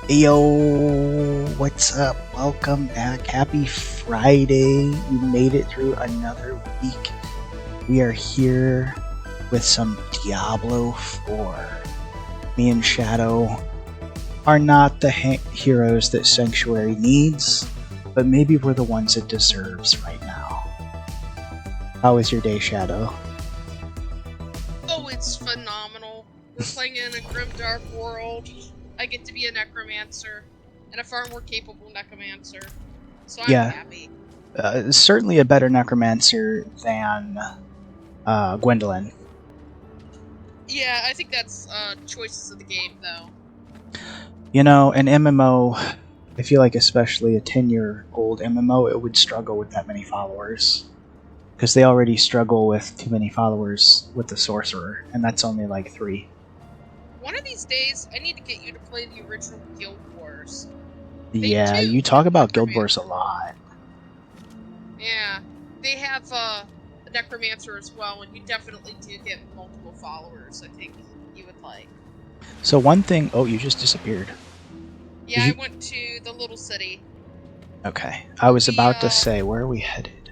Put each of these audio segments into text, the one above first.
Yo, what's up? Welcome back. Happy Friday. You made it through another week. We are here with some Diablo 4. Me and Shadow are not the heroes that Sanctuary needs, but maybe we're the ones it deserves right now. How was your day, Shadow? Oh, it's phenomenal. We're playing in a grimdark world. I get to be a necromancer, and a far more capable necromancer. So I'm happy. Certainly a better necromancer than Gwendolyn. Yeah, I think that's choices of the game, though. You know, an MMO, I feel like especially a 10-year-old MMO, it would struggle with that many followers. Because they already struggle with too many followers with the Sorcerer, and that's only like 3. One of these days, I need to get you to play the original Guild Wars. Yeah, you talk about Guild Wars a lot. Yeah, they have a necromancer as well, and you definitely do get multiple followers. I think you would like. So one thing, oh, you just disappeared. Yeah, I went to the little city. Okay, I was about to say, where are we headed?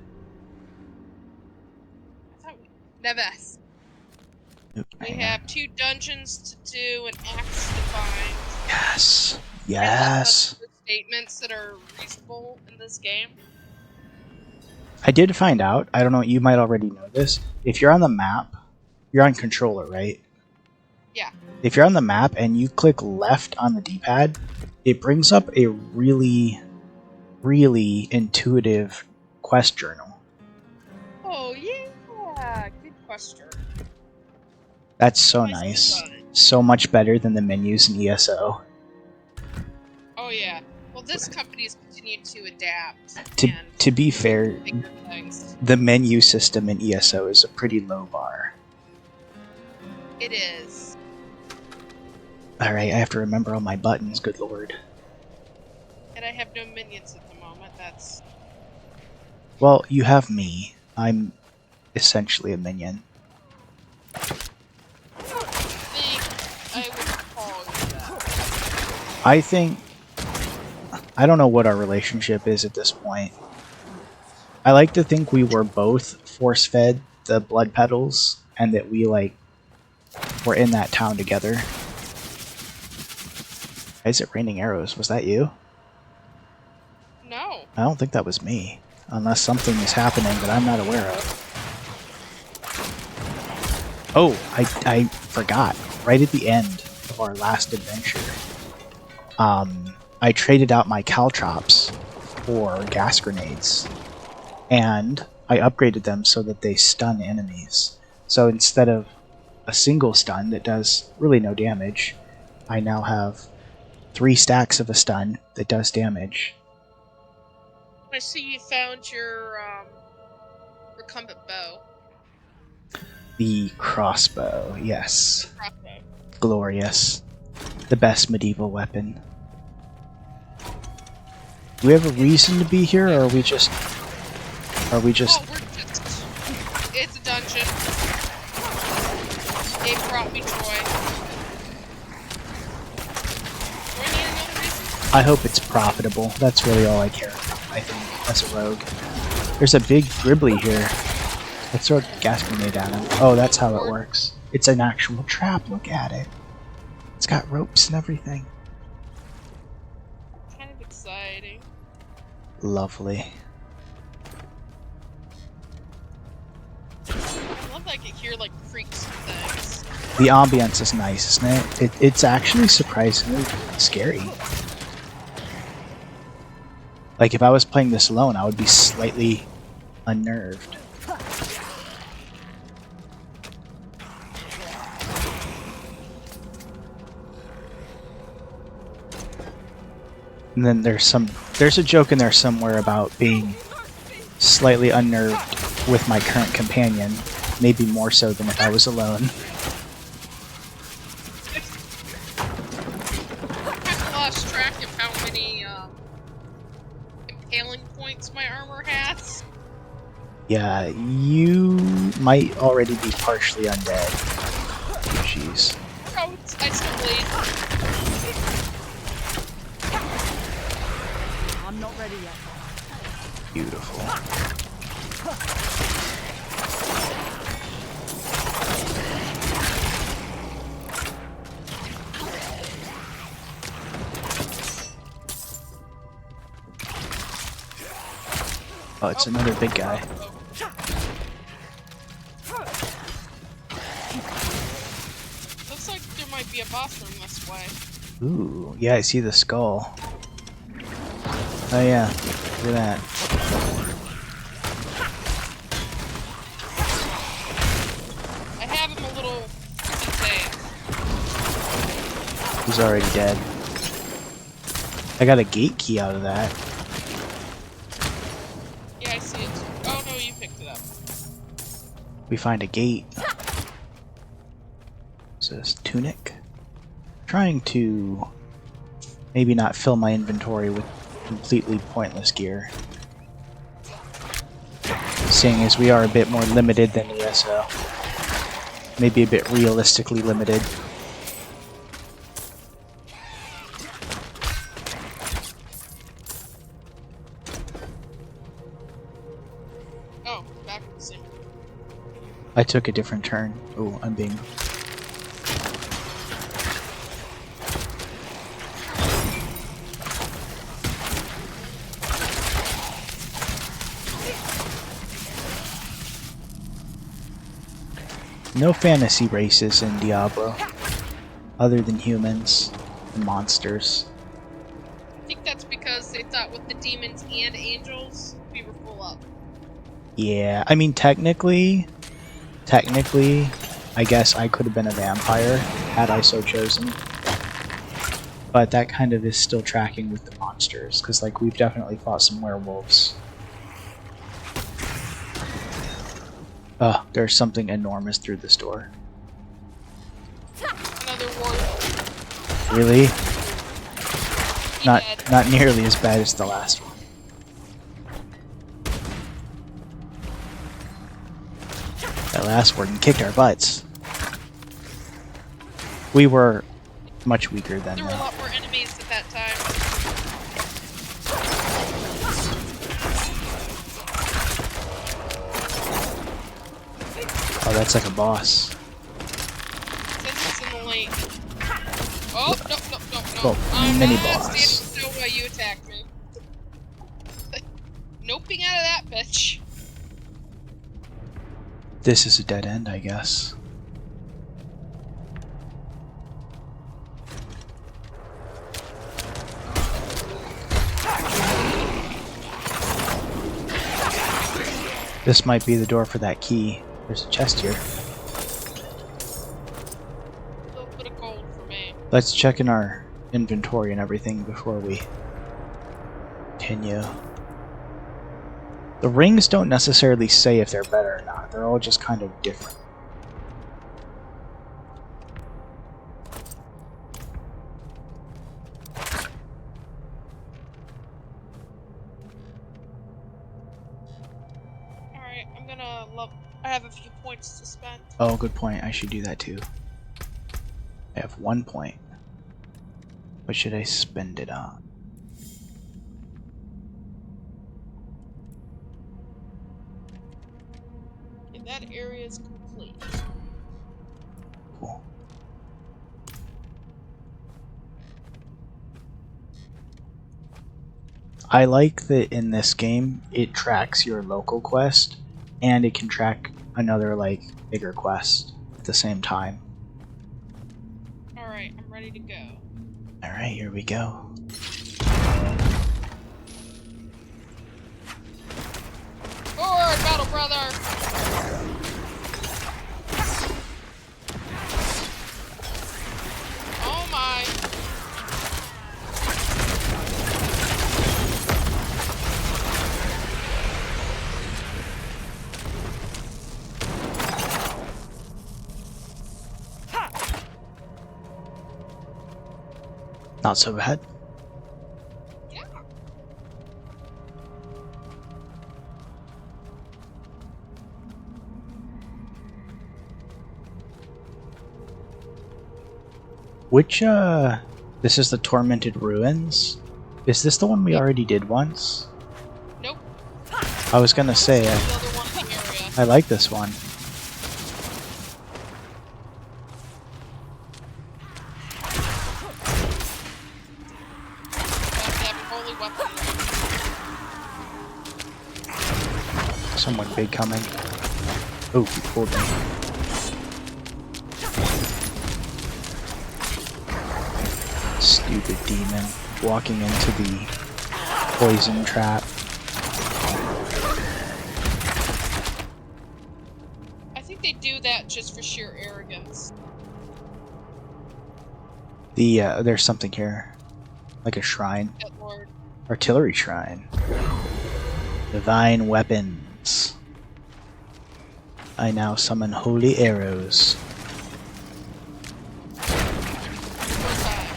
I thought Neves. We have 2 dungeons to do, an axe to find. Yes. Yes. Statements that are reasonable in this game. I did find out, I don't know, you might already know this, if you're on the map, you're on controller, right? Yeah. If you're on the map and you click left on the D-pad, it brings up a really, really intuitive quest journal. Oh yeah, good quest journal. That's so nice. So much better than the menus in ESO. Oh yeah. Well, this company's continued to adapt. To be fair, the menu system in ESO is a pretty low bar. It is. Alright, I have to remember all my buttons, good lord. And I have no minions at the moment, that's... Well, you have me. I'm essentially a minion. I think... I don't know what our relationship is at this point. I like to think we were both force-fed the blood petals, and that we, like, were in that town together. Why is it raining arrows? Was that you? No. I don't think that was me. Unless something is happening that I'm not aware of. Oh, I forgot. Right at the end of our last adventure, I traded out my caltrops for gas grenades. And I upgraded them so that they stun enemies. So instead of a single stun that does really no damage, I now have 3 stacks of a stun that does damage. I see you found your recumbent bow. The crossbow, yes. Crossbow. Glorious. The best medieval weapon. Do we have a reason to be here, or are we just... Oh, we're just... It's a dungeon. It brought me joy. Do I need another reason? I hope it's profitable. That's really all I care about, I think, as a rogue. There's a big Gribbly here. Let's throw a gas grenade at him. Oh, that's how it works. It's an actual trap, look at it. It's got ropes and everything. Kind of exciting. Lovely. I love that I can hear, like, creaks and things. The ambience is nice, isn't it? It's actually surprisingly scary. Like, if I was playing this alone, I would be slightly unnerved. And then there's a joke in there somewhere about being slightly unnerved with my current companion, maybe more so than if I was alone. I've lost track of how many impaling points my armor has. Yeah, you might already be partially undead. Jeez. Oh, I still bleed. ready yet. Beautiful. Oh, it's another big guy. Looks like there might be a boss room this way. Ooh, yeah, I see the skull. Oh yeah, look at that. I have him a little detailed. He's already dead. I got a gate key out of that. Yeah, I see it. Oh no, you picked it up. We find a gate. What's this? Tunic? Trying to maybe not fill my inventory with completely pointless gear. Seeing as we are a bit more limited than ESO. Maybe a bit realistically limited. Oh, back to the same. I took a different turn. Oh, I'm being... No fantasy races in Diablo, other than humans and monsters. I think that's because they thought with the demons and angels, we were full up. Yeah, I mean technically, I guess I could have been a vampire had I so chosen. But that kind of is still tracking with the monsters, because like we've definitely fought some werewolves. There's something enormous through this door. Another warrior. Really? He Not dead. not nearly as bad as the last one. That last one kicked our butts. We were much weaker than There were a that. lot more enemies at that time. Oh, that's like a boss. Since it's in the lake. Oh, no. Well, I'm mini not boss. standing still while you attack me. Noping out of that bitch. This is a dead end, I guess. This might be the door for that key. There's a chest here. A little bit of gold for me. Let's check in our inventory and everything before we continue. The rings don't necessarily say if they're better or not. They're all just kind of different. Alright, I'm gonna love. I have a few points to spend. Oh, good point. I should do that too. I have 1 point. What should I spend it on? Okay, that area is complete. Cool. I like that in this game it tracks your local quest and it can track another like bigger quest at the same time. Alright, I'm ready to go. Alright, here we go. Forward, battle brother! Oh my! Not so bad. Yeah. Which, this is the Tormented Ruins. Is this the one we already did once? Nope. I was gonna say, The other one in the area. I like this one. They have a holy weapon. Someone big coming. Oh, he pulled me. Stupid demon walking into the poison trap. I think they do that just for sheer arrogance. There's something here. Like a shrine. Good lord. Artillery shrine. Divine weapons. I now summon holy arrows. Where's that?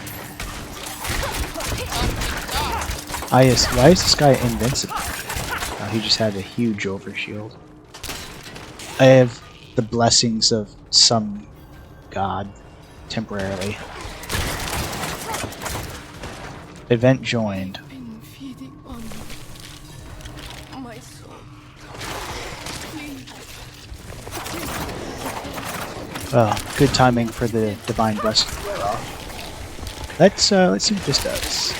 Why is this guy invincible? Oh, he just had a huge overshield. I have the blessings of some god temporarily. Event joined. Been feeding on my soul. Please. Oh, good timing for the divine blessing to wear off. Let's see what this does.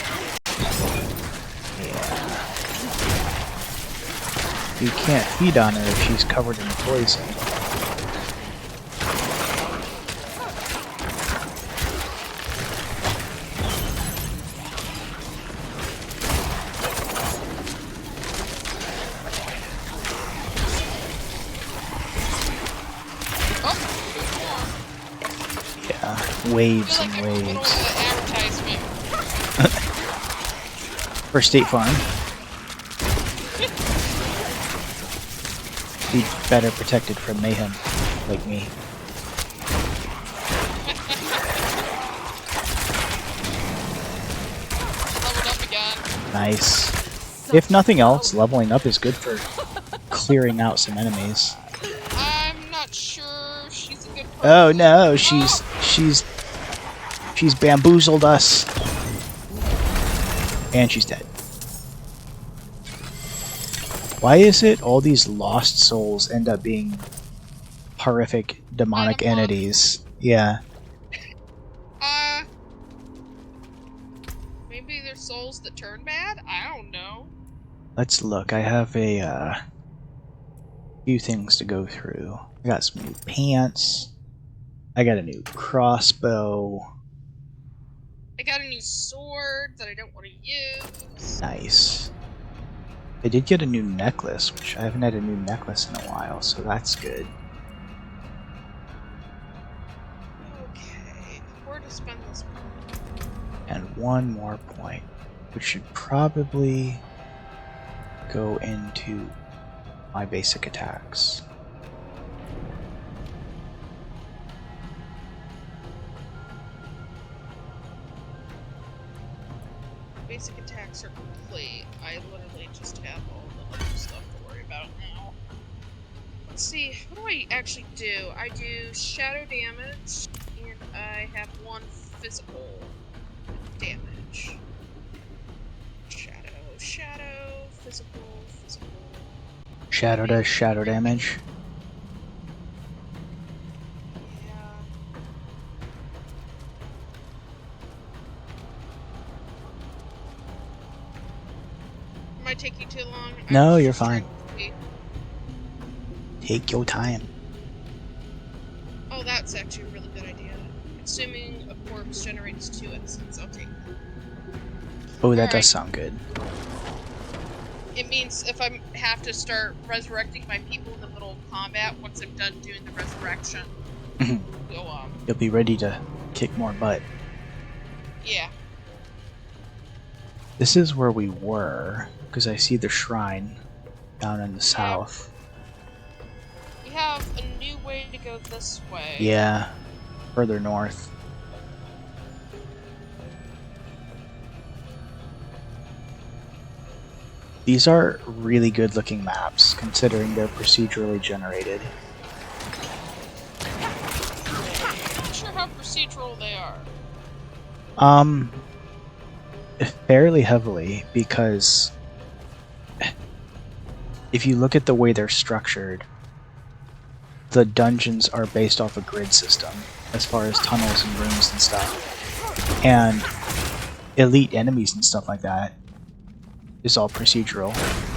Yeah. You can't feed on her if she's covered in poison. Waves I and feel like I'm going waves. to the advertisement. For State Farm. Be better protected from mayhem, like me. Leveled up again. Nice. If nothing else, leveling up is good for clearing out some enemies. I'm not sure she's a good person. Oh no, she's bamboozled us. And she's dead. Why is it all these lost souls end up being horrific demonic entities? Yeah. Maybe they're souls that turn bad? I don't know. Let's look. I have a few things to go through. I got some new pants. I got a new crossbow. I got a new sword that I don't want to use. Nice. I did get a new necklace, which I haven't had a new necklace in a while, so that's good. Okay, where to spend this money? And one more point, which should probably go into my basic attacks. Basic attacks are complete. I literally just have all the other stuff to worry about now. Let's see, what do I actually do? I do shadow damage, and I have one physical damage. Shadow, physical. Shadow does shadow damage. Yeah. Am I taking too long? No, I'm you're just fine. trying to- Take your time. Oh, that's actually a really good idea. Assuming a corpse generates 2 instants, I'll take that. Oh, that Alright. does sound good. It means if I have to start resurrecting my people in the middle of combat, once I'm done doing the resurrection, we'll, You'll be ready to kick more butt. yeah. This is where we were, because I see the shrine down in the south. We have a new way to go this way. Yeah, further north. These are really good looking maps, considering they're procedurally generated. I'm not sure how procedural they are. fairly heavily, because if you look at the way they're structured, the dungeons are based off a grid system as far as tunnels and rooms and stuff. And elite enemies and stuff like that is all procedural.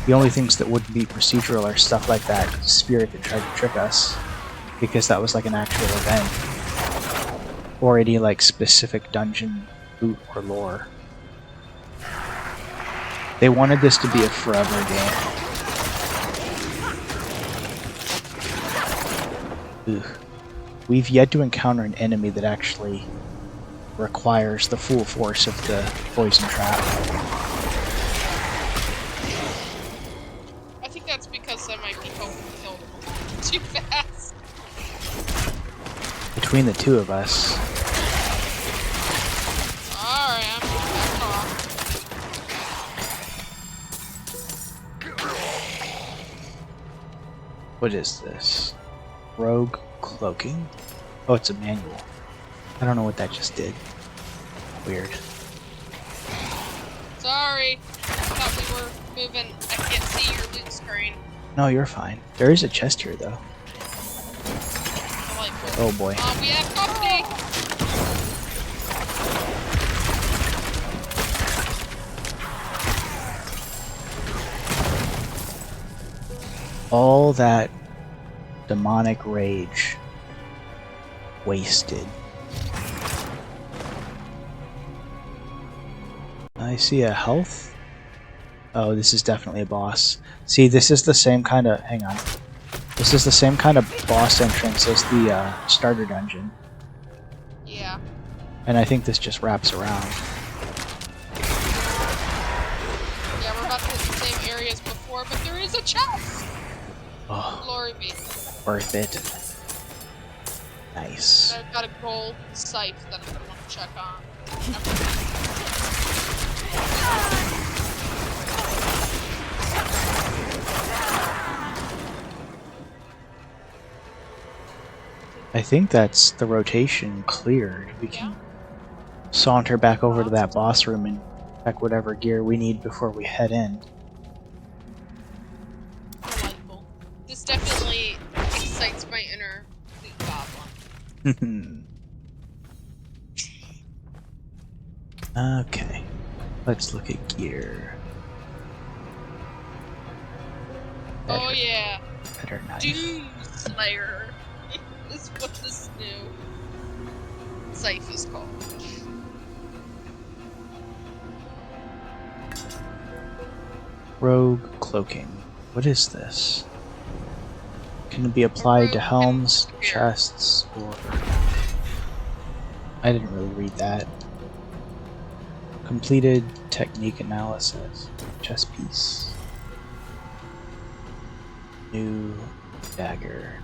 The only things that wouldn't be procedural are stuff like that spirit that tried to trick us, because that was like an actual event. Or any like specific dungeon loot or lore. They wanted this to be a forever game. Ugh. We've yet to encounter an enemy that actually requires the full force of the poison trap. I think that's because I might be hoping to kill them too fast. Between the two of us. Alright, I'm back off. What is this? Rogue cloaking? Oh, it's a manual. I don't know what that just did. Weird. Sorry. Thought we were moving. I can't see your loot screen. No, you're fine. There is a chest here, though. Delightful. Oh boy. We have company! All that demonic rage wasted. I see a health. Oh, this is definitely a boss. See, this is the same kind of... Hang on. This is the same kind of boss entrance as the starter dungeon. Yeah. And I think this just wraps around. Yeah, we're about to hit the same area as before, but there is a chest! Oh, Glory be. worth it. Nice. I've got a gold scythe that I'm gonna want to check on. I think that's the rotation cleared. We can saunter back over to that boss room and check whatever gear we need before we head in. Delightful. This definitely excites my inner loot goblin. Okay, let's look at gear. Oh yeah. Better knife. Doom Slayer is what this new scythe is called. Rogue cloaking. What is this? Can it be applied to helms, chests, or... I didn't really read that. Completed technique analysis. Chest piece. New dagger.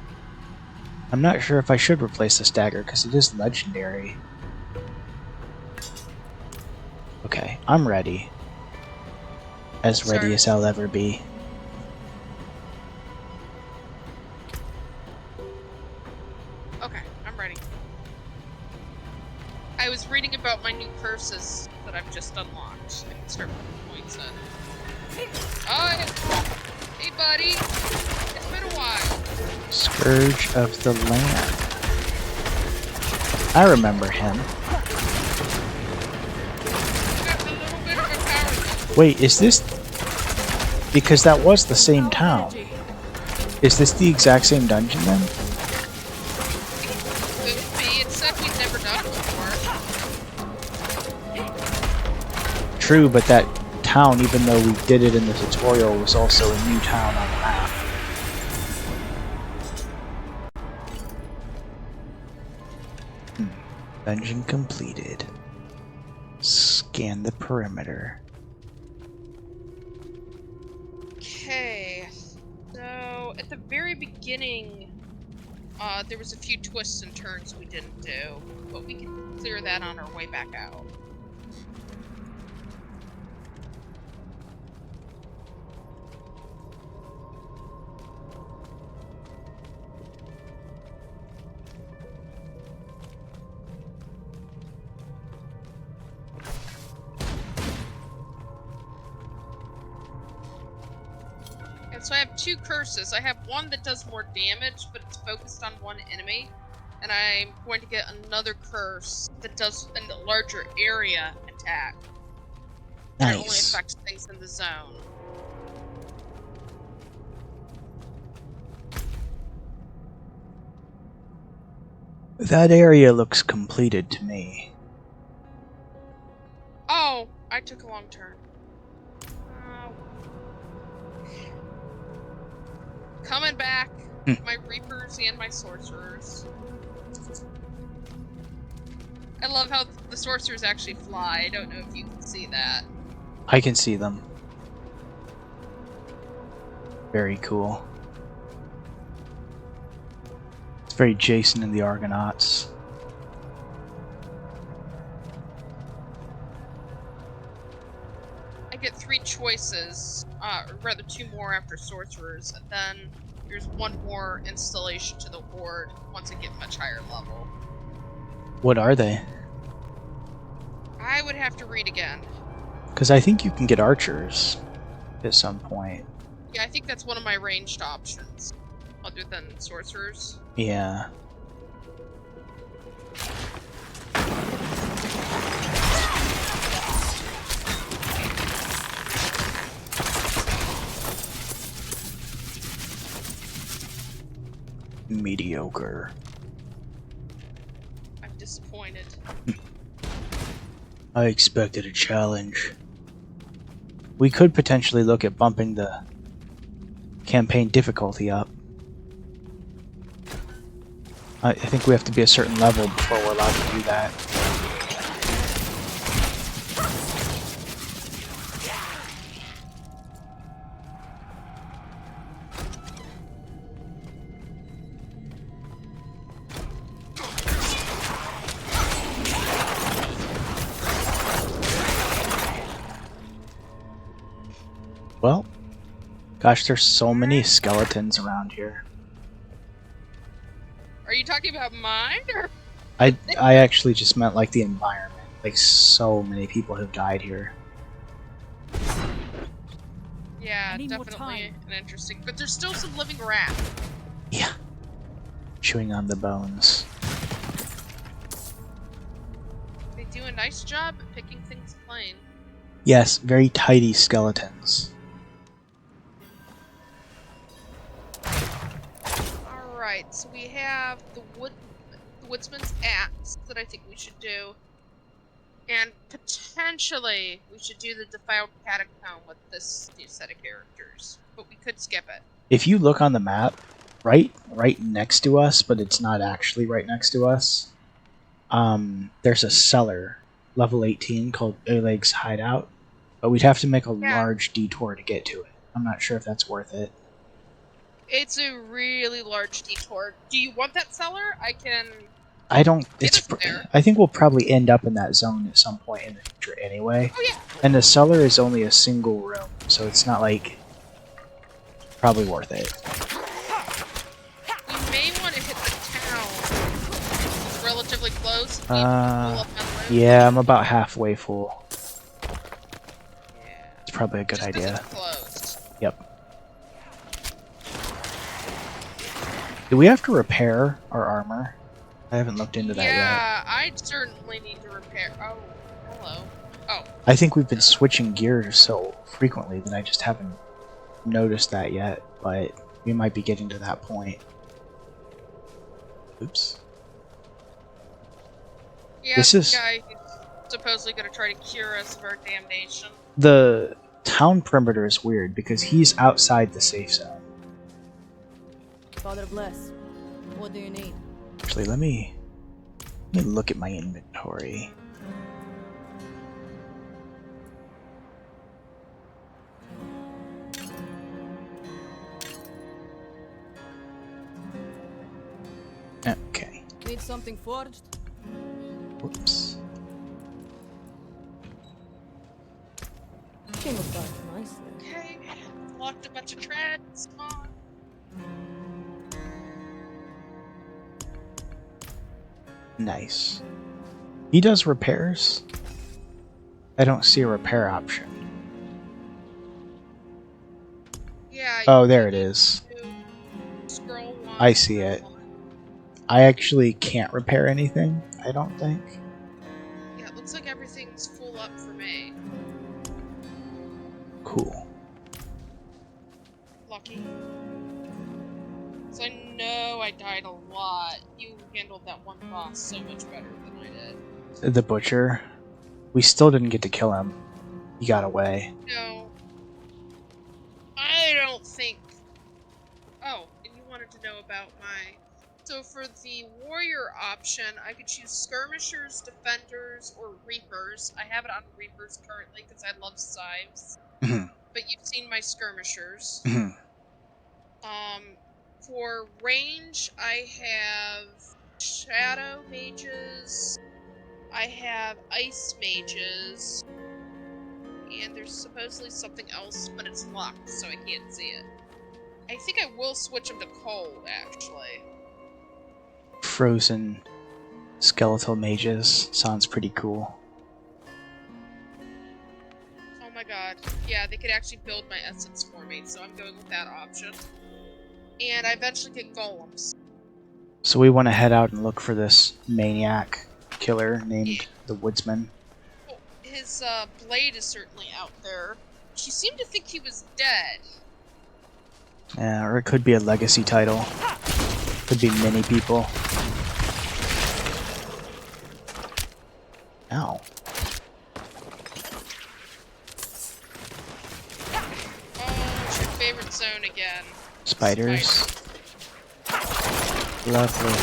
I'm not sure if I should replace this dagger because it is legendary. Okay, I'm ready. As ready as I'll ever be. Okay, I'm ready. I was reading about my new curses that I've just unlocked. I can start putting points in. Oh, hey buddy! It's been a while. Scourge of the Land. I remember him. Got a little bit of a power. Wait, is this... Because that was the same town. Is this the exact same dungeon then? Could be, except we've never done it before. True, but that town, even though we did it in the tutorial, was also a new town on the map. Dungeon completed. Scan the perimeter. Okay, so at the very beginning, there was a few twists and turns we didn't do, but we can clear that on our way back out. And so I have 2 curses. I have one that does more damage, but it's focused on one enemy. And I'm going to get another curse that does a larger area attack. And it only Nice. affects things in the zone. That area looks completed to me. Oh, I took a long turn. Coming back, my Reapers and my Sorcerers. I love how the Sorcerers actually fly. I don't know if you can see that. I can see them. Very cool. It's very Jason and the Argonauts. I get 3 choices, or rather 2 more after Sorcerers, and then there's 1 more installation to the Horde once I get much higher level. What are they? I would have to read again. Because I think you can get archers at some point. Yeah, I think that's one of my ranged options, other than Sorcerers. Yeah. Mediocre. I'm disappointed. I expected a challenge. We could potentially look at bumping the campaign difficulty up. I think we have to be a certain level before we're allowed to do that. Well, gosh, there's so many skeletons around here. Are you talking about mine, or? I actually just meant like the environment. Like, so many people have died here. Yeah, I need more definitely time. an interesting. But there's still some living rat. Yeah. Chewing on the bones. They do a nice job at picking things plain. Yes, very tidy skeletons. Alright, so we have the Woodsman's Axe that I think we should do. And potentially we should do the Defiled Catacomb with this new set of characters. But we could skip it. If you look on the map, right next to us, but it's not actually right next to us, there's a cellar, level 18, called Oleg's Hideout. But we'd have to make a large detour to get to it. I'm not sure if that's worth it. It's a really large detour. Do you want that cellar? I don't. Get us there. I think we'll probably end up in that zone at some point in the future anyway. Oh yeah. And the cellar is only a single room, so it's not like probably worth it. We may want to hit the town. It's relatively close. Yeah, I'm about halfway full. Yeah. It's probably a good Just 'cause idea. it's closed. Yep. Do we have to repair our armor? I haven't looked into that yet. Yeah, I certainly need to repair. Oh, hello. Oh. I think we've been switching gears so frequently that I just haven't noticed that yet, but we might be getting to that point. Oops. Yeah, This this is- guy who's supposedly going to try to cure us of our damnation. The town perimeter is weird because he's outside the safe zone. Father bless. What do you need? Actually, let me look at my inventory. Okay. Need something forged? Whoops. Came apart nicely. Okay, locked a bunch of treads. Come on. Nice. He does repairs. I don't see a repair option. Yeah, Yeah. Oh, you there it need is. to Scroll one. I see it. I actually can't repair anything, I don't think. Yeah, it looks like everything's full up for me. Cool. Lucky. So I know I died a lot. You handled that one boss so much better than I did. The butcher. We still didn't get to kill him. He got away. No. I don't think... Oh, and you wanted to know about my... So for the warrior option, I could choose skirmishers, defenders, or reapers. I have it on reapers currently because I love scythes. Mhm. But you've seen my skirmishers. Mhm. For range, I have shadow mages. I have ice mages. And there's supposedly something else, but it's locked, so I can't see it. I think I will switch them to cold, actually. Frozen skeletal mages. Sounds pretty cool. Oh my god. Yeah, they could actually build my essence for me, so I'm going with that option. And I eventually get golems. So we want to head out and look for this maniac killer named the Woodsman. Oh, his blade is certainly out there. She seemed to think he was dead. Yeah, or it could be a legacy title. Could be many people. Ow. Oh, it's your favorite zone again. Spiders. Lovely.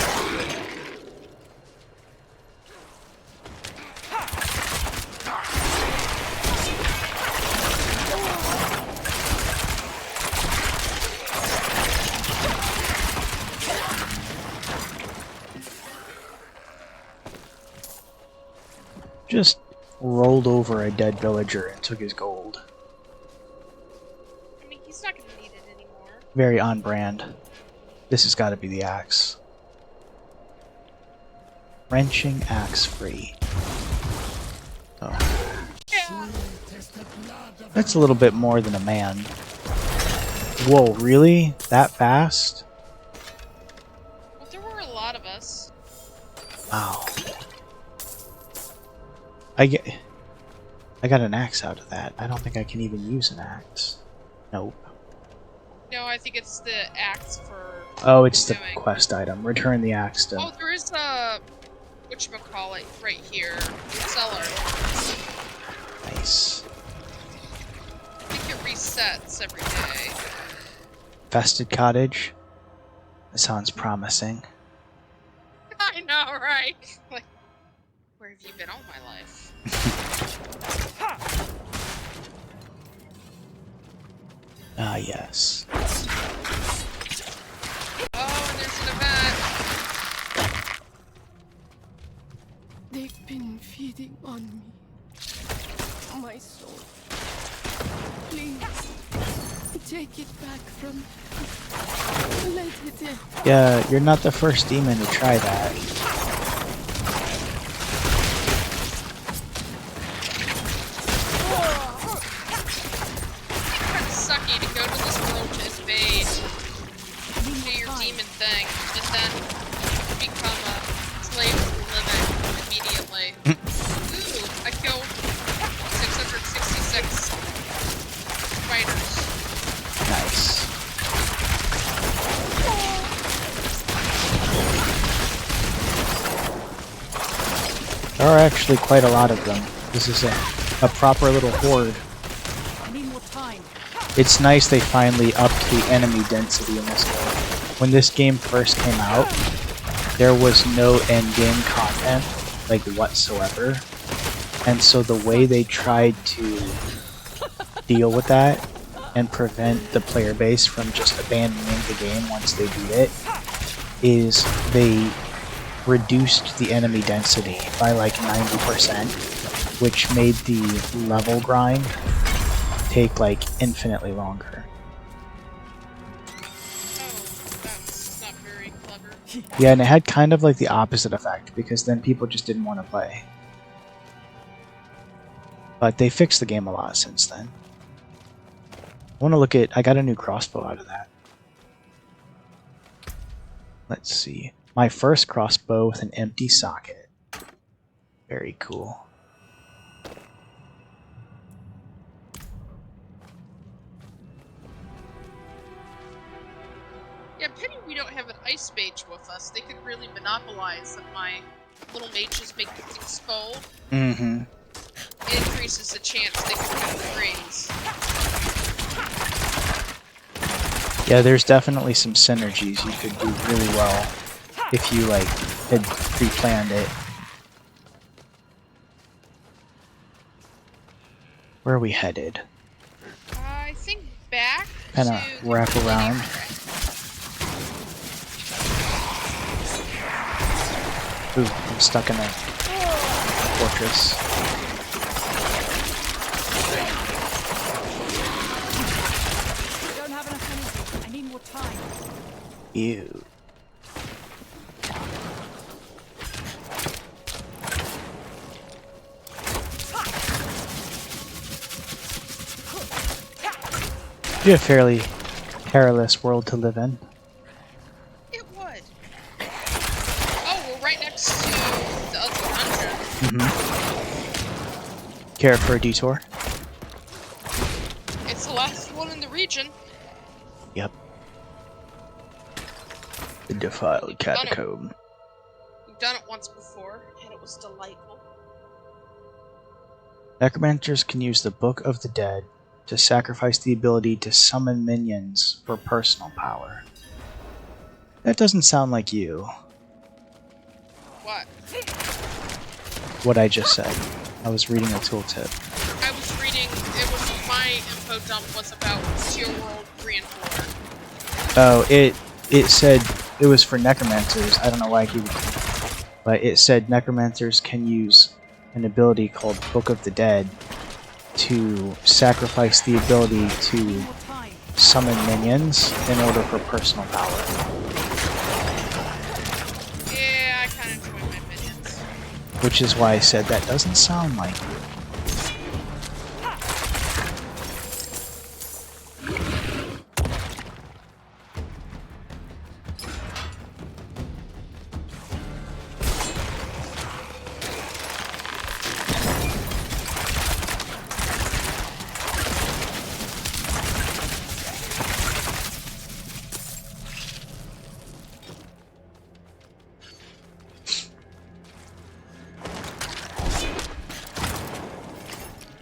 Just rolled over a dead villager and took his gold. I mean, he's not going to need it anymore. Very on brand. This has got to be the axe. Wrenching axe free. Oh. Yeah. That's a little bit more than a man. Whoa, really? That fast? Well, there were a lot of us. Wow. I got an axe out of that. I don't think I can even use an axe. Nope. No, I think it's the axe for... Oh, it's the doing. quest item. Return the axe to... Oh, there is a... whatchamacallit right here. Cellar. Nice. I think it resets every day. Fested cottage. That sounds promising. I know, right? Like, where have you been all my life? Ah, yes. Oh, and there's an event. They've been feeding on me. My soul. Please, take it back from me. Let it in. Yeah, you're not the first demon to try that. Kind of sucky to go to this world to invade, do your demon thing, and then become a slave to the living immediately. Ooh, I killed 666 spiders. Nice. There are actually quite a lot of them. This is a proper little horde. I need more time. It's nice they finally upped the enemy density in this game. When this game first came out, there was no end-game content, like, whatsoever. And so the way they tried to deal with that and prevent the player base from just abandoning the game once they beat it is they reduced the enemy density by like 90%, which made the level grind take like infinitely longer. Oh, that's not very clever. Yeah, and it had kind of like the opposite effect, because then people just didn't want to play. But they fixed the game a lot since then. want to look at... I got a new crossbow out of that. Let's see. My first crossbow with an empty socket. Very cool. Yeah, pity we don't have an ice mage with us. They could really monopolize that my little mages make things cold. Mm-hmm. It increases the chance they can kind of freeze. Yeah, there's definitely some synergies you could do really well if you, like, had pre-planned it. Where are we headed? I think back Kind of to wrap the around. Ooh, I'm stuck in a fortress. Don't have enough energy. I need more time. Ew. Be a fairly perilous world to live in. It would. Oh, we're right next to the Ugly Hunter. Care for a detour? It's the last one in the region. Yep. The defiled catacomb. We've done it once before, and it was delightful. Necromancers can use the Book of the Dead to sacrifice the ability to summon minions for personal power. That doesn't sound like you. What? What I just said. I was reading a tooltip. I was reading, it was my info dump was about Steel World 3 and 4. Oh, it said it was for necromancers. I don't know why I gave it to you. But it said necromancers can use an ability called Book of the Dead to sacrifice the ability to summon minions in order for personal power. Yeah, I kind of enjoy my minions. Which is why I said that doesn't sound like you.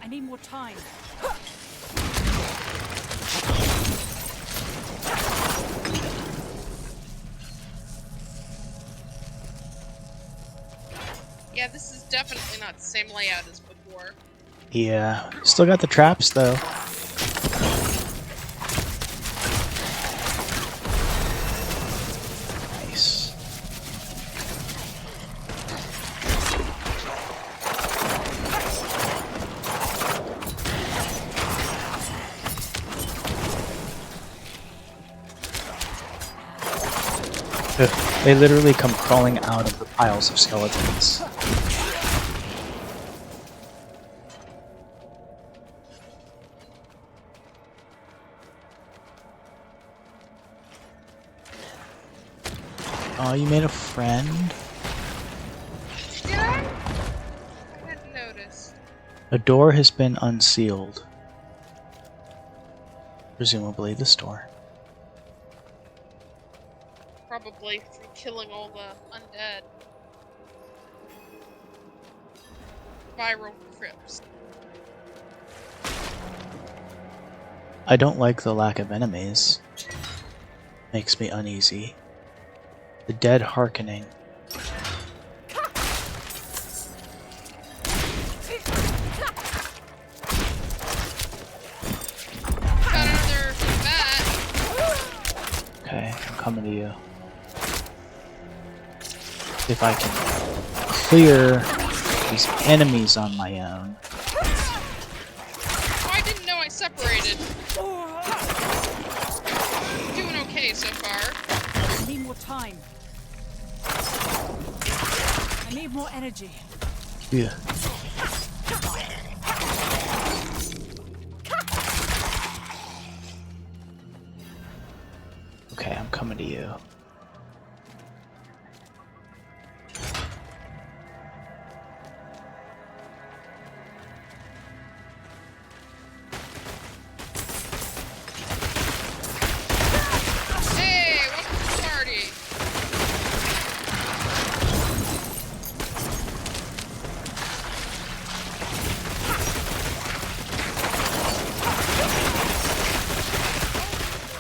I need more time. Yeah, this is definitely not the same layout as before. Yeah. Still got the traps though. Nice. They literally come crawling out of the piles of skeletons. Oh, you made a friend? Did I? I hadn't noticed. A door has been unsealed. Presumably the store. Probably from killing all the undead. Viral crypts. I don't like the lack of enemies. Makes me uneasy. The dead hearkening. Got another bat. Okay, I'm coming to you. If I can clear these enemies on my own. Oh, I didn't know I separated. Doing okay so far. I need more time. I need more energy. Yeah. coming to you. Hey, welcome to the party.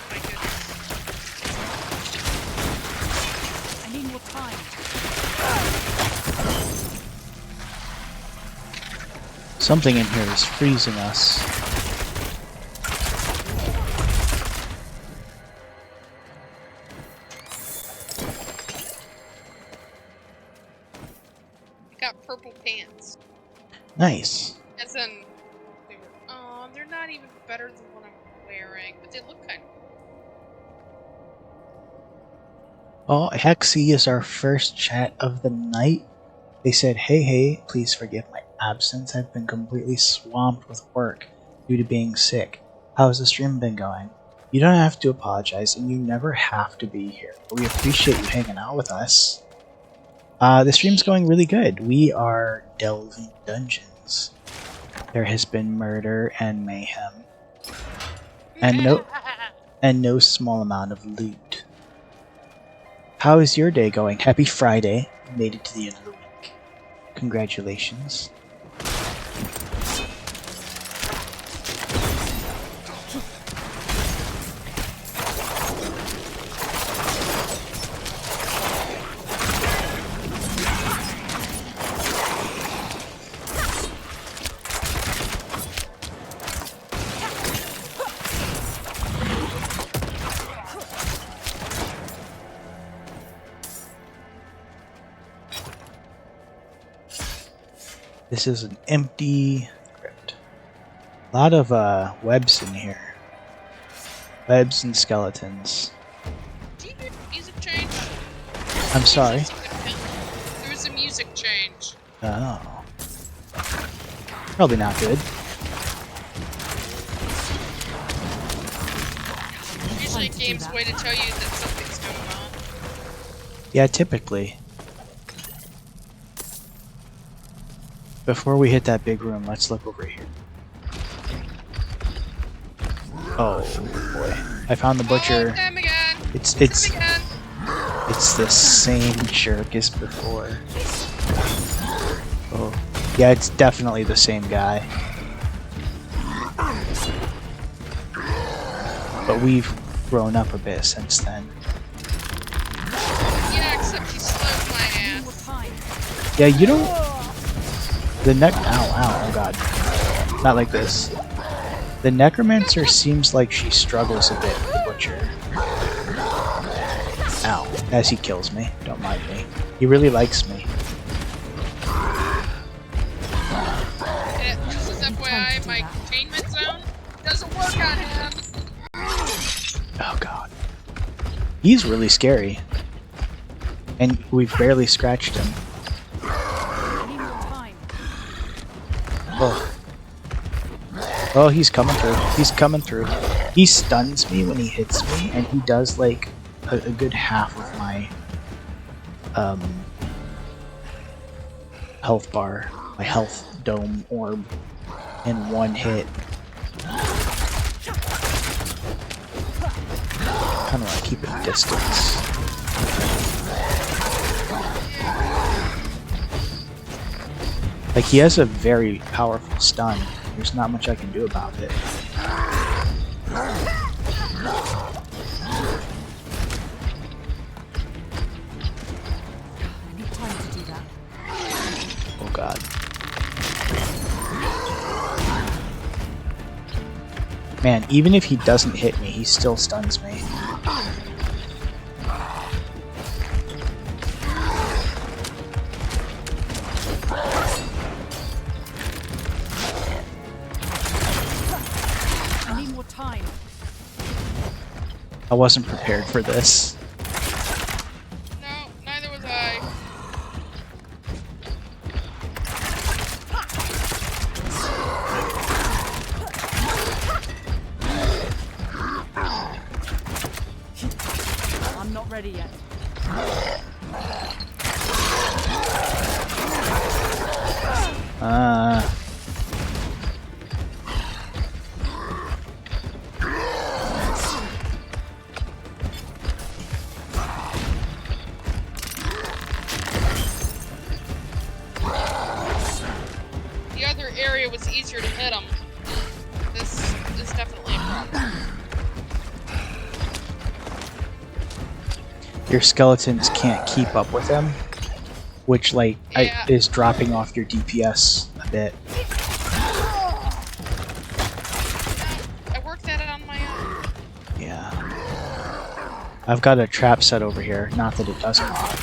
My goodness. I need more time. Something in here is freezing us. I got purple pants. Nice. As in, they were. Oh, they're not even better than what I'm wearing, but they look kind of. Oh, Hexy is our first chat of the night. They said, hey, please forgive my absence. I've been completely swamped with work due to being sick. How's the stream been going? You don't have to apologize, and you never have to be here. But we appreciate you hanging out with us. The stream's going really good. We are delving dungeons. There has been murder and mayhem. And no small amount of loot. How is your day going? Happy Friday. You made it to the end of the week. Congratulations. This is an empty crypt. A lot of webs in here. Webs and skeletons. Do you hear the music change? I'm sorry. There was a music change. Oh. Probably not good. Usually a game's way to tell you that something's going on. Yeah, typically. Before we hit that big room, let's look over here. Oh boy. I found the butcher. Oh, them again. It's Them again. It's the same jerk as before. Oh. Yeah, it's definitely the same guy. But we've grown up a bit since then. Yeah, except he slowed my ass. Yeah, you don't... The oh god. Not like this. The necromancer seems like she struggles a bit with the butcher. Ow. As he kills me. Don't mind me. He really likes me. Just as FYI, my containment zone doesn't work on him. Oh god. He's really scary. And we've barely scratched him. Oh. Oh, he's coming through. He's coming through. He stuns me when he hits me, and he does like a good half of my health bar, my health dome orb in one hit. Kinda want to keep it a distance. Like, he has a very powerful stun. There's not much I can do about it. Oh god. Man, even if he doesn't hit me, he still stuns me. I wasn't prepared for this. No, neither was I. ready yet. The other area was easier to hit him. This is definitely a problem. Your skeletons can't keep up with him, which like Yeah. is dropping off your DPS a bit. I worked that on my own. Yeah. I've got a trap set over here, not that it doesn't pop.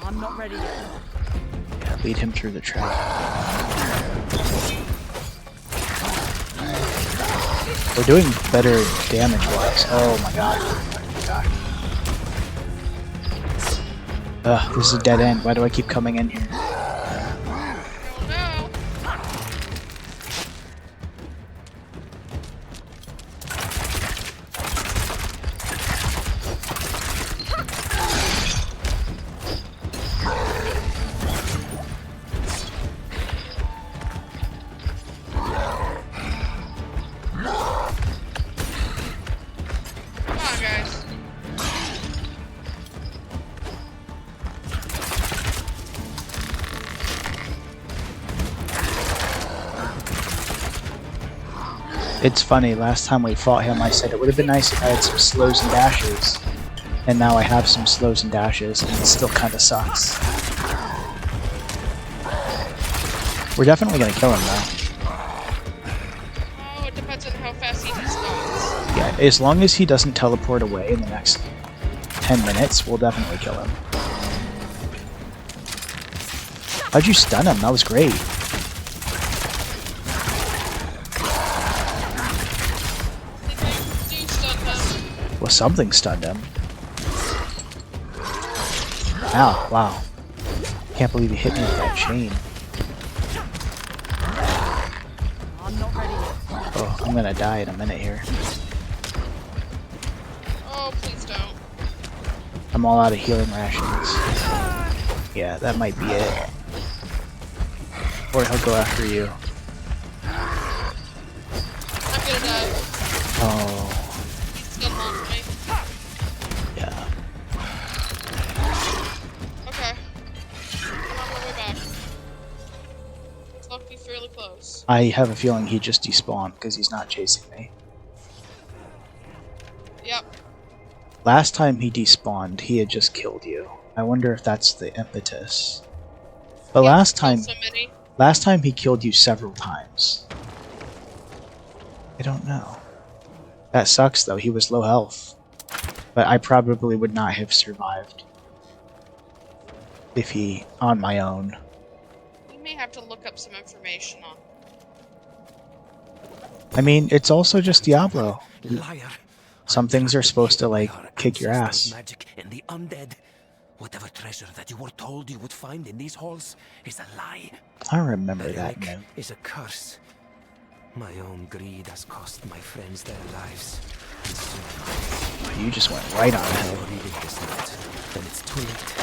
I'm not ready yet. Yeah, lead him through the trap. We're doing better damage-wise. Oh my god. Oh my god. Ugh, this is a dead end. Why do I keep coming in here? Oh no. Come on, guys. It's funny, last time we fought him I said it would have been nice if I had some slows and dashes. And now I have some slows and dashes, and it still kinda sucks. We're definitely gonna kill him though. Oh, it depends on how fast he despawns. Yeah, as long as he doesn't teleport away in the next 10 minutes, we'll definitely kill him. How'd you stun him? That was great. Did you stun him? Well, something stunned him. Ow, wow. Can't believe he hit me with that chain. I'm not ready yet. Oh, I'm gonna die in a minute here. Oh, please don't. I'm all out of healing rations. Yeah, that might be it. Or he'll go after you. I'm gonna die. Oh, He's still on me. yeah. Okay. I'm on my way back. It's left me fairly close. I have a feeling he just despawned because he's not chasing me. Yep. Last time he despawned, he had just killed you. I wonder if that's the impetus. But Yep, last killed time, so many. last time he killed you several times. I don't know. That sucks though, he was low health. But I probably would not have survived if he, on my own. We may have to look up some information on. I mean, it's also just Diablo. Liar. Some things are supposed to, like, kick your ass. Magic and the undead. Whatever treasure that you were told you would find in these halls is a lie. I remember The that relic note. is a curse. My own greed has cost my friends their lives. And soon, You just went right on if him. you're reading this note, then it's too late.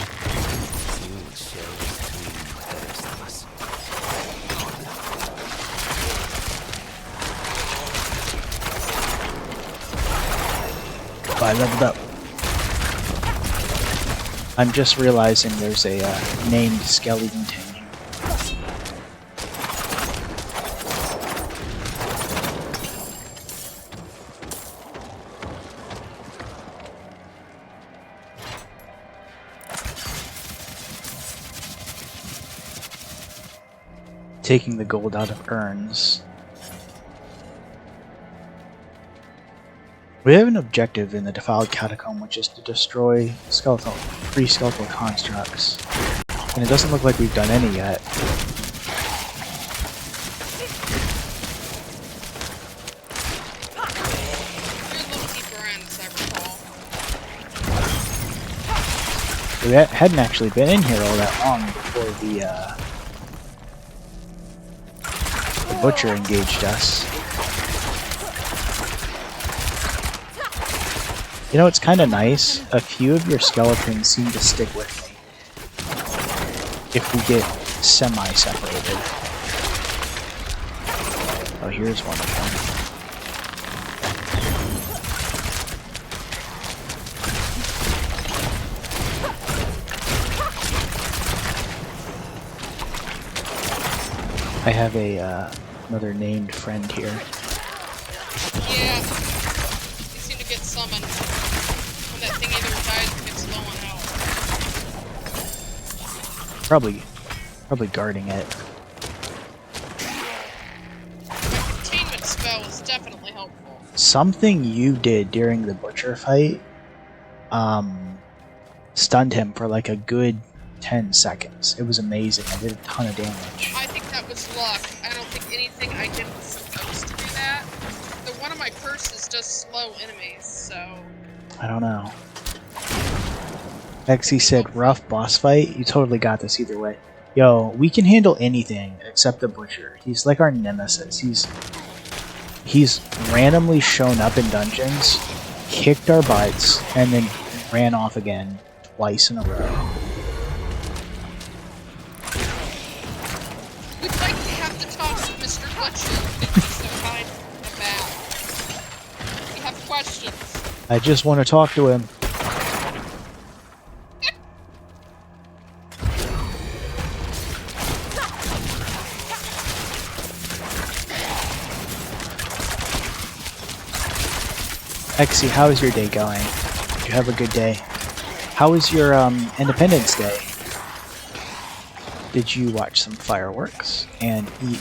You will share this dream with the rest of us. Oh, I leveled up. I'm just realizing there's a named skeleton here. Taking the gold out of urns. We have an objective in the Defiled Catacomb, which is to destroy free skeletal constructs. And it doesn't look like we've done any yet. You're a little deeper in, as I recall. We hadn't actually been in here all that long before Butcher engaged us. You know, it's kind of nice. A few of your skeletons seem to stick with me. If we get semi-separated. Oh, here's one of them. I have another named friend here. Yeah. They seem to get summoned when that thing either dies or gets low on health. Probably guarding it. My containment spell is definitely helpful. Something you did during the butcher fight, stunned him for like a good 10 seconds. It was amazing. I did a ton of damage. I think that was luck. I don't think anything I did was supposed to do that. The one of my curses does slow enemies, so... I don't know. Exy said, rough boss fight? You totally got this either way. Yo, we can handle anything except the butcher. He's like our nemesis. He's randomly shown up in dungeons, kicked our butts, and then ran off again twice in a row. We'd like to have to talk to Mr. Butcher if he's so kind and bad. We have questions. I just want to talk to him. Exy, how is your day going? Did you have a good day? How was your Independence Day? Did you watch some fireworks and eat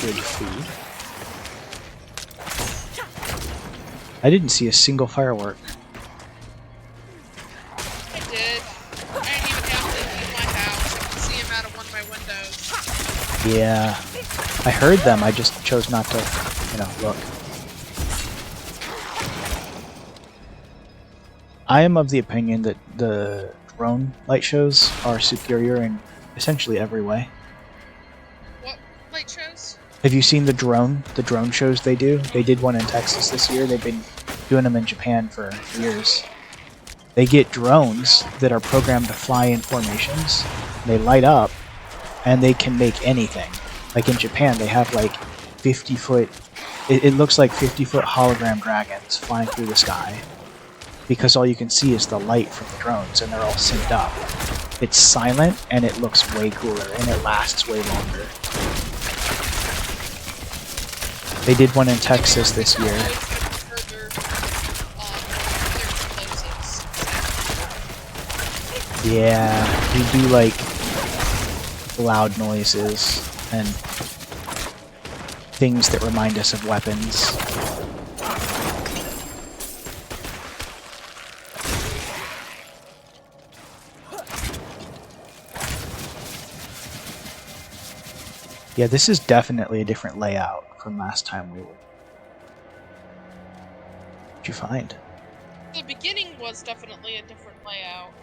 good food? I didn't see a single firework. I did. I didn't even have to leave my house. I could see him out of one of my windows. Yeah, I heard them. I just chose not to, look. I am of the opinion that the drone light shows are superior in essentially every way. What light shows? Have you seen the drone shows they do? They did one in Texas this year. They've been doing them in Japan for years. They get drones that are programmed to fly in formations. They light up, and they can make anything. Like in Japan, they have like 50-foot... It looks like 50-foot hologram dragons flying through the sky. Because all you can see is the light from the drones, and they're all synced up. It's silent, and it looks way cooler, and it lasts way longer. They did one in Texas this year. Yeah, you do like loud noises and things that remind us of weapons. Yeah, this is definitely a different layout from last time we were. What'd you find? The beginning was definitely a different layout.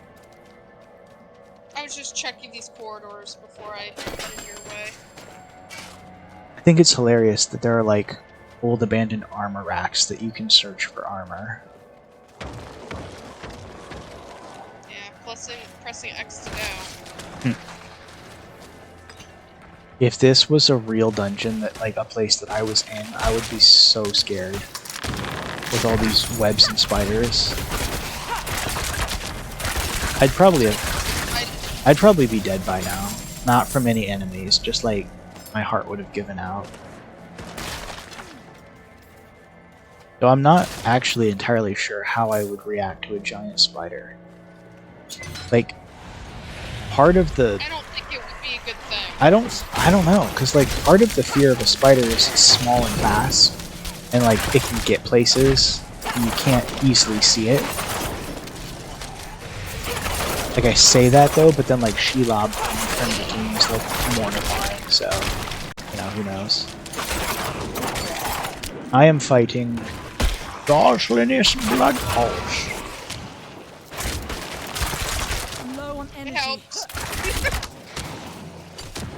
I was just checking these corridors before I headed your way. I think it's hilarious that there are like old abandoned armor racks that you can search for armor. Yeah, pressing X to go. If this was a real dungeon, that like a place that I was in, I would be so scared with all these webs and spiders. I'd probably be dead by now. Not from any enemies, just like my heart would have given out. So I'm not actually entirely sure how I would react to a giant spider. Like, part of the... I don't think it would be a good thing. I don't know, because like part of the fear of a spider is it's small and fast, and like it can get places, and you can't easily see it. Like I say that though, but then like Shelob from the game is like mortifying, so who knows. I am fighting Goslinus Bloodpulse. Low on It energy. helps.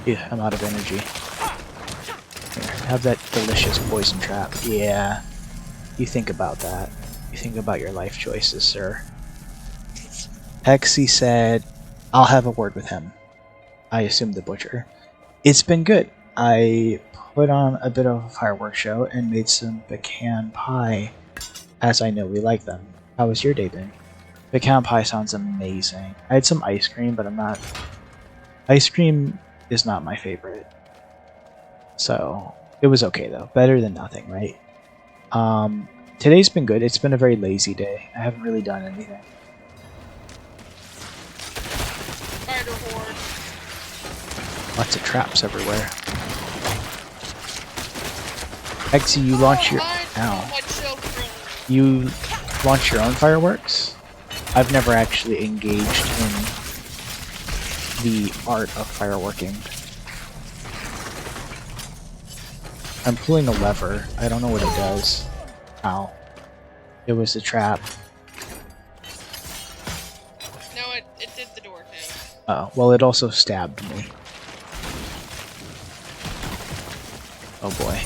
Yeah, I'm out of energy. Here, have that delicious poison trap. Yeah. You think about that. You think about your life choices, sir. Hexy said, I'll have a word with him. I assume the butcher. It's been good. I put on a bit of a fireworks show and made some pecan pie, as I know we like them. How was your day been? Pecan pie sounds amazing. I had some ice cream, but I'm not... Ice cream is not my favorite. So, it was okay though. Better than nothing, right? Today's been good. It's been a very lazy day. I haven't really done anything. Spider horde. Lots of traps everywhere. Hexy, you launch your... Ow. My children. You launch your own fireworks? I've never actually engaged in the art of fireworking. I'm pulling a lever. I don't know what it does. Ow. It was a trap. No, it did the door too. Oh, well, it also stabbed me. Oh boy.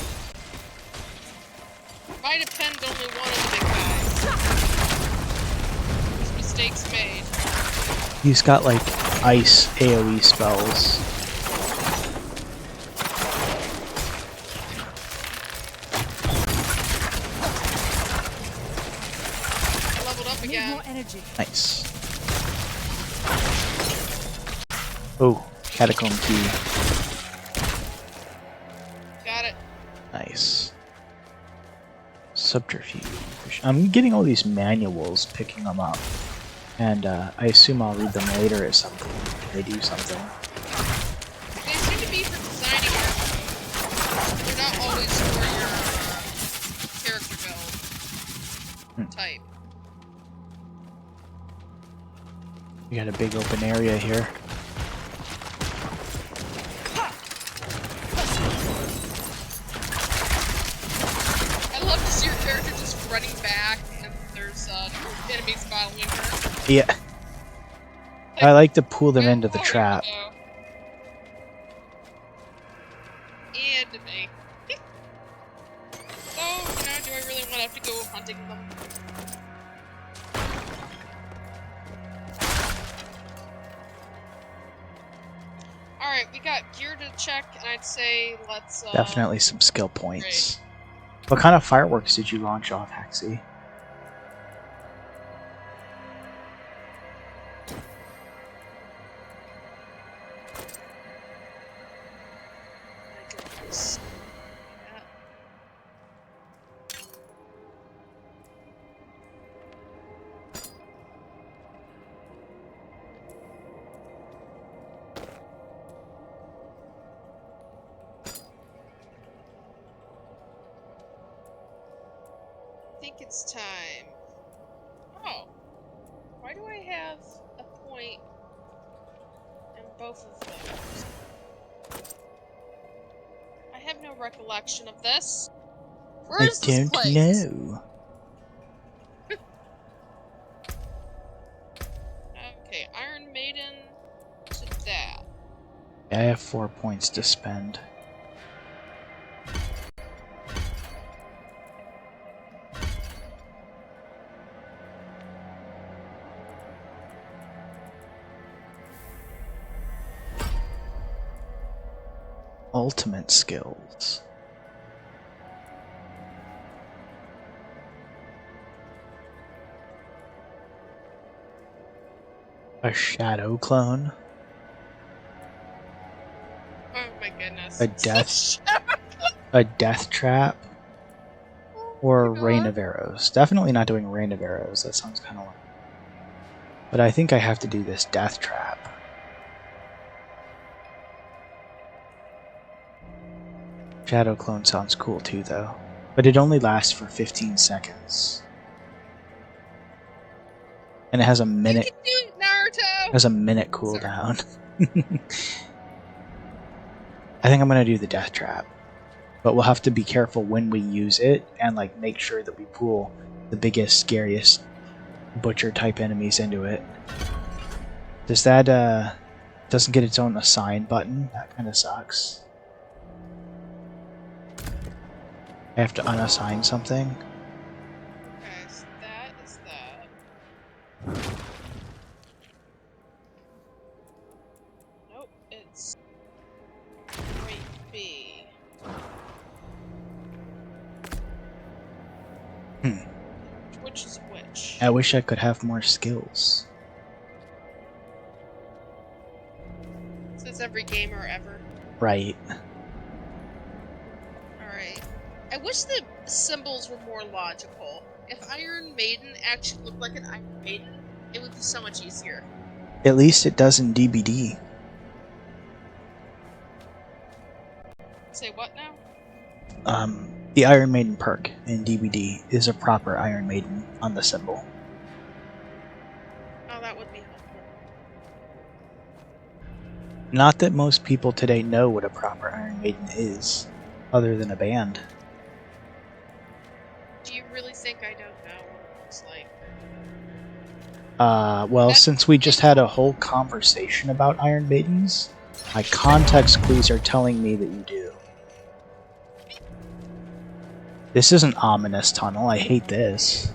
Might have pinned only one of the big guys. There's mistakes made. He's got like ice AoE spells. I leveled up again. Nice. Oh, catacomb key. Got it. Nice. Subterfuge. I'm getting all these manuals, picking them up. And I assume I'll read them later at some point if they do something. They seem to be for designing armor. They're not always for your character build type. We got a big open area here. I love to see your character just running back and there's enemies following her. Yeah. I like to pull them into the trap. And me. Oh, now do I really want to have to go hunting them? Alright, we got gear to check, and I'd say let's... Definitely some skill points. What kind of fireworks did you launch off, Hexy? I think it's time. Oh. Why do I have a point in both of those? I have no recollection of this. Where is this I place? don't know. Okay, Iron Maiden to that. I have 4 points to spend. Ultimate skills. A shadow clone. Oh my goodness. A death trap. Or a rain of arrows. Definitely not doing rain of arrows. That sounds kind of like... But I think I have to do this death trap. Shadow clone sounds cool too, though. But it only lasts for 15 seconds. And it has a minute... You can do it, Naruto! Has a minute cooldown. I think I'm gonna do the death trap. But we'll have to be careful when we use it, and like make sure that we pull the biggest, scariest butcher type enemies into it. Does that doesn't get its own assign button? That kinda sucks. I have to unassign something. Okay, so that is that. Nope, it's rate B. Which is which? I wish I could have more skills. Says every gamer ever. Right. Alright. I wish the symbols were more logical. If Iron Maiden actually looked like an Iron Maiden, it would be so much easier. At least it does in DBD. Say what now? The Iron Maiden perk in DBD is a proper Iron Maiden on the symbol. Oh, that would be helpful. Not that most people today know what a proper Iron Maiden is, other than a band. Do you really think I don't know what it looks like? Well, since we just had a whole conversation about Iron Maidens, my context clues are telling me that you do. This is an ominous tunnel. I hate this.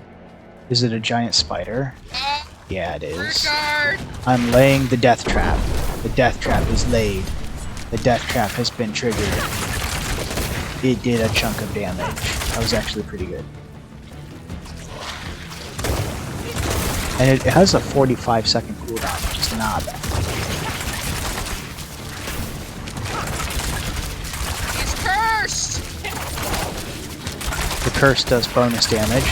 Is it a giant spider? Yeah, it is. Guard! I'm laying the death trap. The death trap is laid. The death trap has been triggered. It did a chunk of damage. That was actually pretty good. And it has a 45-second cooldown, which is not bad. He's cursed! The curse does bonus damage.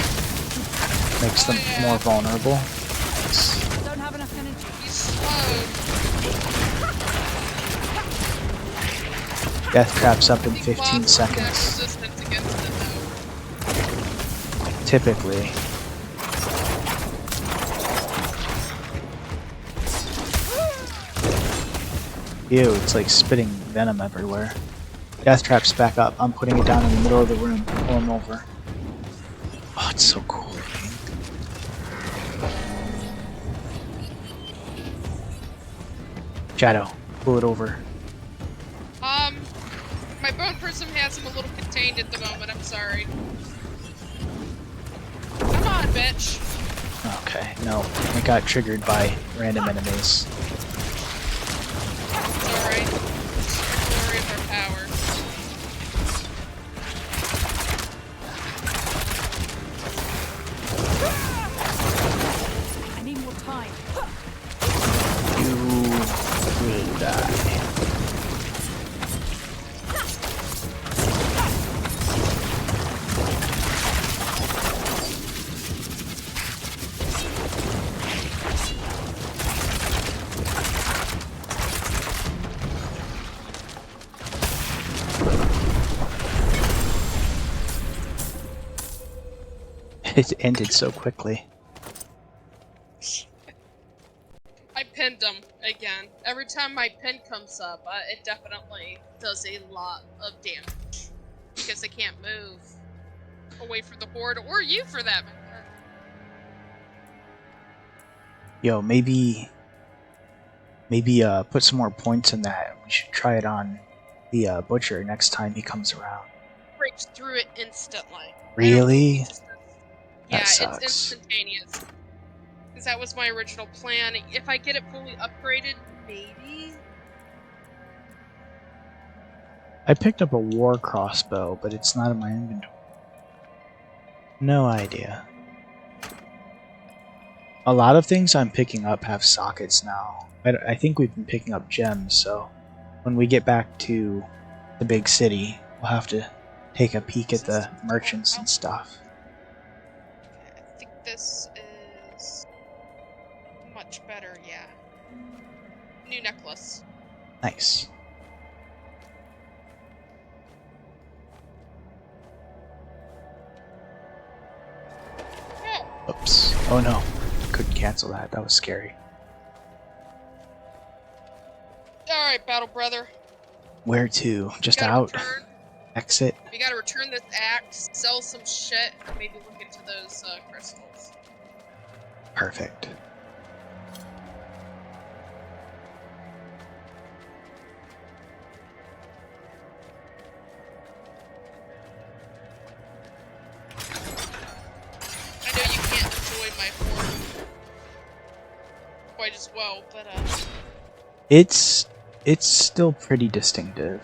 Makes them more vulnerable. Don't have enough energy. He's slow. Death trap's up in He 15 clocks seconds. resistance against it, though. Typically. Ew, it's like spitting venom everywhere. Death trap's back up. I'm putting it down in the middle of the room. Pull him over. Oh, it's so cool looking. Shadow, pull it over. My bone prism has him a little contained at the moment, I'm sorry. Come on, bitch! Okay, no. It got triggered by random enemies. It's alright. It's the glory of our power. I need more time. You will die. It ended so quickly. I pinned him again. Every time my pin comes up, it definitely does a lot of damage. Because I can't move away from the horde, or you for that matter. Yo, maybe put some more points in that. We should try it on the butcher next time he comes around. Breaks through it instantly. Really? Yeah, sucks. it's instantaneous. Because that was my original plan. If I get it fully upgraded, maybe? I picked up a war crossbow, but it's not in my inventory. No idea. A lot of things I'm picking up have sockets now. I think we've been picking up gems, so when we get back to the big city, we'll have to take a peek at the merchants and stuff. I think this is much better, yeah. New necklace. Nice. Oh, Oops. Oh no. Couldn't cancel that. That was scary. alright, battle brother. Where to? Just We gotta out? return- Exit? We gotta return this axe, sell some shit, and maybe look into those crystals. Perfect. quite as well, but It's still pretty distinctive.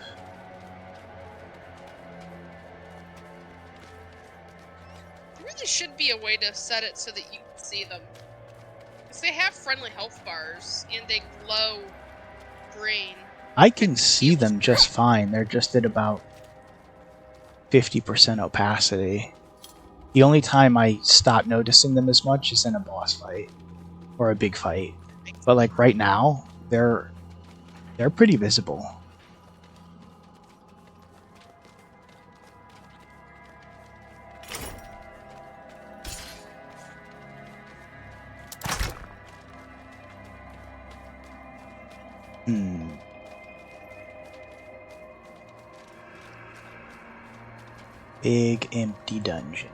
there really should be a way to set it so that you can see them. Because they have friendly health bars, and they glow green. I can see them just fine. They're just at about 50% opacity. The only time I stop noticing them as much is in a boss fight or a big fight. But like right now, they're pretty visible. Big empty dungeon.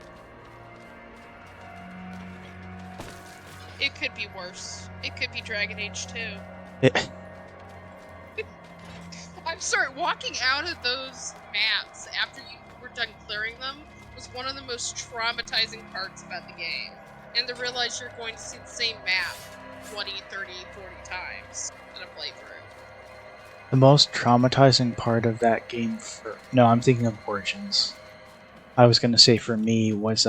It could be worse. It could be Dragon Age 2. I'm sorry, walking out of those maps after you were done clearing them was one of the most traumatizing parts about the game. And to realize you're going to see the same map 20, 30, 40 times in a playthrough. The most traumatizing part of that game no, I'm thinking of Origins. I was going to say for me was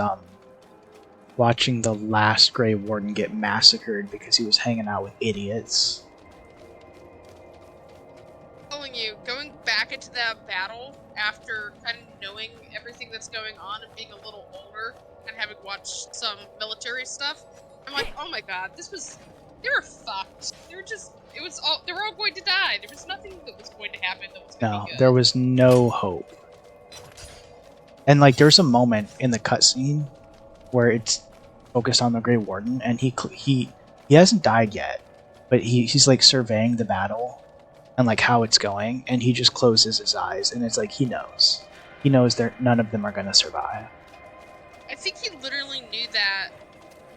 watching the last Grey Warden get massacred because he was hanging out with idiots. I'm telling you, going back into that battle after kind of knowing everything that's going on and being a little older and having watched some military stuff, I'm like, oh my god, they were fucked. They were all going to die. There was nothing that was going to happen that was going to be good. There was no hope. And like, there's a moment in the cutscene where it's focused on the Grey Warden, and he hasn't died yet, but he's like surveying the battle and like how it's going, and he just closes his eyes, and it's like he knows none of them are gonna survive. I think he literally knew that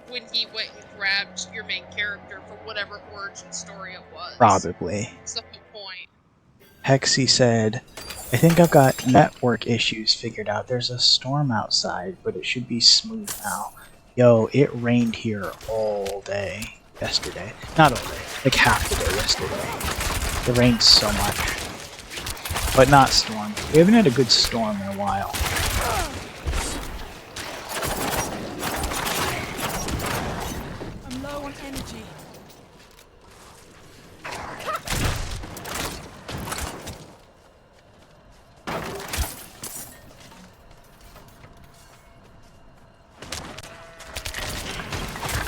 when he went and grabbed your main character for whatever origin story it was. Probably. That's the whole point. Hexy said, I think I've got network issues figured out. There's a storm outside, but it should be smooth now. Yo, it rained here all day yesterday. Not all day, like half the day yesterday. It rained so much. But not storm. We haven't had a good storm in a while. I'm low on energy.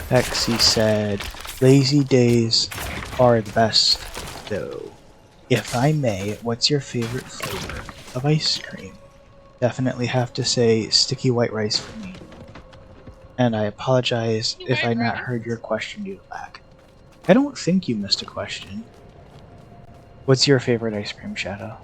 Hexy said, lazy days are the best, though. If I may, what's your favorite flavor of ice cream? Definitely have to say sticky white rice for me. And I apologize if I not heard your question you back. I don't think you missed a question. What's your favorite ice cream, Shadow?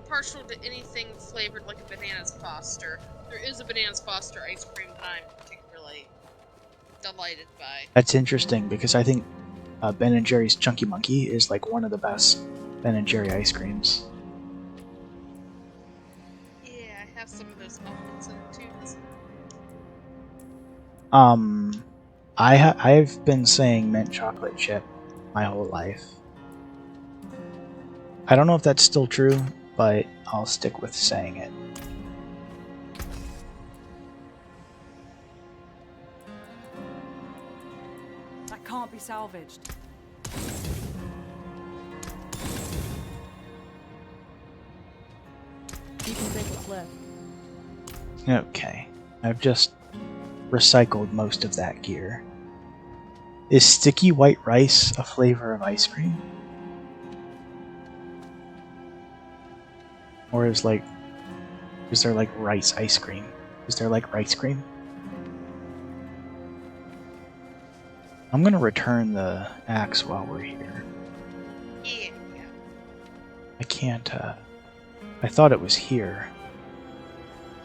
Partial to anything flavored like a Bananas Foster. There is a Bananas Foster ice cream that I'm particularly delighted by. That's interesting because I think Ben & Jerry's Chunky Monkey is like one of the best Ben & Jerry ice creams. Yeah, I have some of those elements in it too. I've been saying mint chocolate chip my whole life. I don't know if that's still true, but I'll stick with saying it. That can't be salvaged. You can take what's left. Okay, I've just recycled most of that gear. Is sticky white rice a flavor of ice cream? Or is there like rice ice cream? Is there like rice cream? I'm gonna return the axe while we're here. Yeah. I can't, I thought it was here.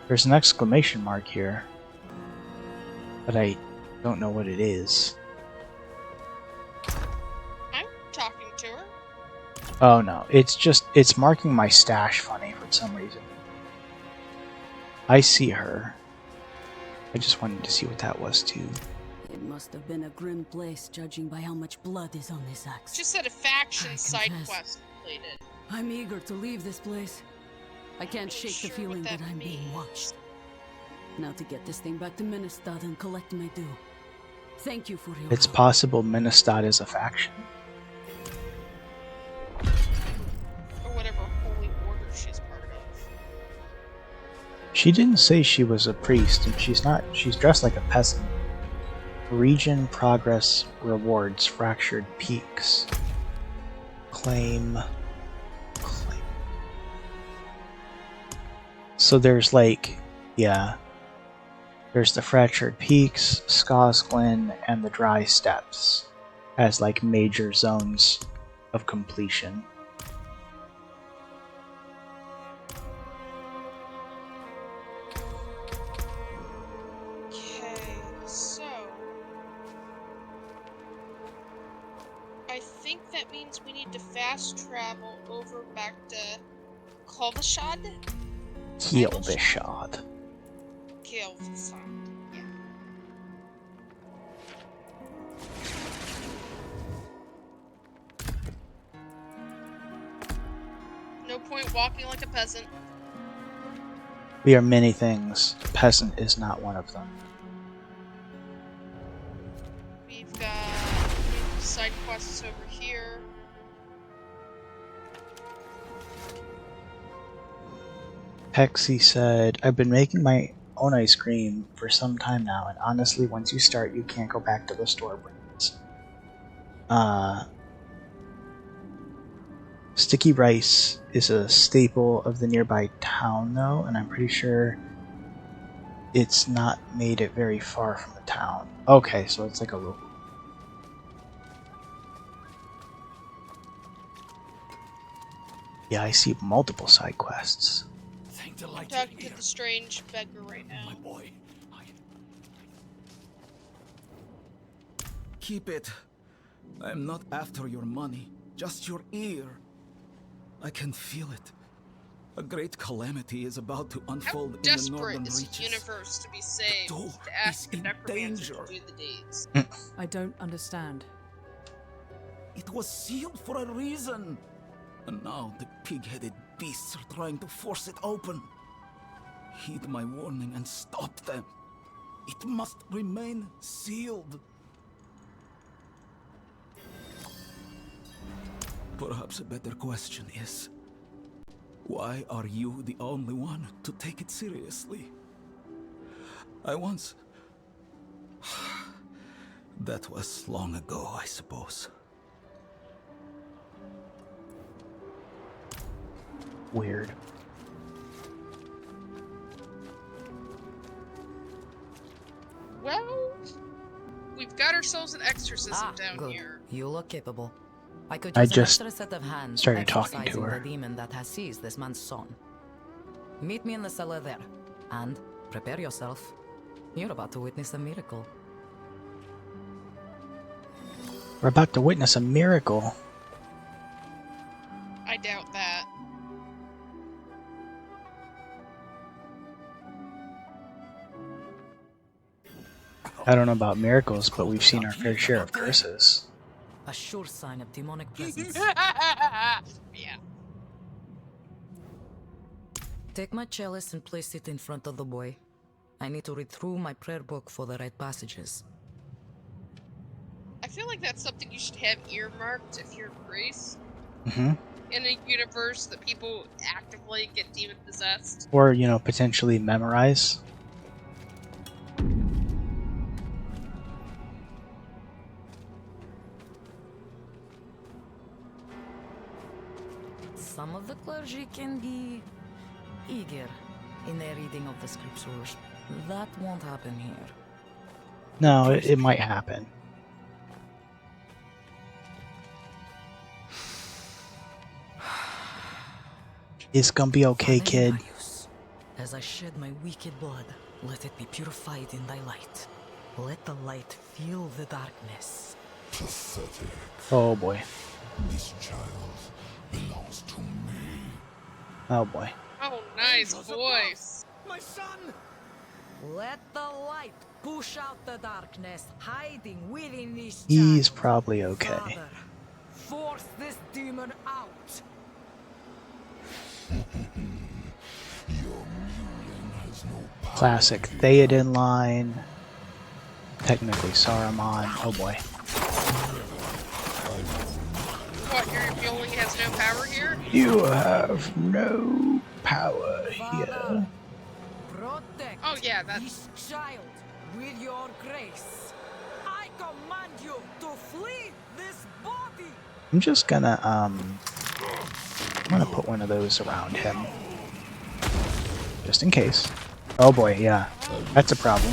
There's an exclamation mark here, but I don't know what it is. I'm talking to her. Oh no, it's marking my stash funny for some reason. I see her. I just wanted to see what that was too. It must have been a grim place, judging by how much blood is on this axe. Just said a faction I side confess. quest completed. I'm eager to leave this place. I can't Not really shake the sure what feeling that that I'm being means. watched. Now to get this thing back to Ministad and collect my due. Thank you for your It's help. possible Ministad is a faction. Or whatever holy order she's part of. She didn't say she was a priest, and she's not. She's dressed like a peasant. Region progress rewards fractured peaks. Claim. So there's like, yeah. There's the fractured peaks, Skosglen, and the dry steppes as like major zones of completion. Okay, so I think that means we need to fast travel over back to Kolvashad? Kielbishad. Kilvashad. Yeah. No point walking like a peasant. We are many things. Peasant is not one of them. We've got side quests over here. Pexi said, I've been making my own ice cream for some time now, and honestly, once you start, you can't go back to the store brands. Sticky rice is a staple of the nearby town, though, and I'm pretty sure it's not made it very far from the town. Okay, so it's like a local. Yeah, I see multiple side quests. Thank the I'm light talking here. to the strange beggar right now. My boy. Keep it. I'm not after your money, just your ear. I can feel it. A great calamity is about to How unfold in the desperate northern is reaches. the universe to be saved door to ask is a in necromancer danger. to do the deeds? I don't understand. It was sealed for a reason. And now the pig-headed beasts are trying to force it open. Heed my warning and stop them. It must remain sealed. Perhaps a better question is, why are you the only one to take it seriously? I once... That was long ago, I suppose. Weird. Well, we've got ourselves an exorcism down good. here. You look capable. I could I use an just extra set of hands started talking to exorcising her. the demon that has seized this man's son. Meet me in the cellar there, and prepare yourself. You're about to witness a miracle. We're about to witness a miracle. I doubt that. I don't know about miracles, but we've seen our fair share of curses. A sure sign of demonic presence. Yeah. Take my chalice and place it in front of the boy. I need to read through my prayer book for the right passages. I feel like that's something you should have earmarked if you're a priest Hmm. in a universe that people actively get demon possessed. Or, you know, potentially memorize. Some of the clergy can be eager in their reading of the scriptures. That won't happen here. No, it might happen. It's gonna be okay, Father kid. Marius, as I shed my wicked blood, let it be purified in thy light. Let the light fill the darkness. Pathetic. Oh boy. This child belongs to me. Oh boy. Oh, nice voice. My son! Let the light push out the darkness hiding within this child. He's probably okay. Father, force this demon out. Classic Theoden line. Technically Saruman. Oh boy. What, your fueling has no power here? You have no power here. Father, protect Oh yeah, that's... this child with your grace. I command you to flee this body. I'm just gonna I'm gonna put one of those around him. Just in case. Oh boy, yeah. That's a problem.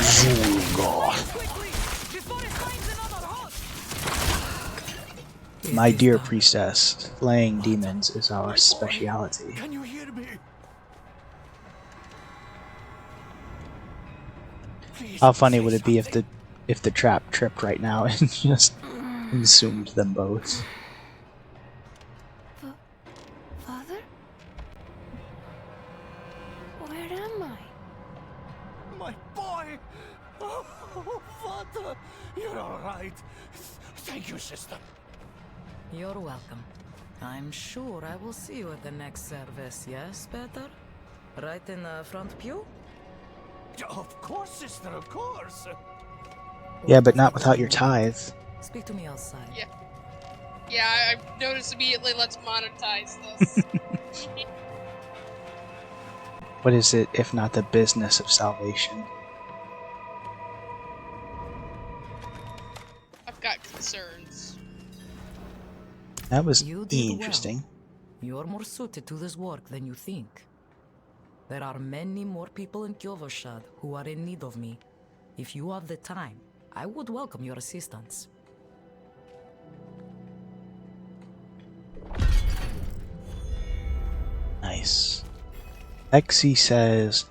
Zulgoth. Quickly, before it finds another host. My dear priestess, slaying demons is our speciality. Can you hear me? Please How funny say would it be something. if the trap tripped right now and just consumed them both? Father? Where am I? My boy! Oh, Father! You're alright. Thank you, sister. You're welcome. I'm sure I will see you at the next service, yes, Peter? Right in the front pew? Of course, sister, of course. Yeah, but not without your tithe. Speak to me outside. Yeah. Yeah, I noticed immediately, let's monetize this. What is it if not the business of salvation? I've got concerns. That was You did interesting. well. You're more suited to this work than you think. There are many more people in Kyovoshad who are in need of me. If you have the time, I would welcome your assistance. Nice. Lexi says,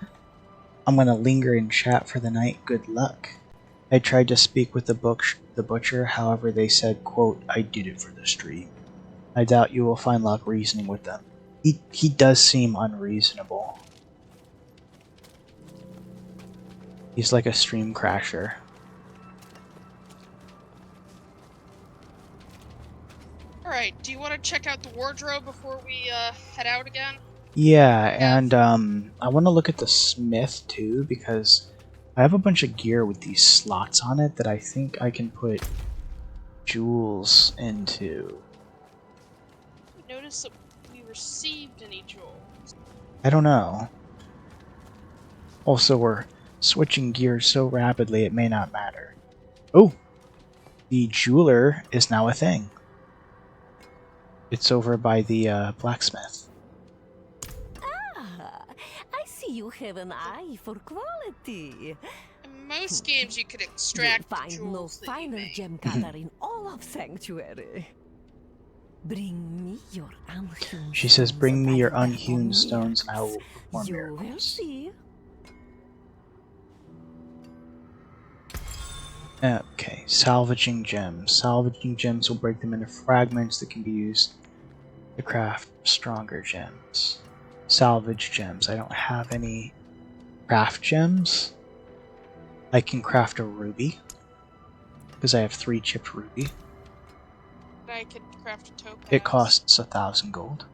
I'm gonna linger in chat for the night. Good luck. I tried to speak with the butcher, however they said, quote, I did it for the stream. I doubt you will find luck reasoning with them. He does seem unreasonable. He's like a stream crasher. Alright, do you want to check out the wardrobe before we head out again? Yeah, and I want to look at the smith too, because I have a bunch of gear with these slots on it that I think I can put jewels into. Notice that we received any jewels. I don't know. Also, we're switching gears so rapidly it may not matter. Oh! The jeweler is now a thing. It's over by the blacksmith. Ah, I see you have an eye for quality. In most games you could You'll extract the find no jewels that you finer make. gem cutter in all of Sanctuary. Bring me your unhewn She says, stones bring me that your I work unhewn on stones and I will miracles. perform You will miracles. see. Okay, salvaging gems. Salvaging gems will break them into fragments that can be used to craft stronger gems. Salvage gems. I don't have any craft gems. I can craft a ruby, because I have 3 chipped ruby. I could craft a topaz. It costs 1,000 gold.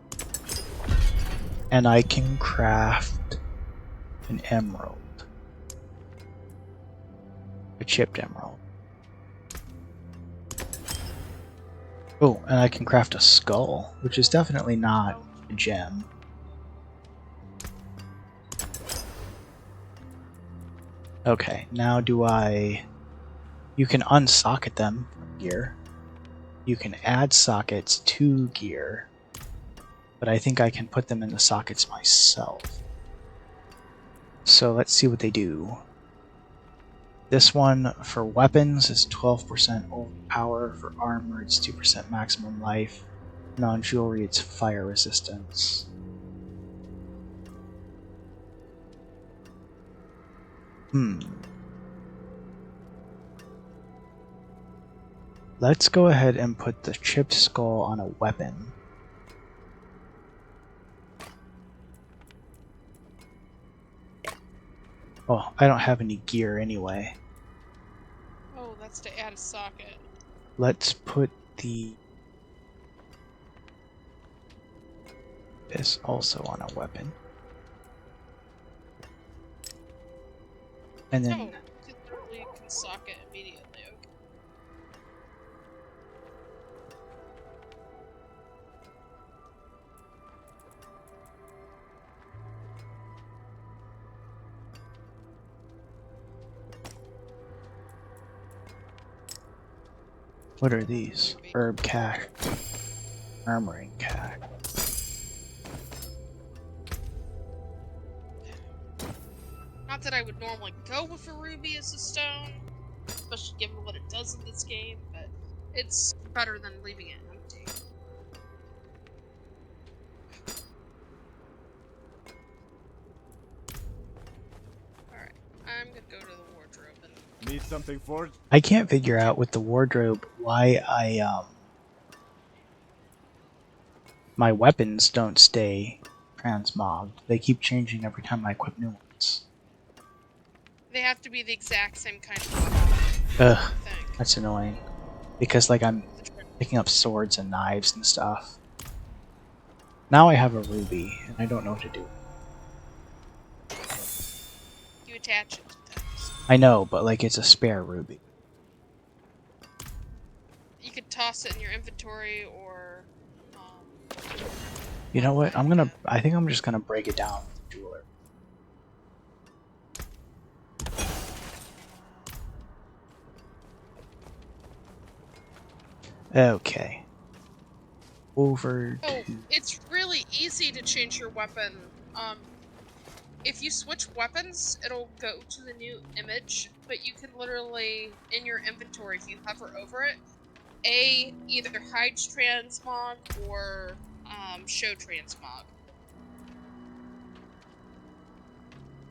And I can craft an emerald. A chipped emerald. Oh, and I can craft a skull, which is definitely not a gem. Okay, now do I... You can unsocket them from gear. You can add sockets to gear. But I think I can put them in the sockets myself. So let's see what they do. This one for weapons is 12% overpower. For armor, it's 2% maximum life. And on jewelry, it's fire resistance. Let's go ahead and put the chipped skull on a weapon. Oh, I don't have any gear anyway. Oh, that's to add a socket. Let's put this also on a weapon. And then Oh, you can socket immediately. Okay. what are these? Herb cache. Armoring cache. Not that I would normally go with a ruby as a stone, especially given what it does in this game, but it's better than leaving it empty. Alright, I'm gonna go to the wardrobe and... Need something forged? I can't figure out with the wardrobe why my weapons don't stay transmogged. They keep changing every time I equip new ones. They have to be the exact same kind of Ugh, thing. that's annoying. Because like I'm picking up swords and knives and stuff. Now I have a ruby and I don't know what to do. You attach it to things. I know, but like it's a spare ruby. You could toss it in your inventory or... You know what? I think I'm just gonna break it down with the jeweler. Okay. Over Oh, to... it's really easy to change your weapon. If you switch weapons, it'll go to the new image, but you can literally, in your inventory, if you hover over it, either hide transmog or show transmog.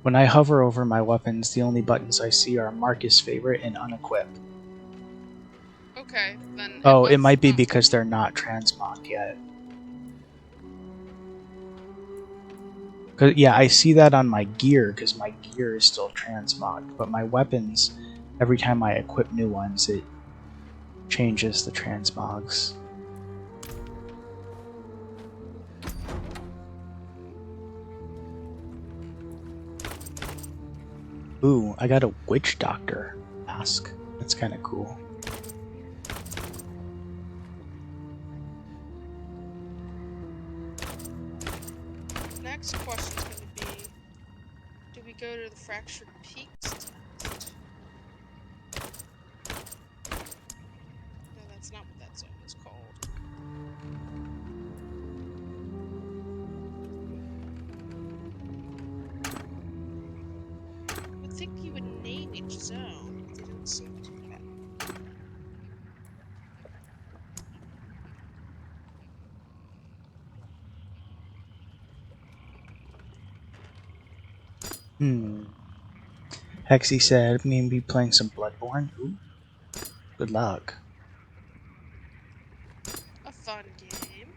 When I hover over my weapons, the only buttons I see are Marcus favorite and unequip. Okay, then... Oh, it must might be not because they're not transmog yet. 'Cause, yeah, I see that on my gear, because my gear is still transmogged, but my weapons, every time I equip new ones, it changes the transmogs. Ooh, I got a witch doctor mask. That's kind of cool. Next question is going to be, do we go to the Fractured Peaks test? No, that's not what that zone is called. I would think you would name each zone. They didn't seem to do that. Hexy said, maybe playing some Bloodborne. Ooh. Good luck. A fun game.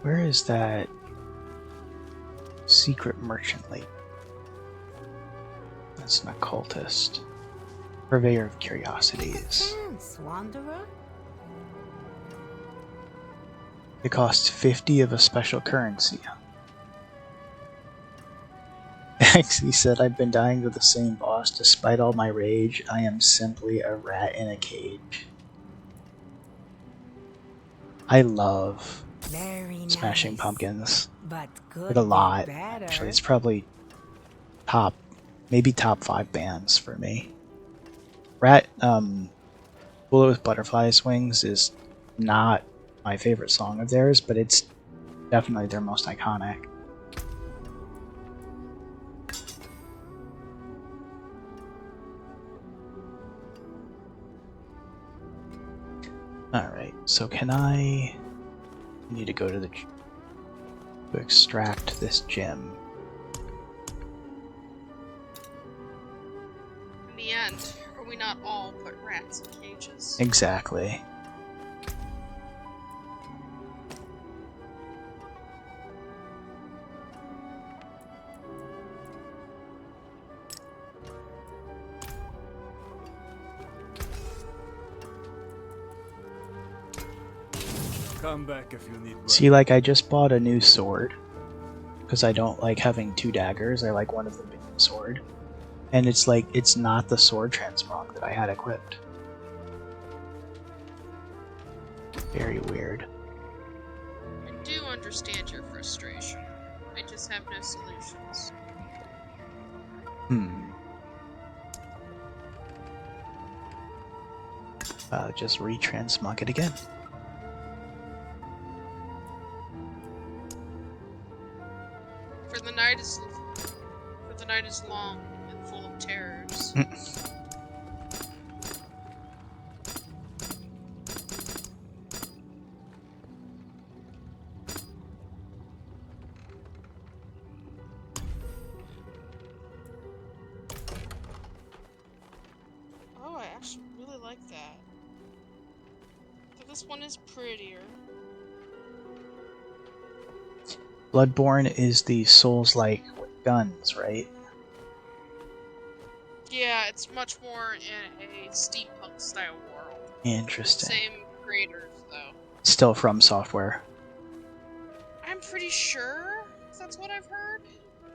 Where is that secret merchant lady? That's an occultist. Purveyor of curiosities. Thanks, wanderer. It costs 50 of a special currency. Hexy said, I've been dying to the same boss despite all my rage. I am simply a rat in a cage. I love Very Smashing nice. Pumpkins. But Like could a lot, be better. actually. It's probably maybe top 5 bands for me. Bullet with Butterflies Wings is not my favorite song of theirs, but it's definitely their most iconic. Alright, so I need to go to to extract this gem. In the end, are we not all but rats in cages? Exactly. Come back if you need. See, like, I just bought a new sword because I don't like having 2 daggers. I like one of them being a sword, and it's like it's not the sword transmog that I had equipped. Very weird. I do understand your frustration. I just have no solutions. Just retransmog it again. For the night is long and full of terrors. Oh, I actually really like that. But this one is prettier. Bloodborne is the Souls-like with guns, right? Yeah, it's much more in a steampunk style world. Interesting. Same creators, though. Still from Software. I'm pretty sure that's what I've heard.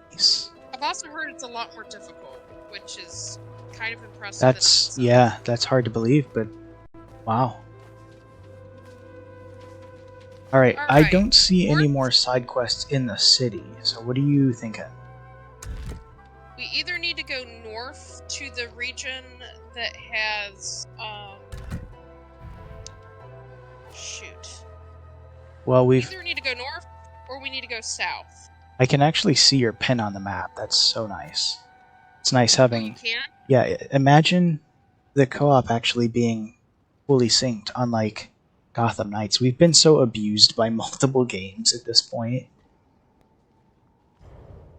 Nice. I've also heard it's a lot more difficult, which is kind of impressive. That's, yeah, that's hard to believe, but wow. Alright, I don't see any more side quests in the city, so what are you thinking? We either need to go north to the region that has, shoot. Well, We we've... either need to go north, or we need to go south. I can actually see your pin on the map. That's so nice. It's nice having... You can? Yeah, imagine the co-op actually being fully synced, unlike Gotham Knights. We've been so abused by multiple games at this point.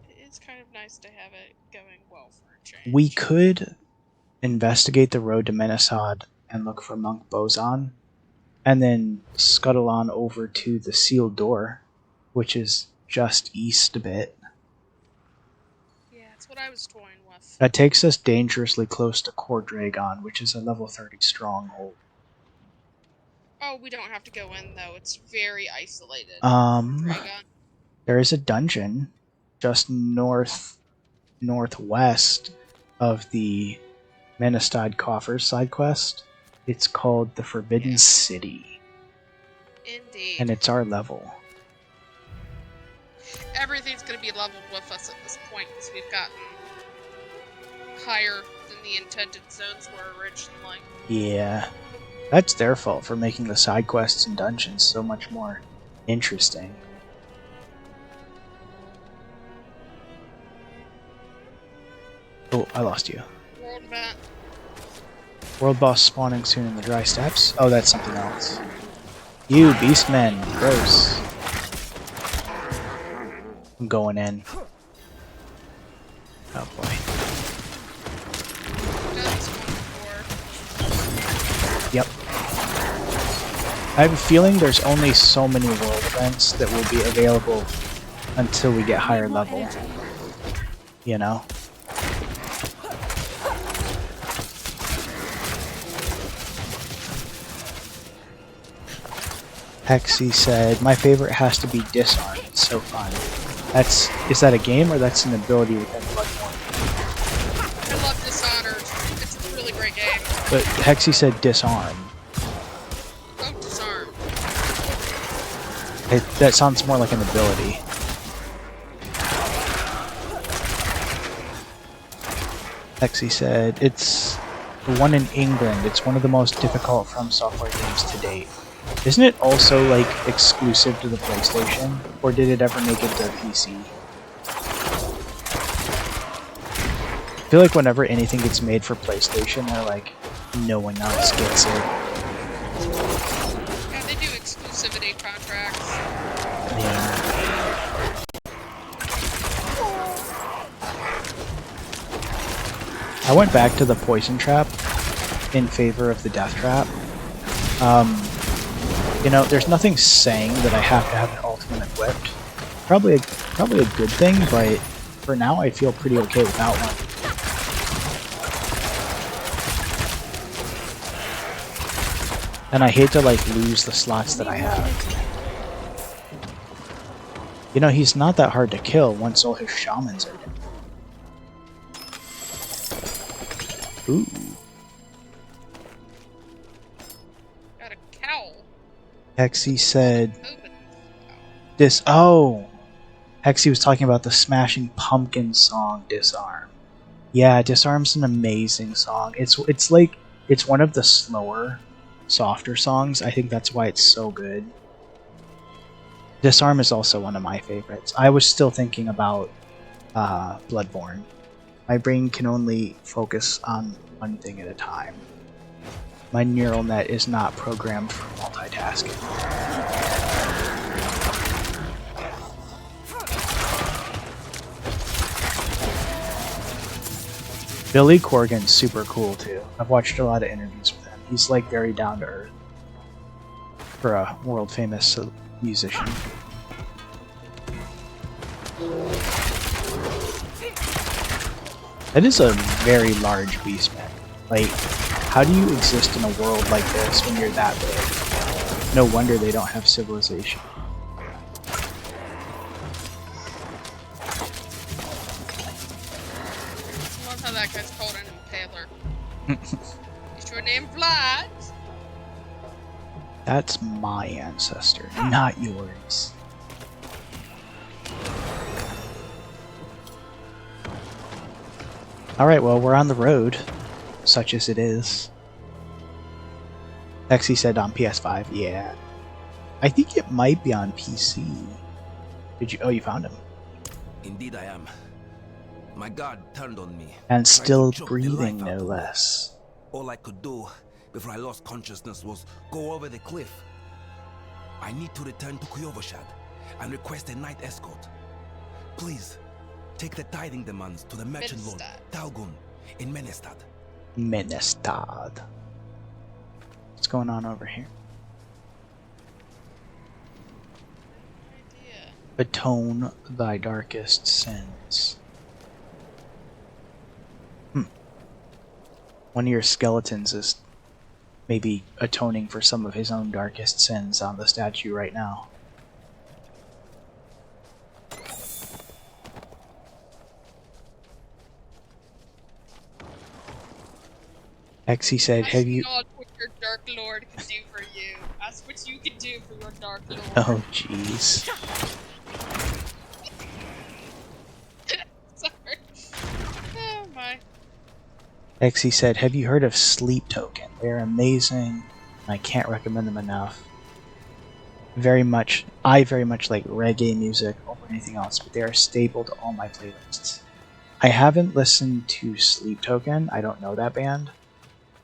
It's kind of nice to have it going well for a change. We could investigate the road to Menesod and look for Monk Bozon, and then scuttle on over to the sealed door, which is just east a bit. Yeah, that's what I was toying with. That takes us dangerously close to Core Dragon, which is a level 30 stronghold. Oh, we don't have to go in, though. It's very isolated. There is a dungeon just northwest of the Menestad Coffers side quest. It's called the Forbidden City. Indeed. And it's our level. Everything's going to be leveled with us at this point, because we've gotten higher than the intended zones were originally. Yeah. That's their fault for making the side quests and dungeons so much more interesting. Oh, I lost you. World event. World boss spawning soon in the dry steppes? Oh, that's something else. You, beastmen. Gross. I'm going in. Oh boy. Yep. I have a feeling there's only so many world events that will be available until we get higher level. You know? Hexy said, my favorite has to be Disarm. It's so fun. Is that a game or that's an ability within Bloodborne? I love Dishonored. It's a really great game. But Hexy said disarm. Oh, Disarm. That sounds more like an ability. Hexy said it's the one in England. It's one of the most difficult From Software games to date. Isn't it also like exclusive to the PlayStation, or did it ever make it to PC? I feel like whenever anything gets made for PlayStation, they're like, no one else gets it. Yeah, they do exclusivity contracts. Yeah. I went back to the Poison Trap in favor of the Death Trap. You know, there's nothing saying that I have to have an ultimate equipped. Probably a good thing, but for now I feel pretty okay without one. And I hate to like lose the slots that I have. You know, he's not that hard to kill once all his shamans are dead. Ooh. Got a cowl. Hexy said this. Oh, Hexy was talking about the Smashing Pumpkins song "Disarm." Yeah, "Disarm's" an amazing song. It's one of the slower, softer songs. I think that's why it's so good. "Disarm" is also one of my favorites. I was still thinking about Bloodborne. My brain can only focus on one thing at a time. My neural net is not programmed for multitasking. Billy Corgan's super cool too. I've watched a lot of interviews with him. He's like very down to earth for a world famous musician. That is a very large beastman. Like, how do you exist in a world like this when you're that big? No wonder they don't have civilization. I love how that guy's called an impaler. Is your name Vlad? That's my ancestor, not yours. Alright, well, we're on the road, such as it is. Hexy said on PS5, yeah. I think it might be on PC. Did you? Oh, you found him. Indeed I am. My god turned on me. And still breathing, no less. All I could do before I lost consciousness was go over the cliff. I need to return to Kyovashad and request a night escort. Please, take the tithing demands to the merchant lord, Talgun, in Menestad. Menestad. What's going on over here? Atone thy darkest sins. One of your skeletons is maybe atoning for some of his own darkest sins on the statue right now. Hexy said, Ask have you... not what your Dark Lord can do for you. Ask what you can do for your Dark Lord. Oh, jeez. Sorry. Oh my. Hexy said, have you heard of Sleep Token? They're amazing, and I can't recommend them enough. I very much like reggae music over anything else, but they are a staple to all my playlists. I haven't listened to Sleep Token, I don't know that band,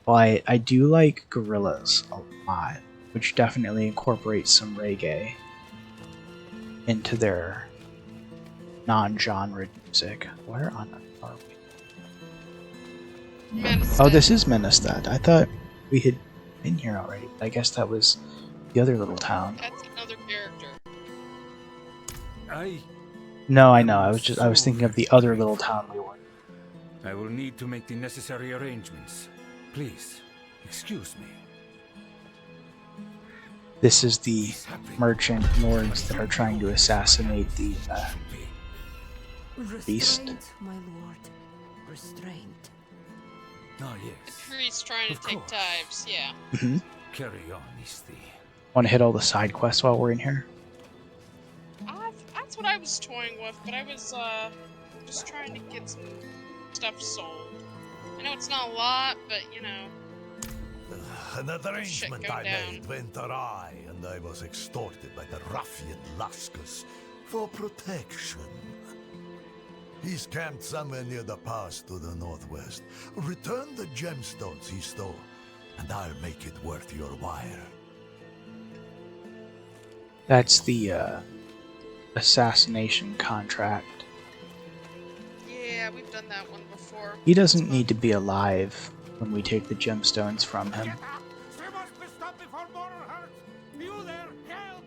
but I do like Gorillaz a lot, which definitely incorporates some reggae into their non-genre music. Where on earth are we? Menestad. Oh, this is Menestad. I thought we had been here already. I guess that was the other little town. That's another character. No, I know. I was thinking of the other little town we were. I will need to make the necessary arrangements. Please, excuse me. This is the merchant lords that are trying to assassinate the Beast. Restraint, my lord. Restraint. Ah, The yes. priest trying to Of take course. dives, yeah. Mm-hmm. Carry on, Misty. Want to hit all the side quests while we're in here? That's what I was toying with, but I was just trying to get some stuff sold. I know it's not a lot, but you know. An Shit arrangement go I down. made went awry, and I was extorted by the ruffian Laskus for protection. He's camped somewhere near the pass to the northwest. Return the gemstones he stole, and I'll make it worth your while. That's the assassination contract. Yeah, we've done that one before. He doesn't need to be alive when we take the gemstones from him. She must be stopped before more hurts. You there, help!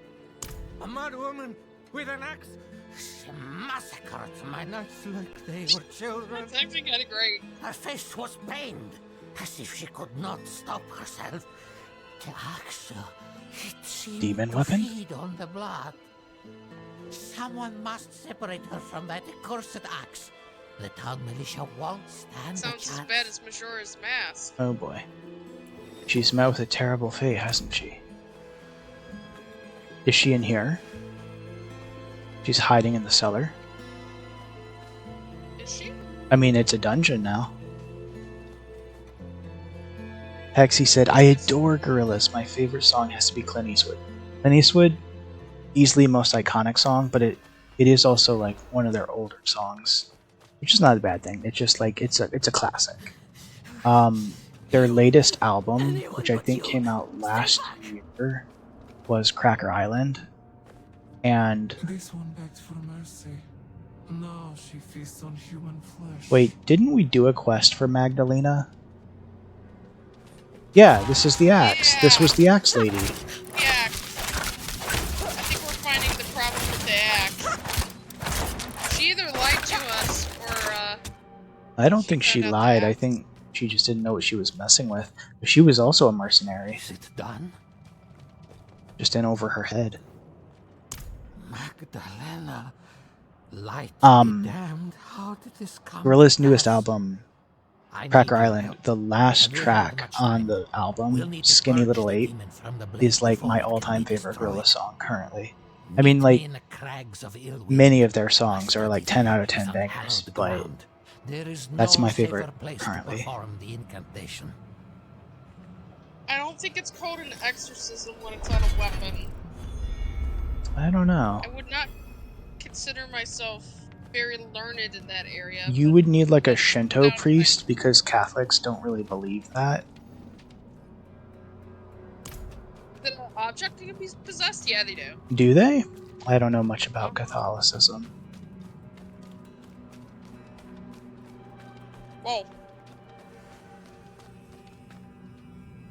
A mad woman with an axe. She massacred my knights like they were children. That's actually kind of great. Her face was pained, as if she could not stop herself. The axe, it seemed Demon to weapon? feed on the blood. Someone must separate her from that accursed axe. The town militia won't stand a Sounds as chance. bad as Majora's Mask. Oh boy. She's met with a terrible fate, hasn't she? Is she in here? She's hiding in the cellar. Is she? I mean, it's a dungeon now. Hexy said, I adore Gorillaz. My favorite song has to be Clint Eastwood. Clint Eastwood, easily most iconic song, but it is also like one of their older songs, which is not a bad thing. It's just like it's a classic. Their latest album, which I think came out last year, was Cracker Island. And This one begs for mercy. Now she feasts on human flesh. wait, didn't we do a quest for Magdalena? Yeah, this is the axe. Yeah. This was the axe lady. The axe. I think we're finding the problem with the axe. She either lied to us, or, I don't think she found out the lied. I axe. think she just didn't know what she was messing with. But she was also a mercenary, Is it done? just in over her head. Magdalena. Light Um, be damned. How did this come Gorilla's to newest pass? album, I need Cracker your Island, help. the last And we don't have track much on time. the We'll album, need to Skinny purge Little the Ape, demon from the blade is like before my it can all-time be favorite destroyed. Gorilla song currently. I mean, Meet like, me in the crags of Illwind. many of their songs are like 10 out of 10 On bangers, hallowed but ground. There is that's no my safer favorite place to currently. perform the incantation. I don't think it's called an exorcism when it's on a weapon. I don't know. I would not consider myself very learned in that area. You but would need like a Shinto sounds priest because Catholics don't really believe that. The object can be possessed? Yeah, they do. Do they? I don't know much about Catholicism. Whoa.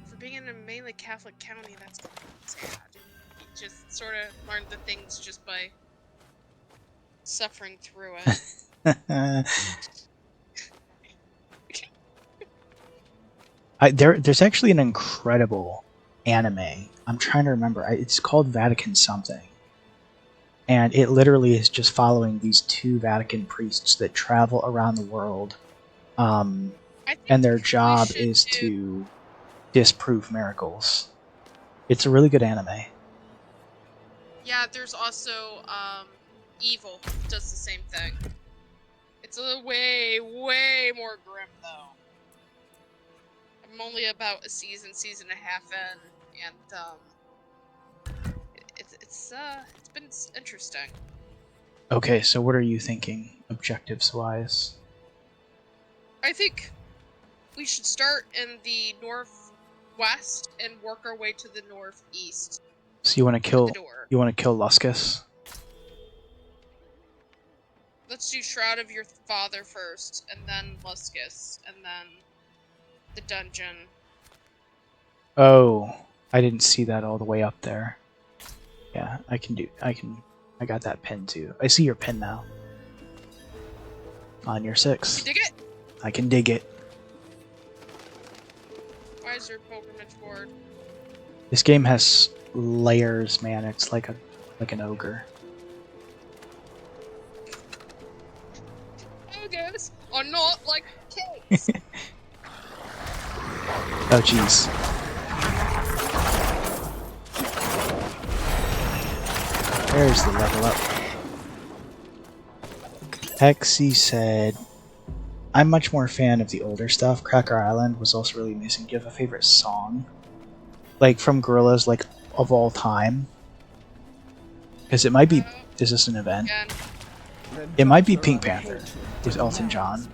For being in a mainly Catholic county, that's kind of sad. You just sort of learn the things just by suffering through it. There's actually an incredible anime. I'm trying to remember. It's called Vatican something. And it literally is just following these two Vatican priests that travel around the world. And their job is to disprove miracles. It's a really good anime. Yeah, there's also Evil does the same thing. It's a way more grim though. I'm only about a season and a half in, and it's been interesting. Okay, so what are you thinking, objectives-wise? I think we should start in the northwest and work our way to the northeast. So you want to kill the door. Luskus? Let's do Shroud of Your Father first, and then Luskus, and then the dungeon. Oh, I didn't see that all the way up there. Yeah, I got that pin too. I see your pin now. On your 6. You dig it? I can dig it. Why is there a pilgrimage board? This game has layers, man. It's like an ogre. August are not like cakes. Oh, jeez. There's the level up. Hexy said, I'm much more a fan of the older stuff. Cracker Island was also really amazing. Do you have a favorite song? Like, from Gorillaz, like, of all time? Because it might be... Is this an event? It might be Pink Panther with Elton John.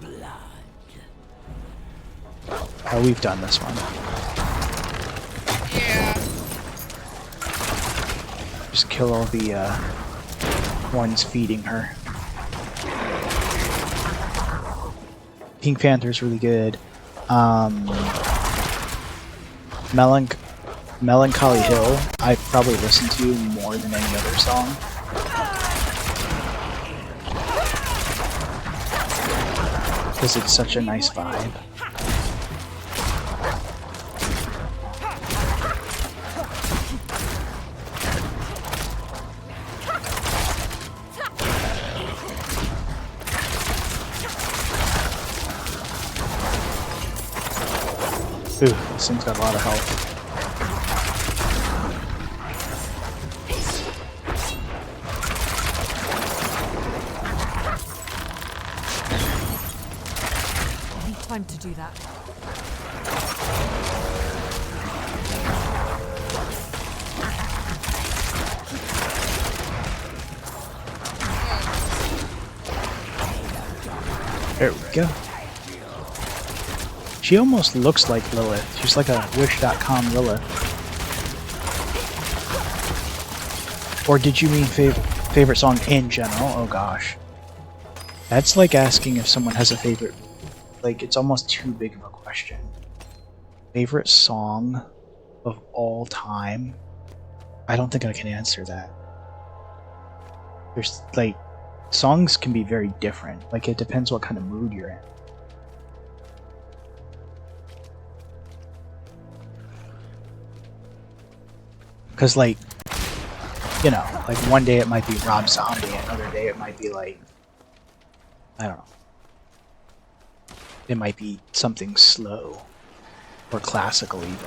Oh, we've done this one. Yeah. Just kill all the ones feeding her. Pink Panther's really good. Melancholy Hill, I probably listen to more than any other song. Because it's such a nice vibe. Ooh, this thing's got a lot of health. Time to do that. There we go. She almost looks like Lilith. She's like a Wish.com Lilith. Or did you mean favorite song in general? Oh gosh. That's like asking if someone has a favorite... Like, it's almost too big of a question. Favorite song of all time? I don't think I can answer that. There's, like, songs can be very different. Like, it depends what kind of mood you're in. Because, like, you know, like one day it might be Rob Zombie, another day it might be like, I don't know. It might be something slow or classical even.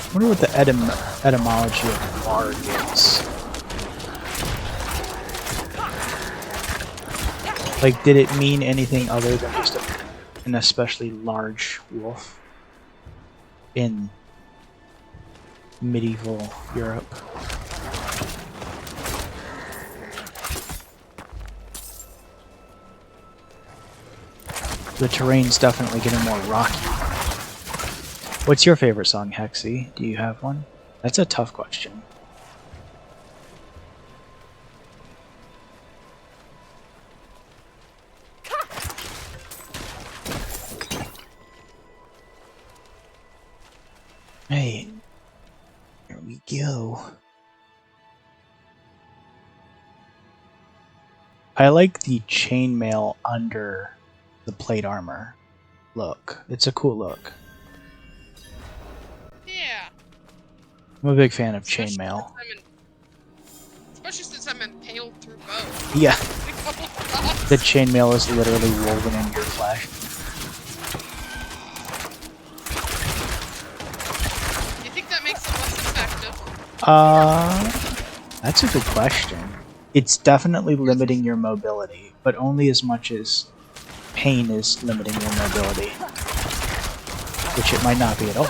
I wonder what the etymology of larg is. Like, did it mean anything other than just an especially large wolf in medieval Europe? The terrain's definitely getting more rocky. What's your favorite song, Hexy? Do you have one? That's a tough question. Hey, here we go. I like the chainmail under the plate armor look. It's a cool look. Yeah. I'm a big fan of chainmail. Especially since I'm impaled through both. Yeah. The chainmail is literally woven in your flesh. Do you think that makes it less effective? That's a good question. It's definitely limiting your mobility, but only as much as pain is limiting your mobility. Which it might not be at all.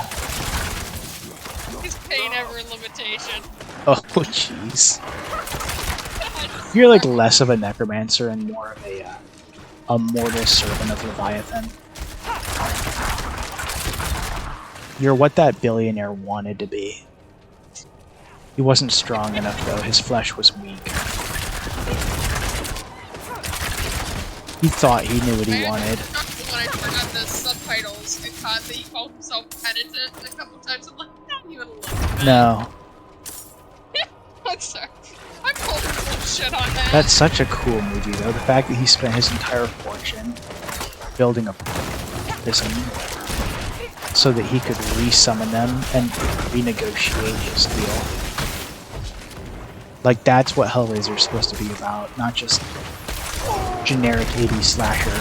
Is pain ever a limitation? Oh, jeez. You're like less of a necromancer and more of a mortal servant of Leviathan. You're what that billionaire wanted to be. He wasn't strong enough though, his flesh was weak. He thought he knew what he wanted. When I turned out the subtitles and caught that he called himself penitent a couple times. I'm like, not even a little bit. No. I'm sorry. I'm calling some shit on that. That's such a cool movie, though. The fact that he spent his entire fortune building a prison so that he could re-summon them and renegotiate his deal. Like, that's what Hellraiser is supposed to be about, not just generic 80s slasher,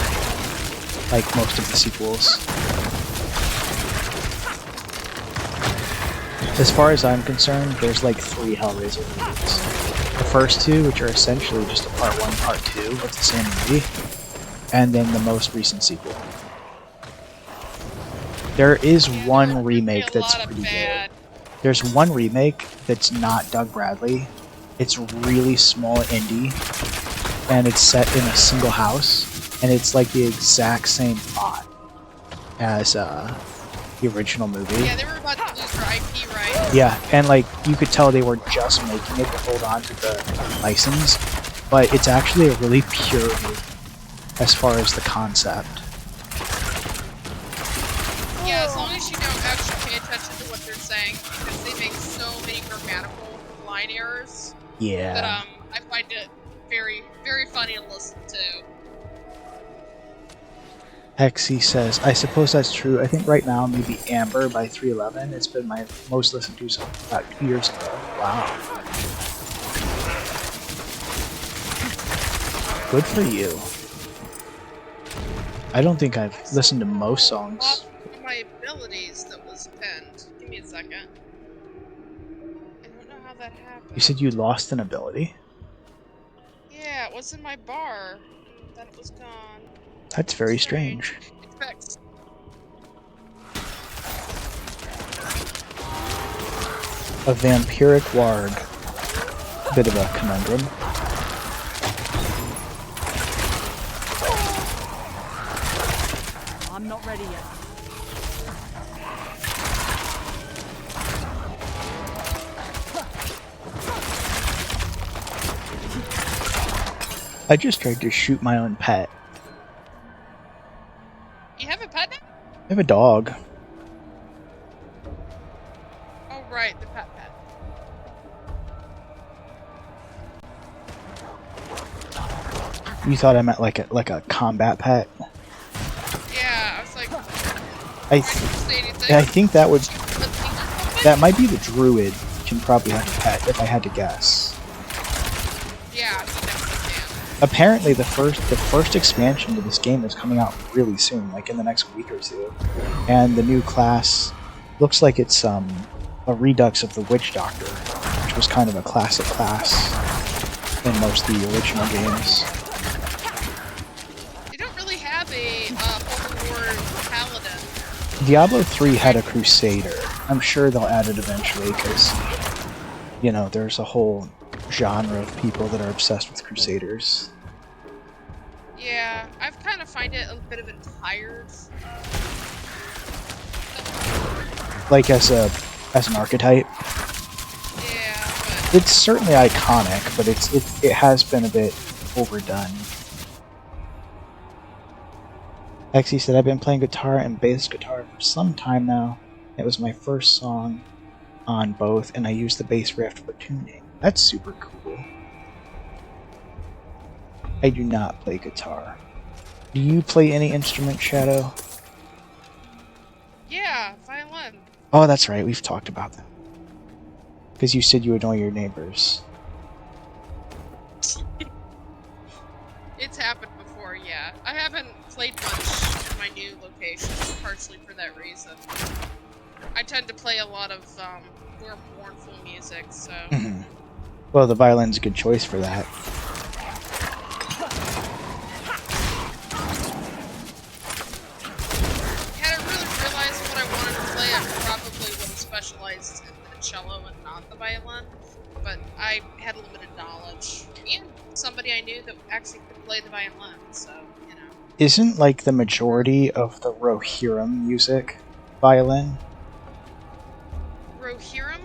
like most of the sequels. As far as I'm concerned, there's like 3 Hellraiser movies. The first 2, which are essentially just a part 1, part 2 of the same movie, and then the most recent sequel. There is one remake that's pretty good. There's one remake that's not Doug Bradley. It's really small indie, and it's set in a single house, and it's like the exact same plot as the original movie. Yeah, they were about to lose their IP rights. Yeah, and like you could tell they were just making it to hold on to the license, but it's actually a really pure movie as far as the concept. Yeah, as long as you don't actually pay attention to what they're saying, because they make so many grammatical line errors. Yeah. That I find it very, very funny to listen to. Hexy says, I suppose that's true. I think right now maybe Amber by 311. It's been my most listened to song about 2 years ago. Wow. Good for you. I don't think I've listened to most songs. One of my abilities that was pinned. Give me a second. I don't know how that happened. You said you lost an ability? Yeah, it was in my bar. And then it was gone. That's very strange. It's fixed. A vampiric warg. Bit of a conundrum. I'm not ready yet. I just tried to shoot my own pet. You have a pet now? I have a dog. Oh, right, the pet. You thought I meant like a combat pet? Yeah, I was like, I think that would... That might be the druid. Can probably have a pet, if I had to guess. Yeah, he definitely can. Apparently the first expansion to this game is coming out really soon, like in the next week or 2. And the new class looks like it's a redux of the Witch Doctor, which was kind of a classic class in most of the original games. They don't really have a Holy War Paladin. Diablo 3 had a Crusader. I'm sure they'll add it eventually, because, you know, there's a whole genre of people that are obsessed with Crusaders. Yeah, I've kind of find it a bit of a tired. Like as an archetype. Yeah, but It's certainly iconic, but it has been a bit overdone. Hexy said, I've been playing guitar and bass guitar for some time now. It was my first song on both, and I used the bass riff for tuning. That's super cool. I do not play guitar. Do you play any instrument, Shadow? yeah, violin. Oh, that's right, we've talked about that. Because you said you annoy your neighbors. It's happened before, yeah. I haven't played much in my new location, partially for that reason. I tend to play a lot of more mournful music, so... Well, the violin's a good choice for that. Had I really realized what I wanted to play, I probably would have specialized in the cello and not the violin. But I had limited knowledge. And somebody I knew that actually could play the violin, so, you know. Isn't, like, the majority of the Rohirrim music violin? Rohirrim?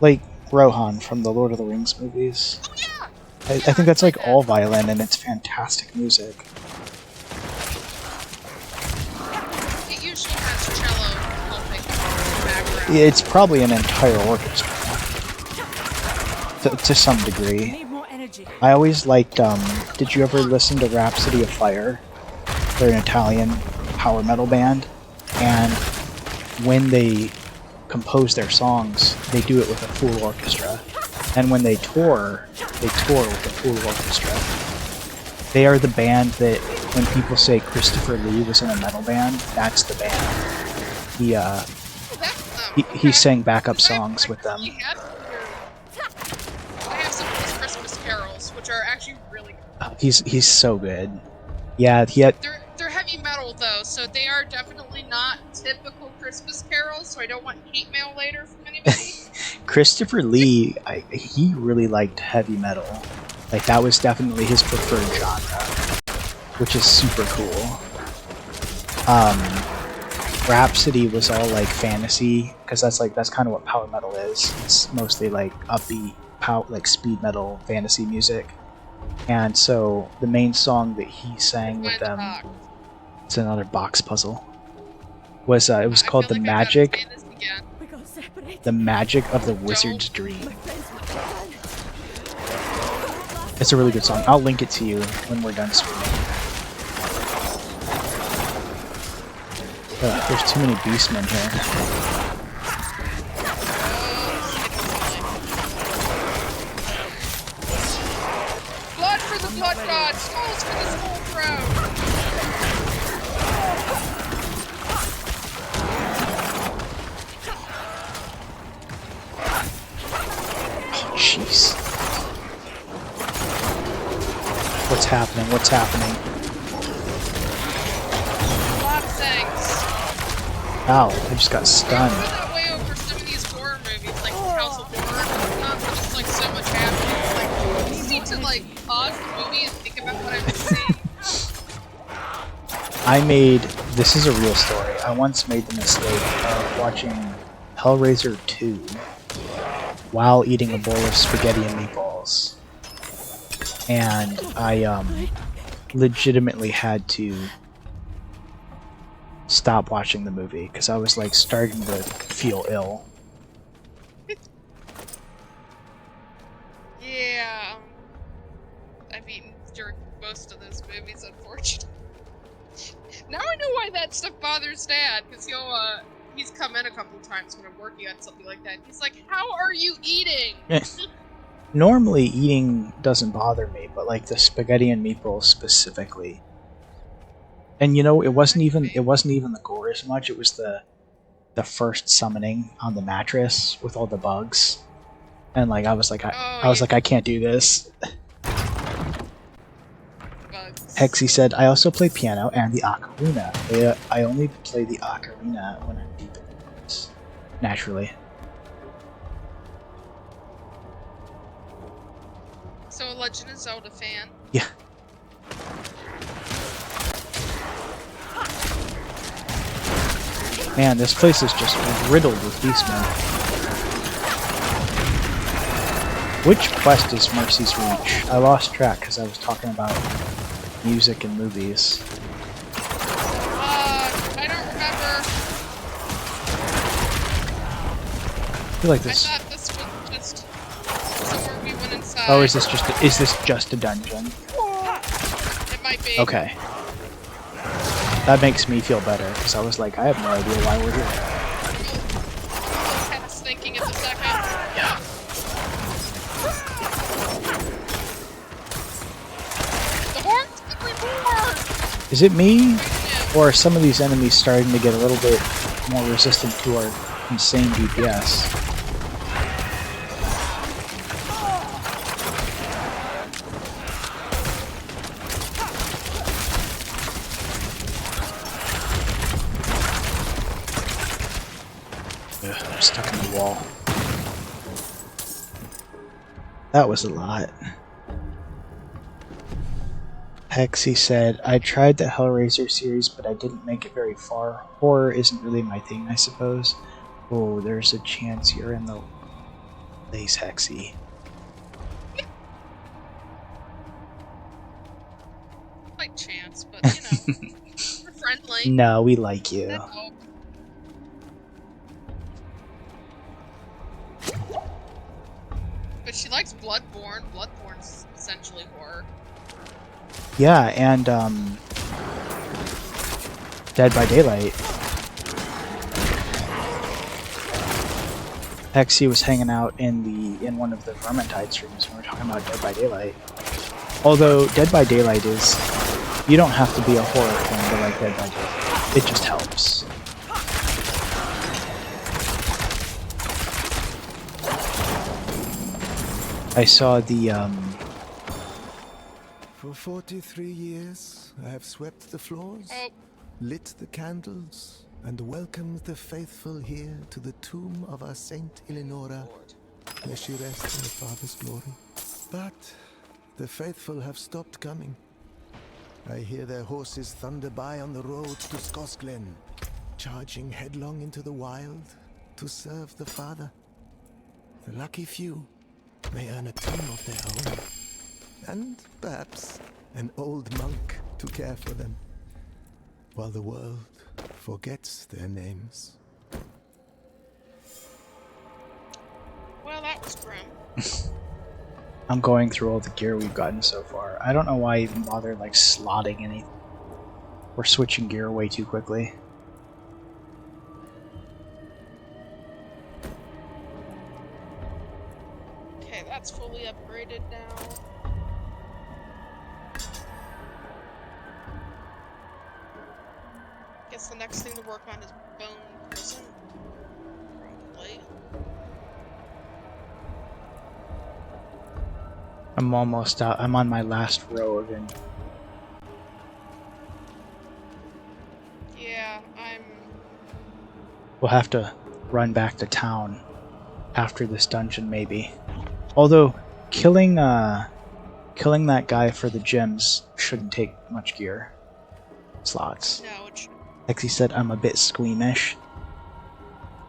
Like, Rohan from the Lord of the Rings movies. Oh, yeah! I think that's, like, all violin, and it's fantastic music. It's probably an entire orchestra. To some degree. I always liked, did you ever listen to Rhapsody of Fire? They're an Italian power metal band, and when they compose their songs, they do it with a full orchestra. And when they tour with a full orchestra. They are the band that, when people say Christopher Lee was in a metal band, that's the band. He sang backup songs with them. I have some of his Christmas carols, which are actually really good. He's so good. Yeah, he had. They're heavy metal though, so they are definitely not typical Christmas carols. So I don't want hate mail later from anybody. Christopher Lee, he really liked heavy metal. Like that was definitely his preferred genre, which is super cool. Rhapsody was all like fantasy, because that's kind of what power metal is. It's mostly like upbeat, like speed metal fantasy music. And so the main song that he sang with them, it's another box puzzle, was it was called The Magic of the Wizard's Dream. It's a really good song. I'll link it to you when we're done streaming. There's too many beastmen here. Blood for the blood god! Skulls for the skull throne! Oh, jeez. What's happening? What's happening? A lot of things. Ow, I just got stunned. I feel that way over some of these horror movies, like House of Horror and whatnot, where there's like so much happening. Like, I just need to like pause the movie and think about what I'm seeing. This is a real story. I once made the mistake of watching Hellraiser 2 while eating a bowl of spaghetti and meatballs. And I legitimately had to stop watching the movie because I was like starting to feel ill. Yeah, I've eaten during most of those movies, unfortunately. Now I know why that stuff bothers Dad, because he's come in a couple times when I'm working on something like that. He's like, "How are you eating?" Normally eating doesn't bother me, but like the spaghetti and meatballs specifically. And you know, it wasn't even the gore as much. It was the first summoning on the mattress with all the bugs, and like I was like, I can't do this. Hexy said, I also play piano and the ocarina. I only play the ocarina when I'm deep in the woods. Naturally. So a Legend of Zelda fan? Yeah. Man, this place is just riddled with beastmen. Which quest is Mercy's Reach? I lost track because I was talking about music and movies. I don't remember. I feel like this. I thought this was just somewhere we went inside. Oh, is this just a dungeon? It might be. Okay. That makes me feel better because I was like, I have no idea why we're here. I was thinking at the second. Yeah. The horns could be more. Is it me, or are some of these enemies starting to get a little bit more resistant to our insane DPS? Ugh, I'm stuck in the wall. That was a lot. Hexy said, I tried the Hellraiser series, but I didn't make it very far. Horror isn't really my thing, I suppose. Oh, there's a chance you're in the place, Hexy. Like chance, but you know, we're friendly. No, we like you. But she likes Bloodborne. Bloodborne's essentially horror. Yeah, and Dead by Daylight. Hexy was hanging out in one of the Vermintide streams when we were talking about Dead by Daylight. Although Dead by Daylight is, you don't have to be a horror fan to like Dead by Daylight. It just helps. I saw the For 43 years, I have swept the floors, lit the candles, and welcomed the faithful here to the tomb of our Saint Eleonora. May she rest in the Father's glory. But the faithful have stopped coming. I hear their horses thunder by on the road to Skosglen, charging headlong into the wild to serve the Father. The lucky few may earn a tomb of their own, and perhaps an old monk to care for them, while the world forgets their names. Well, that was grim. I'm going through all the gear we've gotten so far. I don't know why I even bother like slotting anything. We're switching gear way too quickly. Okay, that's fully upgraded now. Guess the next thing to work on is Bone Prison. Probably. I'm almost out. I'm on my last row of in. Yeah, I'm... We'll have to run back to town after this dungeon, maybe. Although, killing that guy for the gems shouldn't take much gear slots. No, it shouldn't. Like he said, I'm a bit squeamish.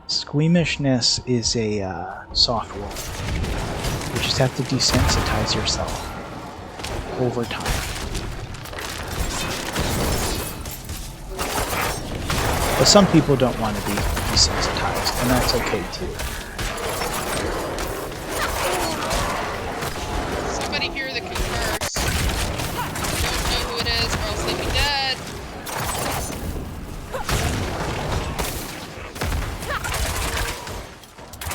Squeamishness is a soft rule. You just have to desensitize yourself over time. But some people don't want to be desensitized, and that's okay too. Somebody here that can curse. Don't know who it is, or else they'd be dead.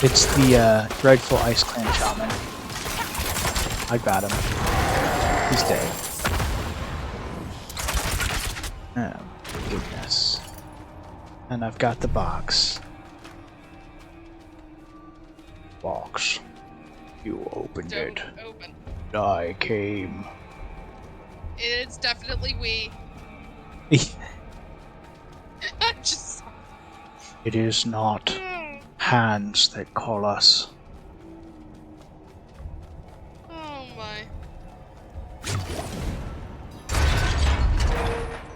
It's the dreadful Ice Clan Shaman. I got him. He's dead. Oh, goodness. And I've got the box. Box. You opened it. Open. I came. It's definitely we. Just... It is not hands that call us. Oh my.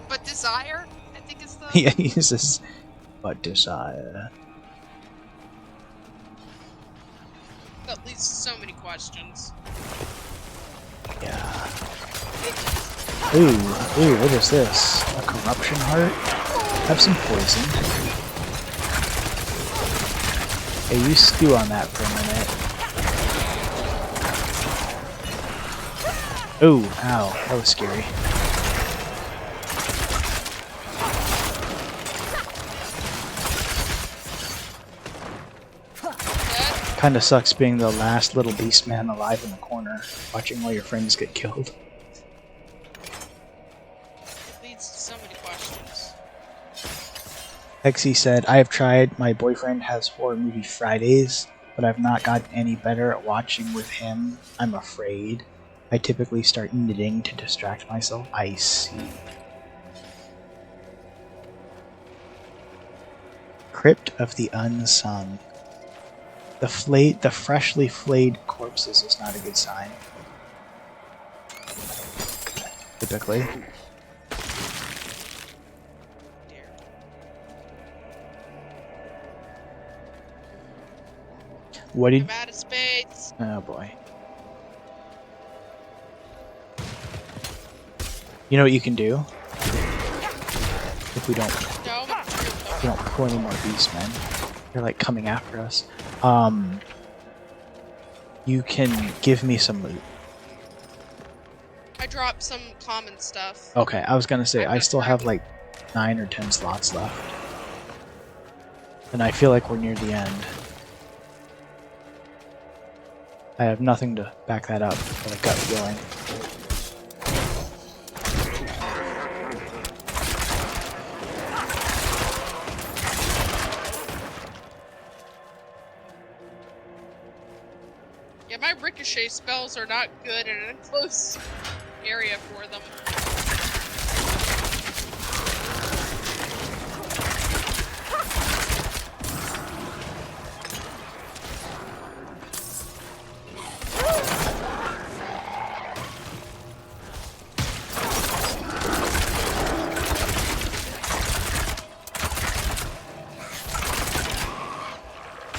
But desire? I think it's the... Yeah, he uses but desire. That leads to so many questions. Yeah. Ooh, what is this? A corruption heart? Have some poison. Hey, you stew on that for a minute. Ooh, ow, that was scary. Kinda sucks being the last little beast man alive in the corner, watching all your friends get killed. It leads to so many questions. Hexy said, I have tried, my boyfriend has horror movie Fridays, but I've not gotten any better at watching with him. I'm afraid. I typically start knitting to distract myself. I see. Crypt of the Unsung. The freshly flayed corpses is not a good sign. Typically. What did... I'm out of space. Oh boy. You know what you can do? If we don't pull any more beastmen. They're like coming after us. You can give me some loot. I dropped some common stuff. Okay, I was gonna say, I still have like 9 or 10 slots left. And I feel like we're near the end. I have nothing to back that up, but a gut feeling. Yeah, my ricochet spells are not good in an enclosed area for them.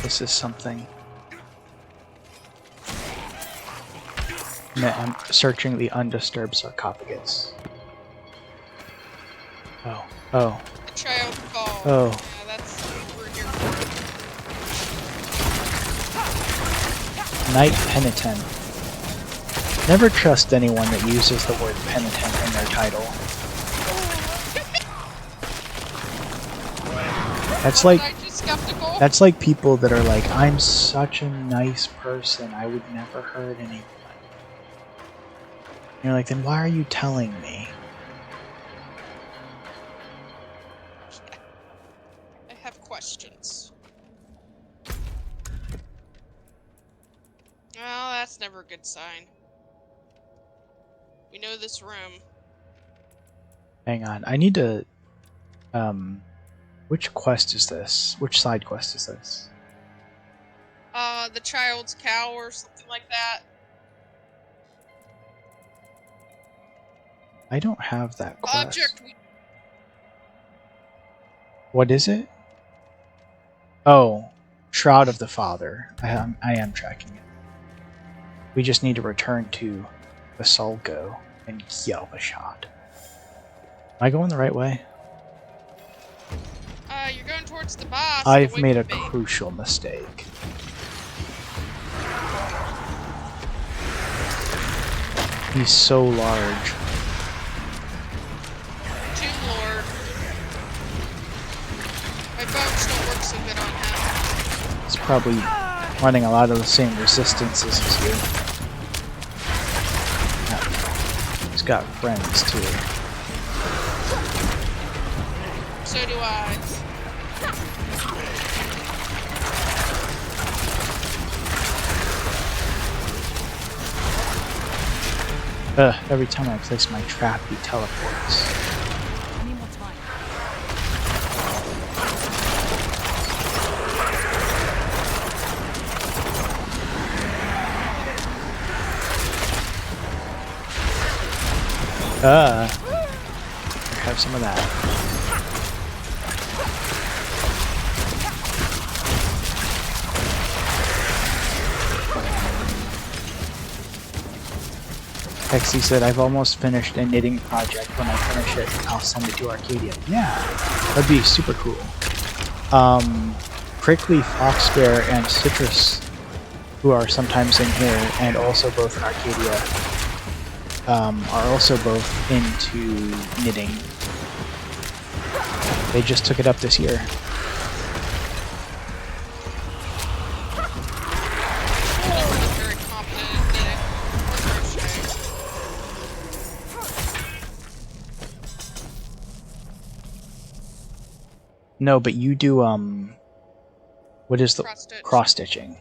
This is something. I'm searching the undisturbed sarcophagus. Oh. Oh. The child call. Oh. Yeah, that's what we're here for. Knight Penitent. Never trust anyone that uses the word penitent in their title. That's like people that are like, I'm such a nice person, I would never hurt anyone. And you're like, then why are you telling me? I have questions. Well, that's never a good sign. We know this room. Hang on, I need to... which quest is this? Which side quest is this? The Child's Cow or something like that. I don't have that quest. Object. What is it? Oh, Shroud of the Father. I am tracking it. We just need to return to Basulgo and Gyalvashad. Am I going the right way? You're going towards the boss. I've made a crucial mistake. He's so large. Tomb Lord. My bones don't work so good on him. He's probably running a lot of the same resistances as you. He's got friends too. So do I. Every time I place my trap, he teleports. I need more time. Have some of that. Hexy said, I've almost finished a knitting project. When I finish it, I'll send it to Arcadia. Yeah, that'd be super cool. Prickly Foxbear and Citrus, who are sometimes in here, and also both in Arcadia, are also both into knitting. They just took it up this year. No, but you do, what is the cross-stitching?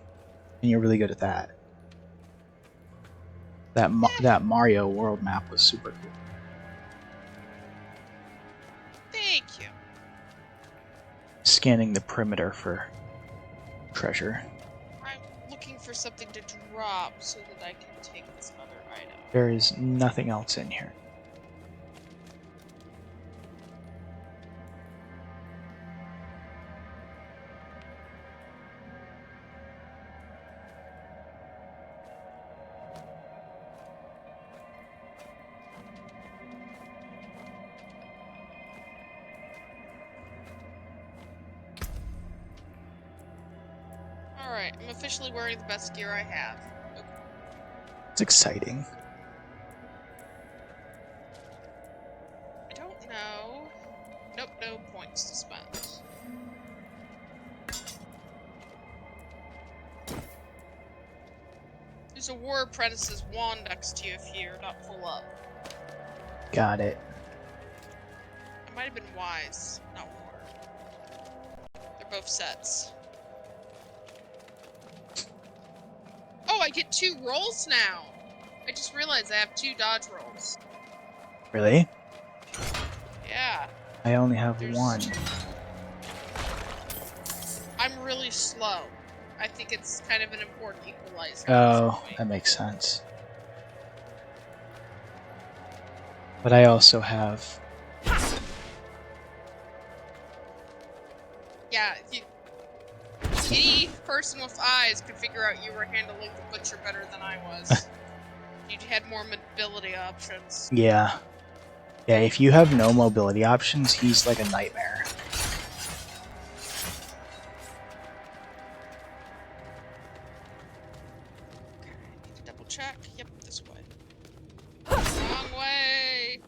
And you're really good at that. That Mario world map was super cool. Thank you. Scanning the perimeter for treasure. I'm looking for something to drop so that I can take this other item. There is nothing else in here. Alright, I'm officially wearing the best gear I have. It's exciting. I don't know. Nope, no points to spend. There's a War Apprentice's wand next to you if you're not full up. Got it. It might have been Wise, not War. They're both sets. Oh, I get 2 rolls now! I just realized I have 2 dodge rolls. Really? Yeah. I only have 1. I'm really slow. I think it's kind of an important equalizer. Oh, that makes sense. But I also have... Yeah, if you... Any person with eyes could figure out you were handling the butcher better than I was. You had more mobility options. Yeah. Yeah, if you have no mobility options, he's like a nightmare. Double check. Yep, this way. Wrong way!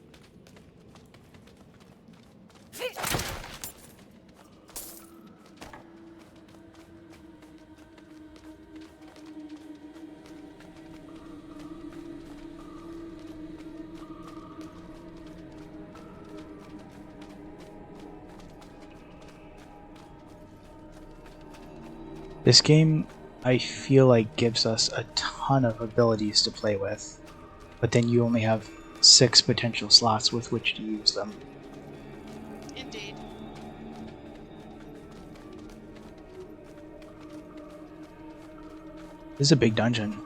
This game, I feel like, gives us a ton of abilities to play with, but then you only have 6 potential slots with which to use them. Indeed. This is a big dungeon.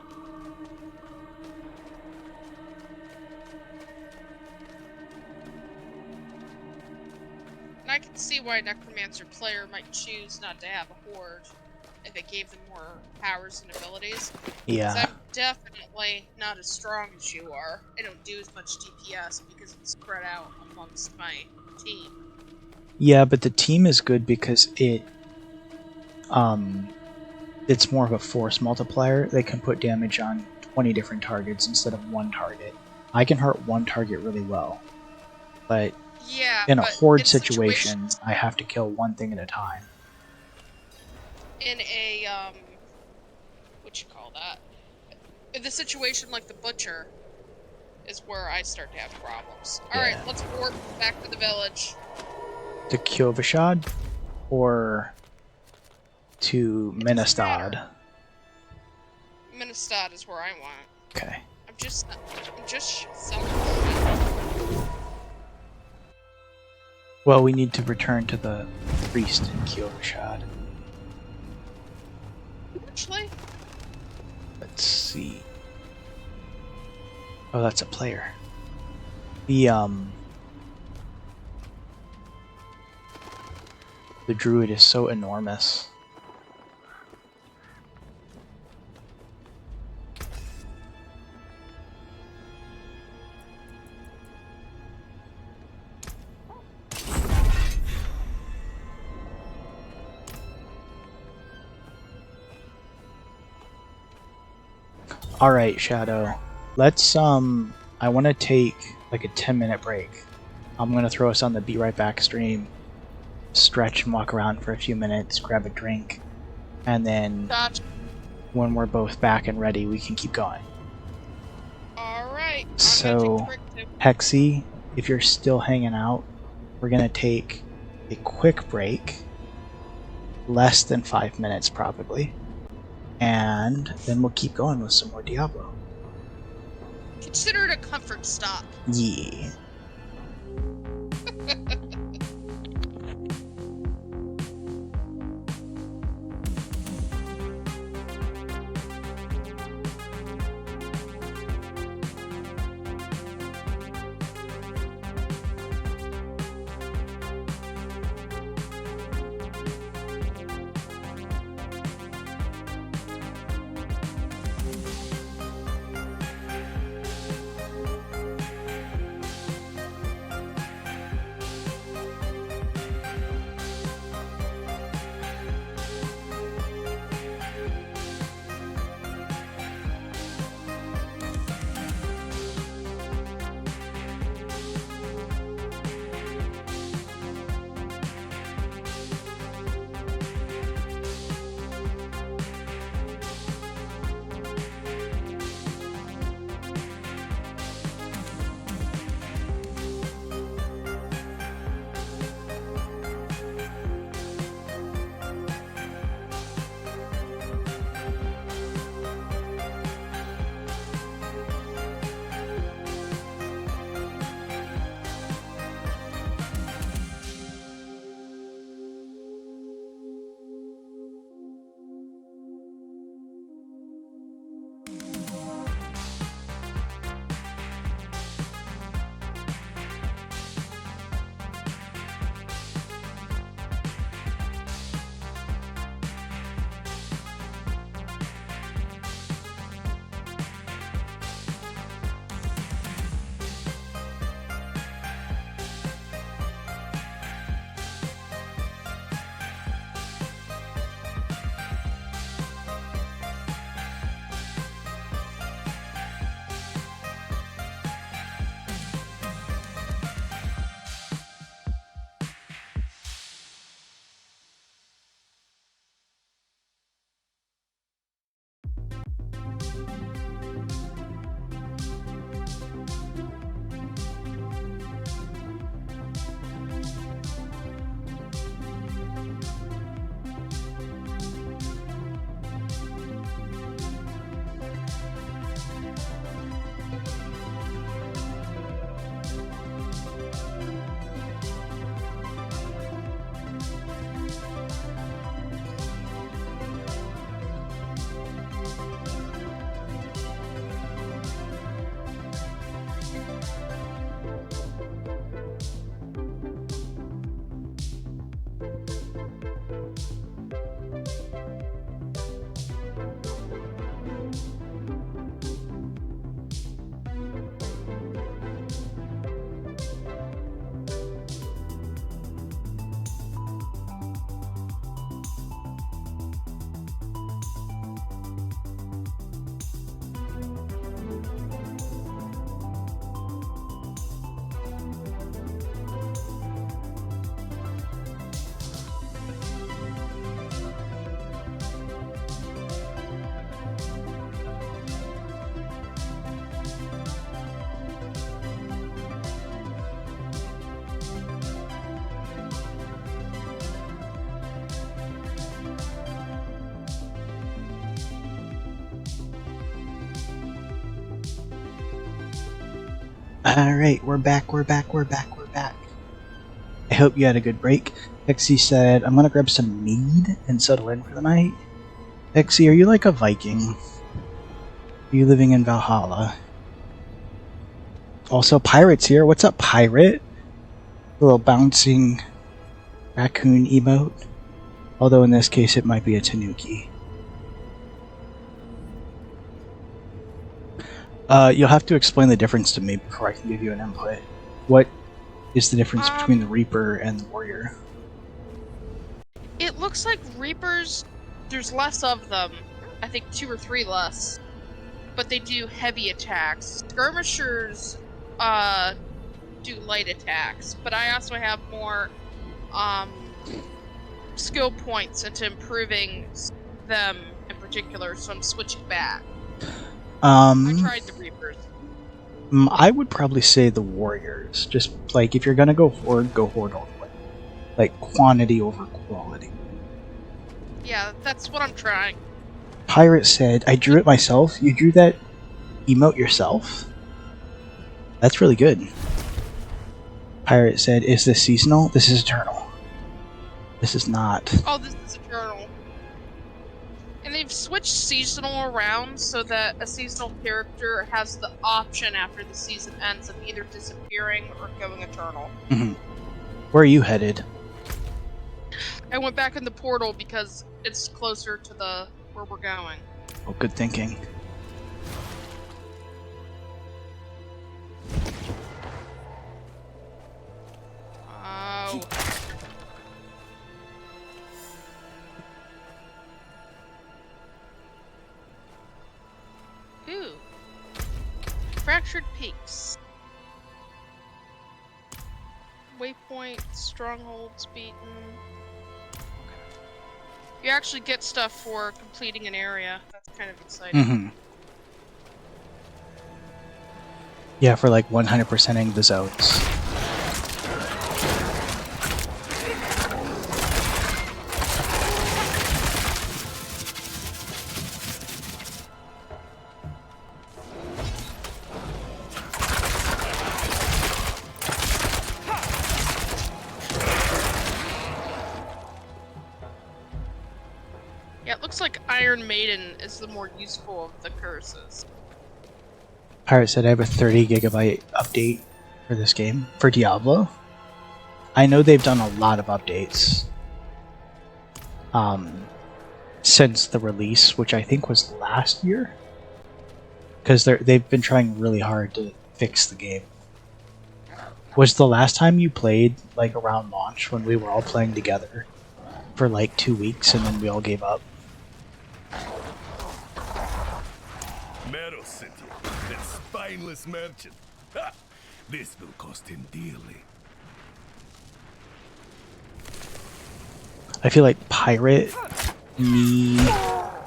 And I can see why a Necromancer player might choose not to have a horde if it gave them more powers and abilities. Yeah. Because I'm definitely not as strong as you are. I don't do as much DPS because it's spread out amongst my team. Yeah, but the team is good because it's more of a force multiplier. They can put damage on 20 different targets instead of 1 target. I can hurt 1 target really well, but yeah, in a horde situation, I have to kill 1 thing at a time. In a, what you call that? In the situation like the Butcher is where I start to have problems. Alright, let's warp back to the village. To Kyovashad or to Menestad? Menestad is where I want. Okay. I'm just selling. Well, we need to return to the priest in Kyovashad. Actually? Let's see. Oh, that's a player. The druid is so enormous. Alright, Shadow. Let's, I want to take like a 10-minute break. I'm going to throw us on the Be Right Back stream, stretch and walk around for a few minutes, grab a drink, and then when we're both back and ready, we can keep going. Alright. So, Hexy, if you're still hanging out, we're going to take a quick break, less than 5 minutes probably. And then we'll keep going with some more Diablo. Consider it a comfort stop. Yeah. Alright, we're back. I hope you had a good break. Exy said, I'm gonna grab some mead and settle in for the night. Exy, are you like a Viking? Are you living in Valhalla? Also, Pirate's here. What's up, Pirate? A little bouncing raccoon emote. Although in this case it might be a Tanuki. You'll have to explain the difference to me before I can give you an input. What is the difference between the Reaper and the Warrior? It looks like Reapers, there's less of them. I think 2 or 3 less. But they do heavy attacks. Skirmishers do light attacks. But I also have more skill points into improving them in particular, so I'm switching back. I tried the Reapers. I would probably say the Warriors. Just like if you're gonna go Horde all the way. Like quantity over quality. Yeah, that's what I'm trying. Pirate said, I drew it myself. You drew that emote yourself? That's really good. Pirate said, is this seasonal? This is eternal. This is not. Oh, this is eternal. And they've switched seasonal around so that a seasonal character has the option after the season ends of either disappearing or going eternal. Mm-hmm. Where are you headed? I went back in the portal because it's closer to the where we're going. Oh, good thinking. Oh. Ooh. Fractured Peaks. Waypoint, strongholds beaten. You actually get stuff for completing an area. That's kind of exciting. Mm-hmm. Yeah, for like 100%ing the zones. Iron Maiden is the more useful of the curses. Pirate said I have a 30 gigabyte update for this game, for Diablo. I know they've done a lot of updates since the release, which I think was last year. Because they've been trying really hard to fix the game. Was the last time you played like around launch when we were all playing together for like 2 weeks and then we all gave up? Meadow City, that spineless merchant. Ha! This will cost him dearly. I feel like Pirate, me,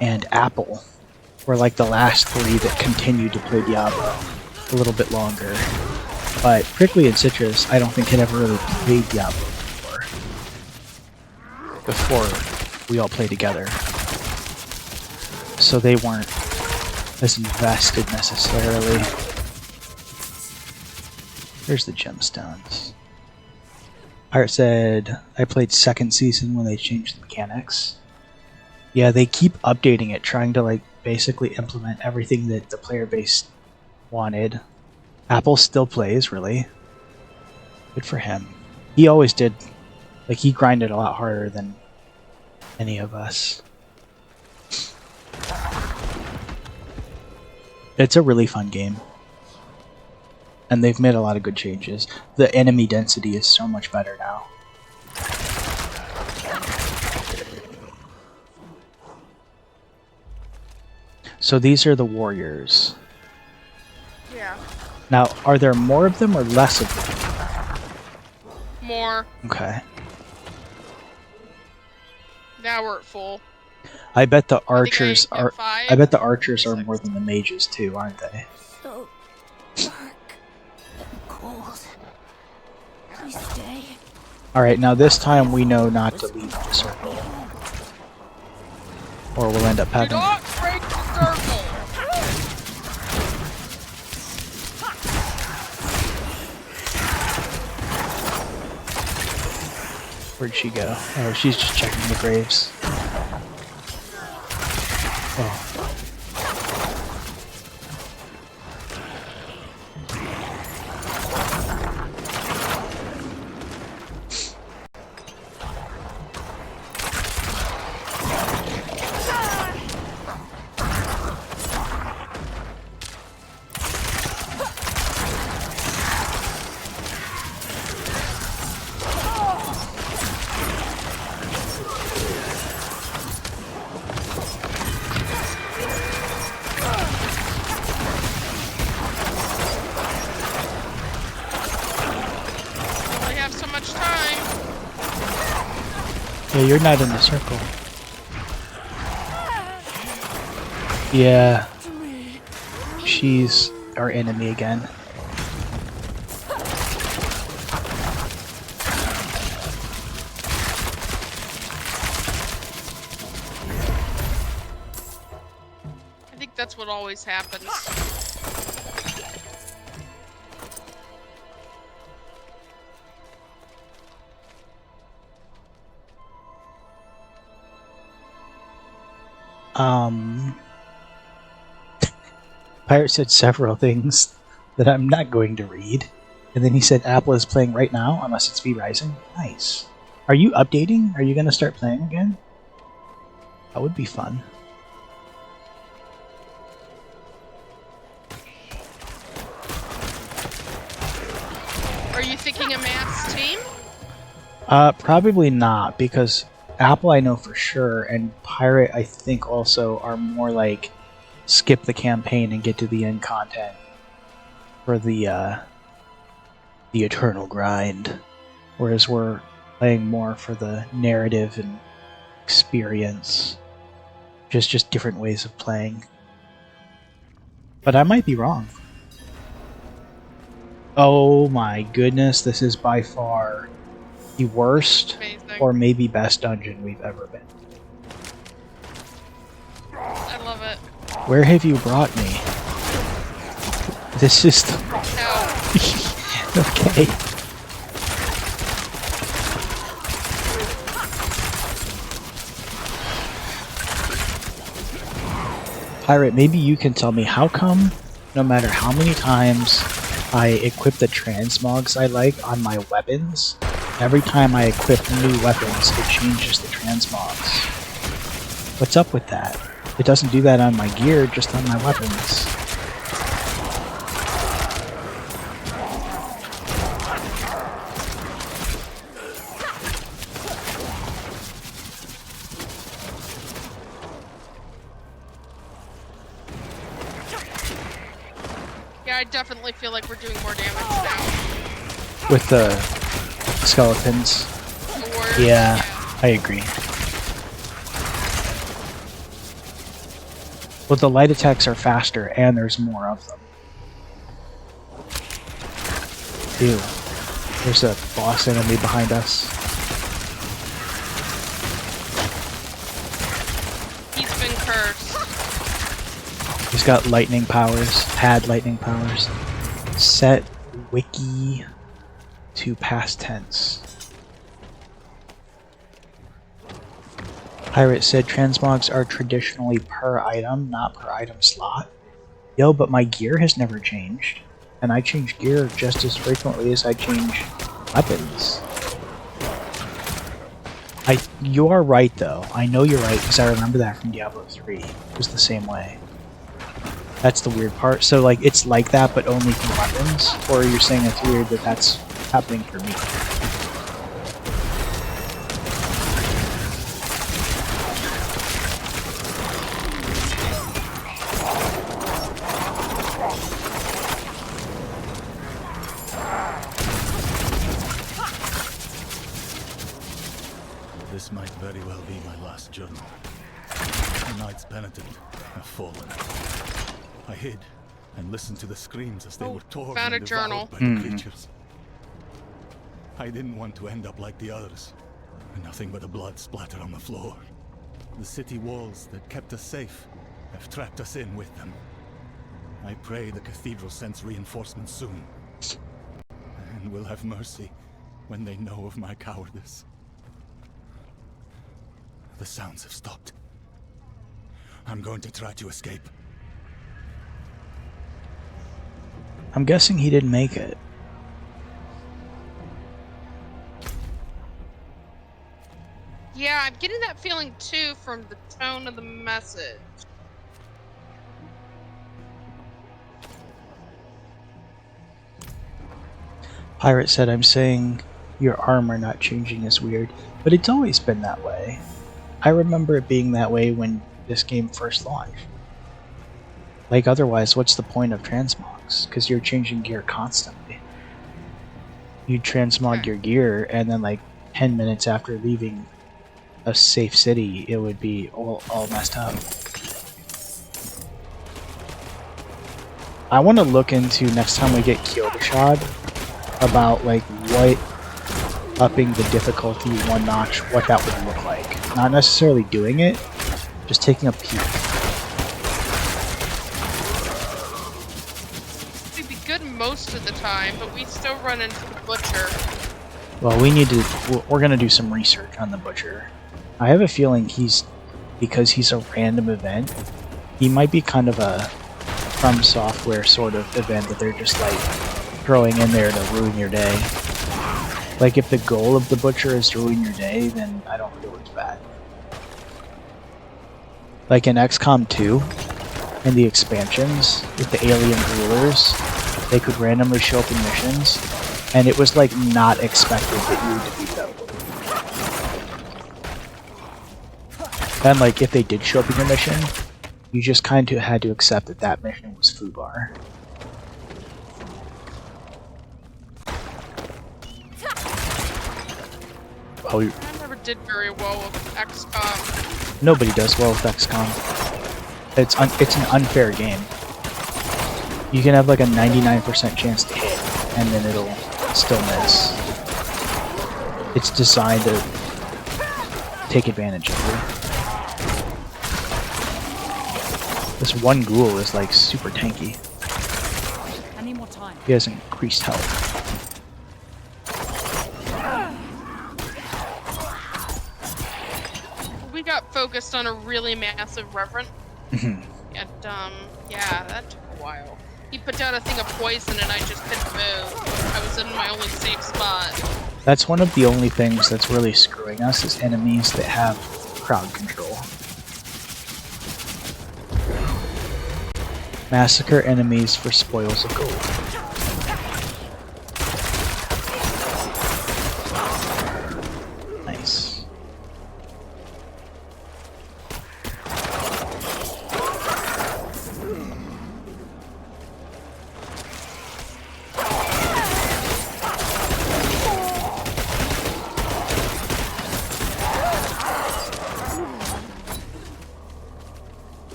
and Apple were like the last 3 that continued to play Diablo a little bit longer. But Prickly and Citrus, I don't think had ever really played Diablo before we all played together. So they weren't as invested necessarily. Here's the gemstones. Pirate said, I played second season when they changed the mechanics. Yeah, they keep updating it, trying to like basically implement everything that the player base wanted. Apple still plays, really. Good for him. He always did. Like, he grinded a lot harder than any of us. It's a really fun game. And they've made a lot of good changes. The enemy density is so much better now. So these are the warriors. Yeah. Now, are there more of them or less of them? More. Okay. Now we're at full. I bet the archers are. 5. I bet the archers are more than the mages too, aren't they? So dark and cold. Please stay. All right, now this time we know not to leave the circle, or we'll end up having. Do not break the circle. Where'd she go? Oh, she's just checking the graves. Oh. Yeah, you're not in the circle. Yeah. She's our enemy again. I think that's what always happens. Pirate said several things that I'm not going to read. And then he said Apple is playing right now, unless it's V Rising. Nice. Are you updating? Are you going to start playing again? That would be fun. Are you thinking a Matt's team? Probably not, because Apple I know for sure, and Pirate I think also are more like skip the campaign and get to the end content for the eternal grind, whereas we're playing more for the narrative and experience. Just different ways of playing. But I might be wrong. Oh my goodness, this is by far the worst or maybe best dungeon we've ever been. I love it. Where have you brought me? This is the... Okay. Pirate, maybe you can tell me how come no matter how many times I equip the transmogs I like on my weapons, every time I equip new weapons it changes the transmogs. What's up with that? It doesn't do that on my gear, just on my weapons. Yeah, I definitely feel like we're doing more damage now. With the skeletons. Yeah, I agree. Well, the light attacks are faster, and there's more of them. Ew. There's a boss enemy behind us. He's been cursed. He's got lightning powers, had lightning powers. Set wiki to past tense. Pirate said transmogs are traditionally per item, not per item slot. Yo, but my gear has never changed. And I change gear just as frequently as I change weapons. You are right though. I know you're right because I remember that from Diablo 3. It was the same way. That's the weird part. So like it's like that but only for weapons? Or you're saying it's weird that that's happening for me? This might very well be my last journal. The Knights Penitent have fallen. I hid and listened to the screams as they were torn found and a journal. devoured by the creatures. I didn't want to end up like the others. Nothing but the blood splattered on the floor. The city walls that kept us safe have trapped us in with them. I pray the cathedral sends reinforcements soon. And will have mercy when they know of my cowardice. The sounds have stopped. I'm going to try to escape. I'm guessing he didn't make it. Yeah, I'm getting that feeling too from the tone of the message. Pirate said, I'm saying your armor not changing is weird, but it's always been that way. I remember it being that way when this game first launched. Like, otherwise, what's the point of transmogs? Because you're changing gear constantly. You transmog your gear, and then like 10 minutes after leaving a safe city, it would be all messed up. I want to look into, next time we get Kyogre, about like what upping the difficulty one notch, what that would look like. Not necessarily doing it, just taking a peek. It'd be good most of the time, but we still run into the Butcher. Well, we're gonna do some research on the Butcher. I have a feeling because he's a random event, he might be kind of a From Software sort of event that they're just like throwing in there to ruin your day. Like, if the goal of the Butcher is to ruin your day, then I don't feel it's bad. Like in XCOM 2, in the expansions, with the alien rulers, they could randomly show up in missions, and it was like not expected that you would defeat them. And like, if they did show up in your mission, you just kind of had to accept that that mission was FUBAR. Oh, I never did very well with XCOM. Nobody does well with XCOM. It's an unfair game. You can have like a 99% chance to hit, and then it'll still miss. It's designed to take advantage of you. This one ghoul is like super tanky. I need more time. He has increased health. We got focused on a really massive reverend. And yeah, that took a while. He put down a thing of poison and I just couldn't move. I was in my only safe spot. That's one of the only things that's really screwing us, is enemies that have crowd control. Massacre enemies for spoils of gold. Nice.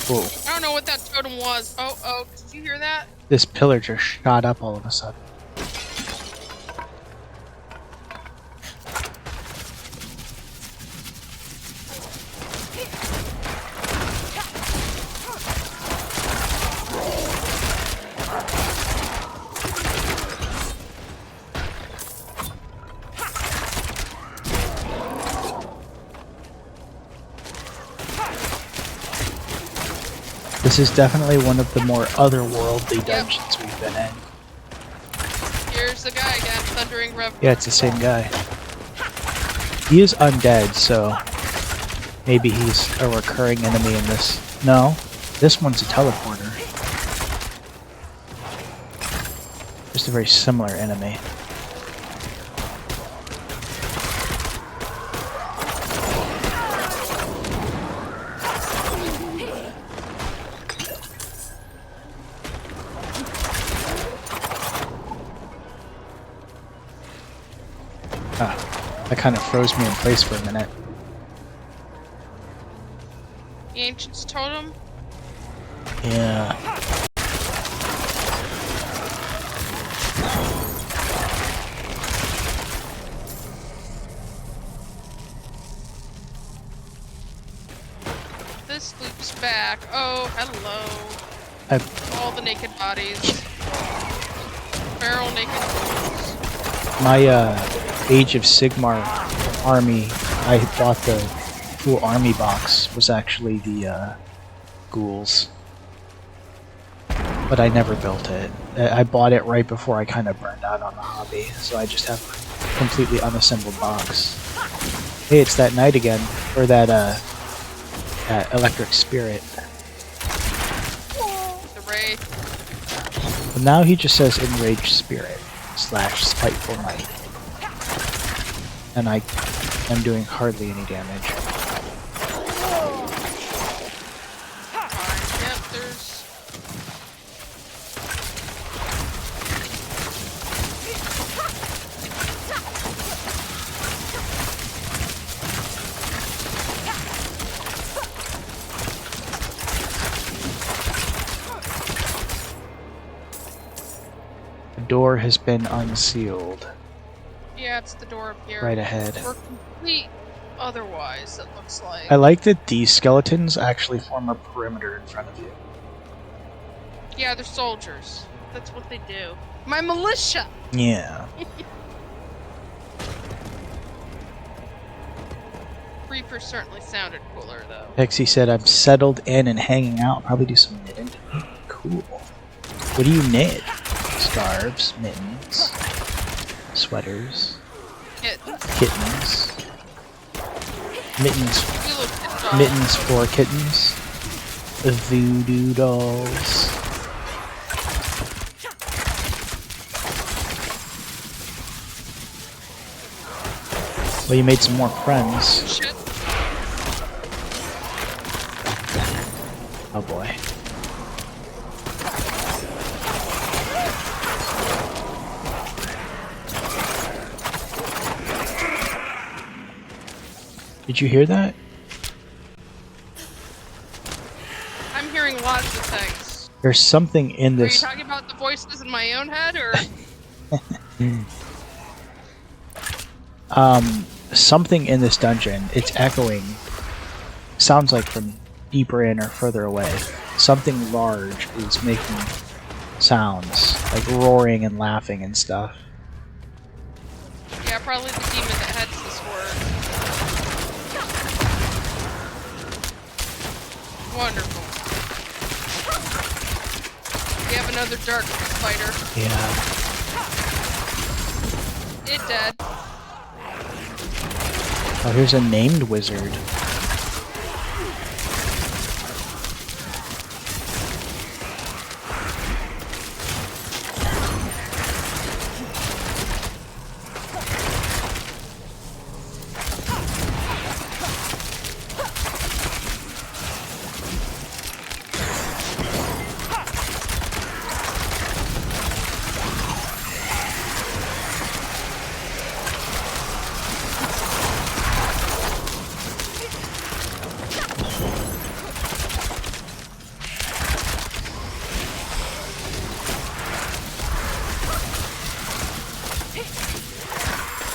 Whoa. I don't know what that totem was. Oh, did you hear that? This pillar just shot up all of a sudden. This is definitely one of the more otherworldly dungeons we've been in. Here's the guy again, Thundering Rev. Yeah, it's the same guy. He is undead, so maybe he's a recurring enemy in this. No, this one's a teleporter. Just a very similar enemy. That kind of froze me in place for a minute. The Ancient's Totem? Yeah. This loops back. Oh, hello. All the naked bodies. Feral naked bodies. My Age of Sigmar army I bought the full army box was actually the ghouls. But I never built it. I bought it right before I kind of burned out on the hobby, so I just have a completely unassembled box. Hey, it's that knight again, or that electric spirit. The Ray. But now he just says enraged spirit / spiteful knight. And I am doing hardly any damage. Yep, there's... The door has been unsealed. Yeah, it's the door up here. Right ahead. We're complete otherwise, it looks like. I like that these skeletons actually form a perimeter in front of you. Yeah, they're soldiers. That's what they do. My militia! Yeah. Reaper certainly sounded cooler, though. Pexie said, I'm settled in and hanging out. Probably do some knitting. Cool. What do you knit? Scarves, mittens, sweaters, kittens, mittens for kittens, voodoo dolls. Well, you made some more friends. Shit. Oh boy. Did you hear that? I'm hearing lots of things. There's something in Are you this. talking about the voices in my own head, or...? Something in this dungeon. It's echoing. Sounds like from deeper in or further away. Something large is making sounds, like roaring and laughing and stuff. Yeah, probably the demon that heads this word. Wonderful. We have another dark fighter. Yeah. It dead. Oh, here's a named wizard.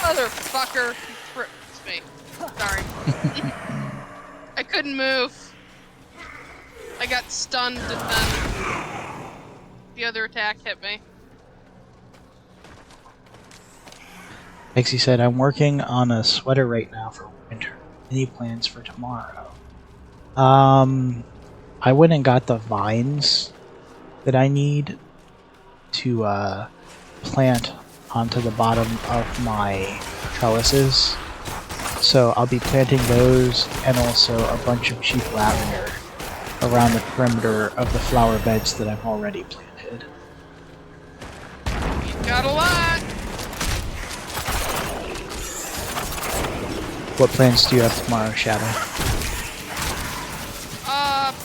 Motherfucker! He tripped me. Sorry. I couldn't move. I got stunned and then the other attack hit me. Pixie said, I'm working on a sweater right now for winter. Any plans for tomorrow? I went and got the vines that I need to plant onto the bottom of my trellises. So I'll be planting those and also a bunch of cheap lavender around the perimeter of the flower beds that I've already planted. You've got a lot! What plans do you have tomorrow, Shadow?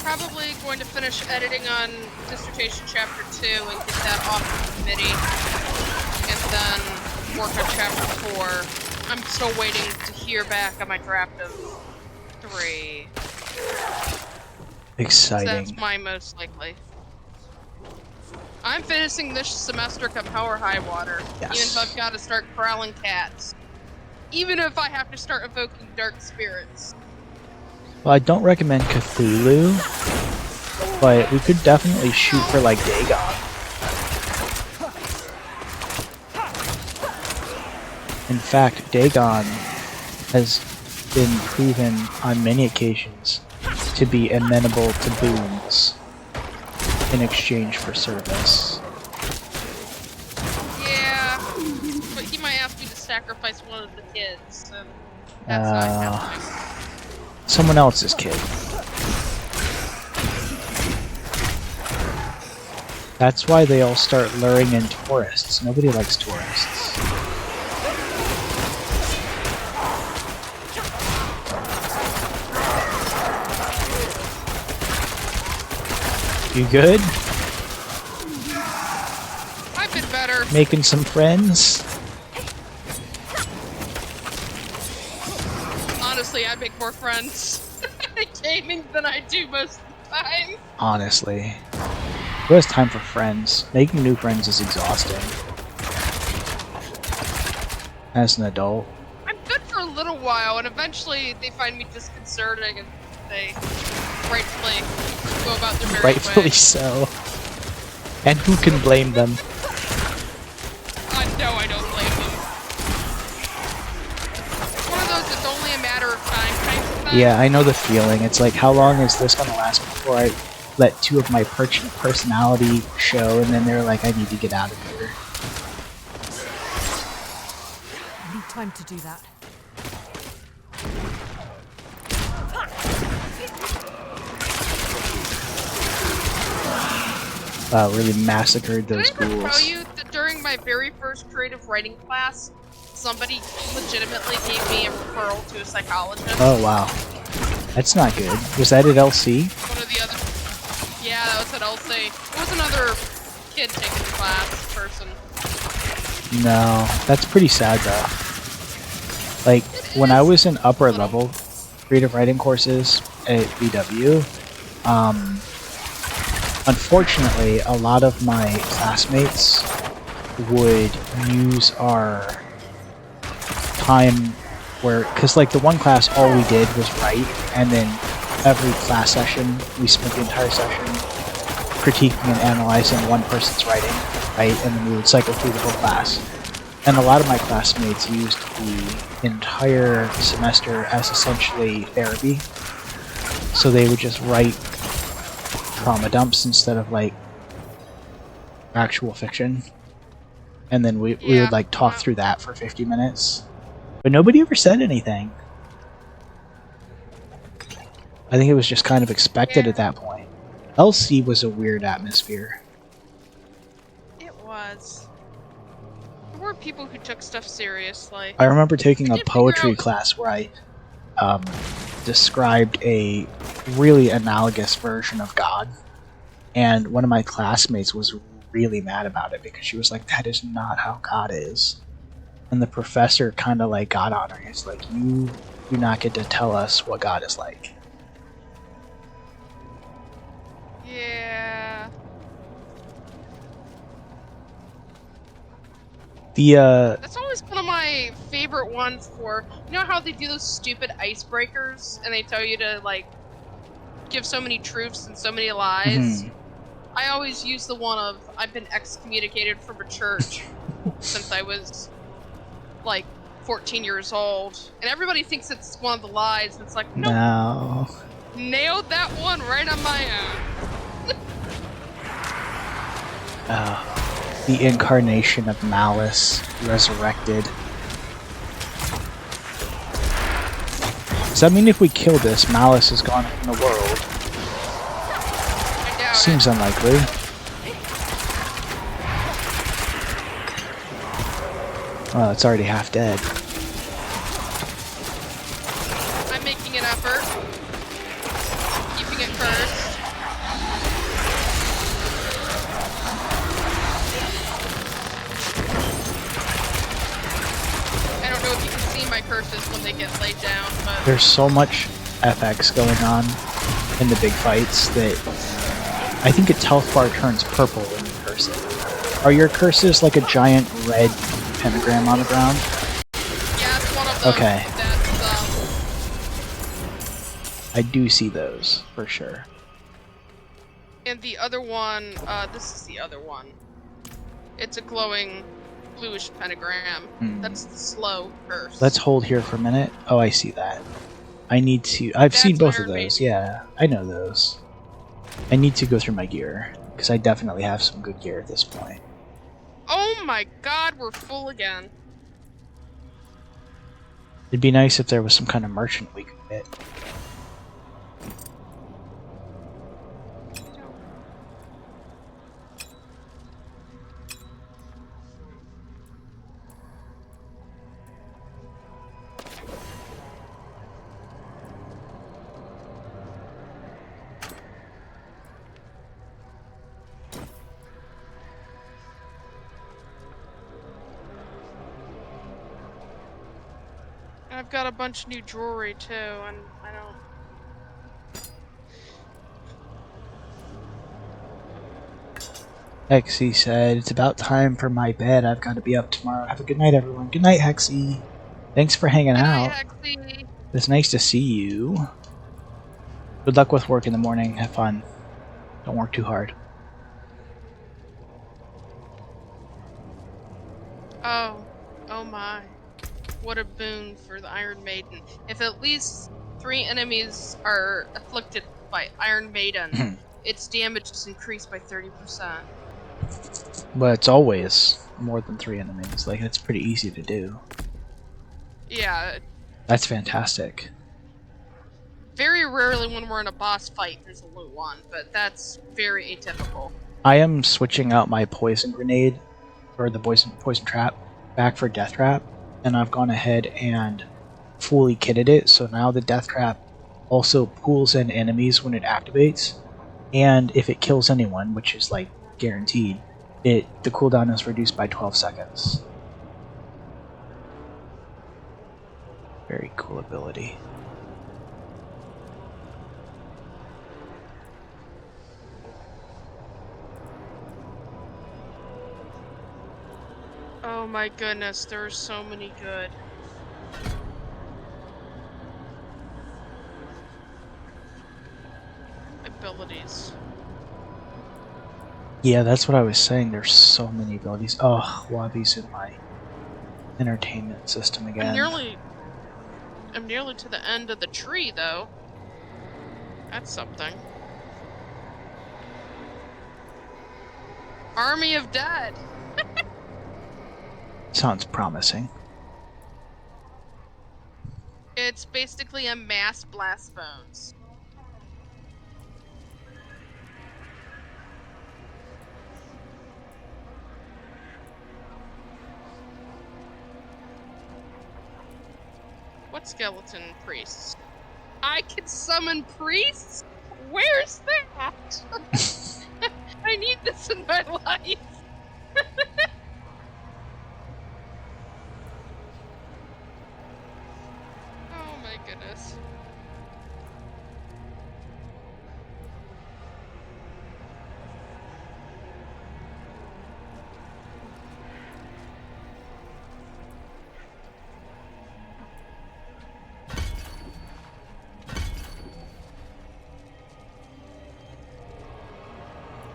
Probably going to finish editing on Dissertation Chapter 2 and get that off the committee. And then work on Chapter 4. I'm still waiting to hear back on my draft of 3. Exciting. So that's my most likely. I'm finishing this semester come hell or high water. Yes. Even if I've got to start corralling cats. Even if I have to start evoking dark spirits. Well, I don't recommend Cthulhu, but we could definitely shoot for, like, Dagon. In fact, Dagon has been proven on many occasions to be amenable to boons in exchange for service. Yeah, but he might ask me to sacrifice one of the kids, and that's not happening. Someone else's kid. That's why they all start luring in tourists. Nobody likes tourists. You good? I've been better. Making some friends? Honestly, I make more friends in gaming than I do most of the time. Honestly. Who has time for friends? Making new friends is exhausting. As an adult. I'm good for a little while, and eventually they find me disconcerting, and they rightfully go about their merry Rightfully way. so. And who can blame them? No, I don't blame them. It's one of those that's only a matter of time kind of thing. Yeah, I know the feeling. It's like, how long is this gonna last before I let two of my personality show, and then they're like, I need to get out of here. I need time to do that. Really massacred those Did I ever ghouls. tell you that during my very first creative writing class, somebody legitimately gave me a referral to a psychologist? Oh wow. That's not good. Was that at LC? One of the other... Yeah, that was at LC. It was another kid taking the class, person. No, that's pretty sad though. Like, when I was in upper level creative writing courses at VW, unfortunately, a lot of my classmates would use our time where, because like the one class, all we did was write, and then every class session, we spent the entire session critiquing and analyzing one person's writing, right? And then we would cycle through the whole class. And a lot of my classmates used the entire semester as essentially therapy. So they would just write trauma dumps instead of like actual fiction. And then we would like talk through that for 50 minutes. But nobody ever said anything. I think it was just kind of expected at that point. LC was a weird atmosphere. It was. There were people who took stuff seriously. I remember taking a poetry class where I described a really analogous version of God, and one of my classmates was really mad about it because she was like, that is not how God is. And the professor kind of like got on her. He's like, you do not get to tell us what God is like. Yeah. That's always one of my favorite ones for, you know how they do those stupid icebreakers and they tell you to like give so many truths and so many lies? I always use the one of, I've been excommunicated from a church since I was like 14 years old, and everybody thinks it's one of the lies, and it's like, nope. No. Nailed that one right on my own. The incarnation of malice resurrected. Does that mean if we kill this, malice is gone from the world? Seems unlikely. Oh, it's already half dead. I'm making an effort. Keeping it cursed. I don't know if you can see my curses when they get laid down, but... There's so much FX going on in the big fights that I think its health bar turns purple when you curse it. Are your curses like a giant red pentagram on the ground? Yeah, it's one of them. Okay. That's, I do see those, for sure. and the other one, this is the other one. It's a glowing bluish pentagram. That's the slow curse. Let's hold here for a minute. Oh, I see that. I need to... I've seen both of those. Yeah, I know those. I need to go through my gear, because I definitely have some good gear at this point. Oh my god, we're full again. It'd be nice if there was some kind of merchant we could get. I've got a bunch of new jewelry too, and I don't... Hexy said, it's about time for my bed. I've got to be up tomorrow. Have a good night, everyone. Good night, Hexy. Thanks for hanging out. Hexy. It's nice to see you. Good luck with work in the morning. Have fun. Don't work too hard. Oh my. What a boon for the Iron Maiden. If at least 3 enemies are afflicted by Iron Maiden, its damage is increased by 30%. But it's always more than 3 enemies. Like, it's pretty easy to do. Yeah. That's fantastic. Very rarely when we're in a boss fight there's a loot one, but that's very atypical. I am switching out my poison grenade, or the poison trap, back for death trap. And I've gone ahead and fully kitted it, so now the death trap also pulls in enemies when it activates, and if it kills anyone, which is like guaranteed, the cooldown is reduced by 12 seconds. Very cool ability. Oh my goodness, there are so many good. Abilities. Yeah, that's what I was saying. There's so many abilities. Oh, Wabi's in my entertainment system again. I'm nearly to the end of the tree, though. That's something. Army of Dead. Sounds promising. It's basically a mass blast bones. What skeleton priests? I can summon priests? Where's that? I need this in my life. Oh my goodness.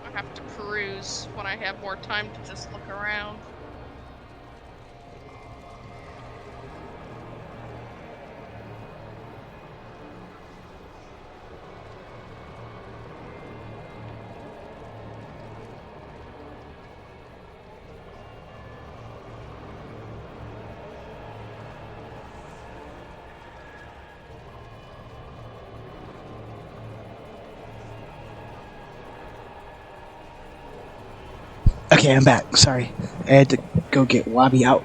I have to peruse when I have more time to just look around. Okay, I'm back. Sorry. I had to go get Wabi out.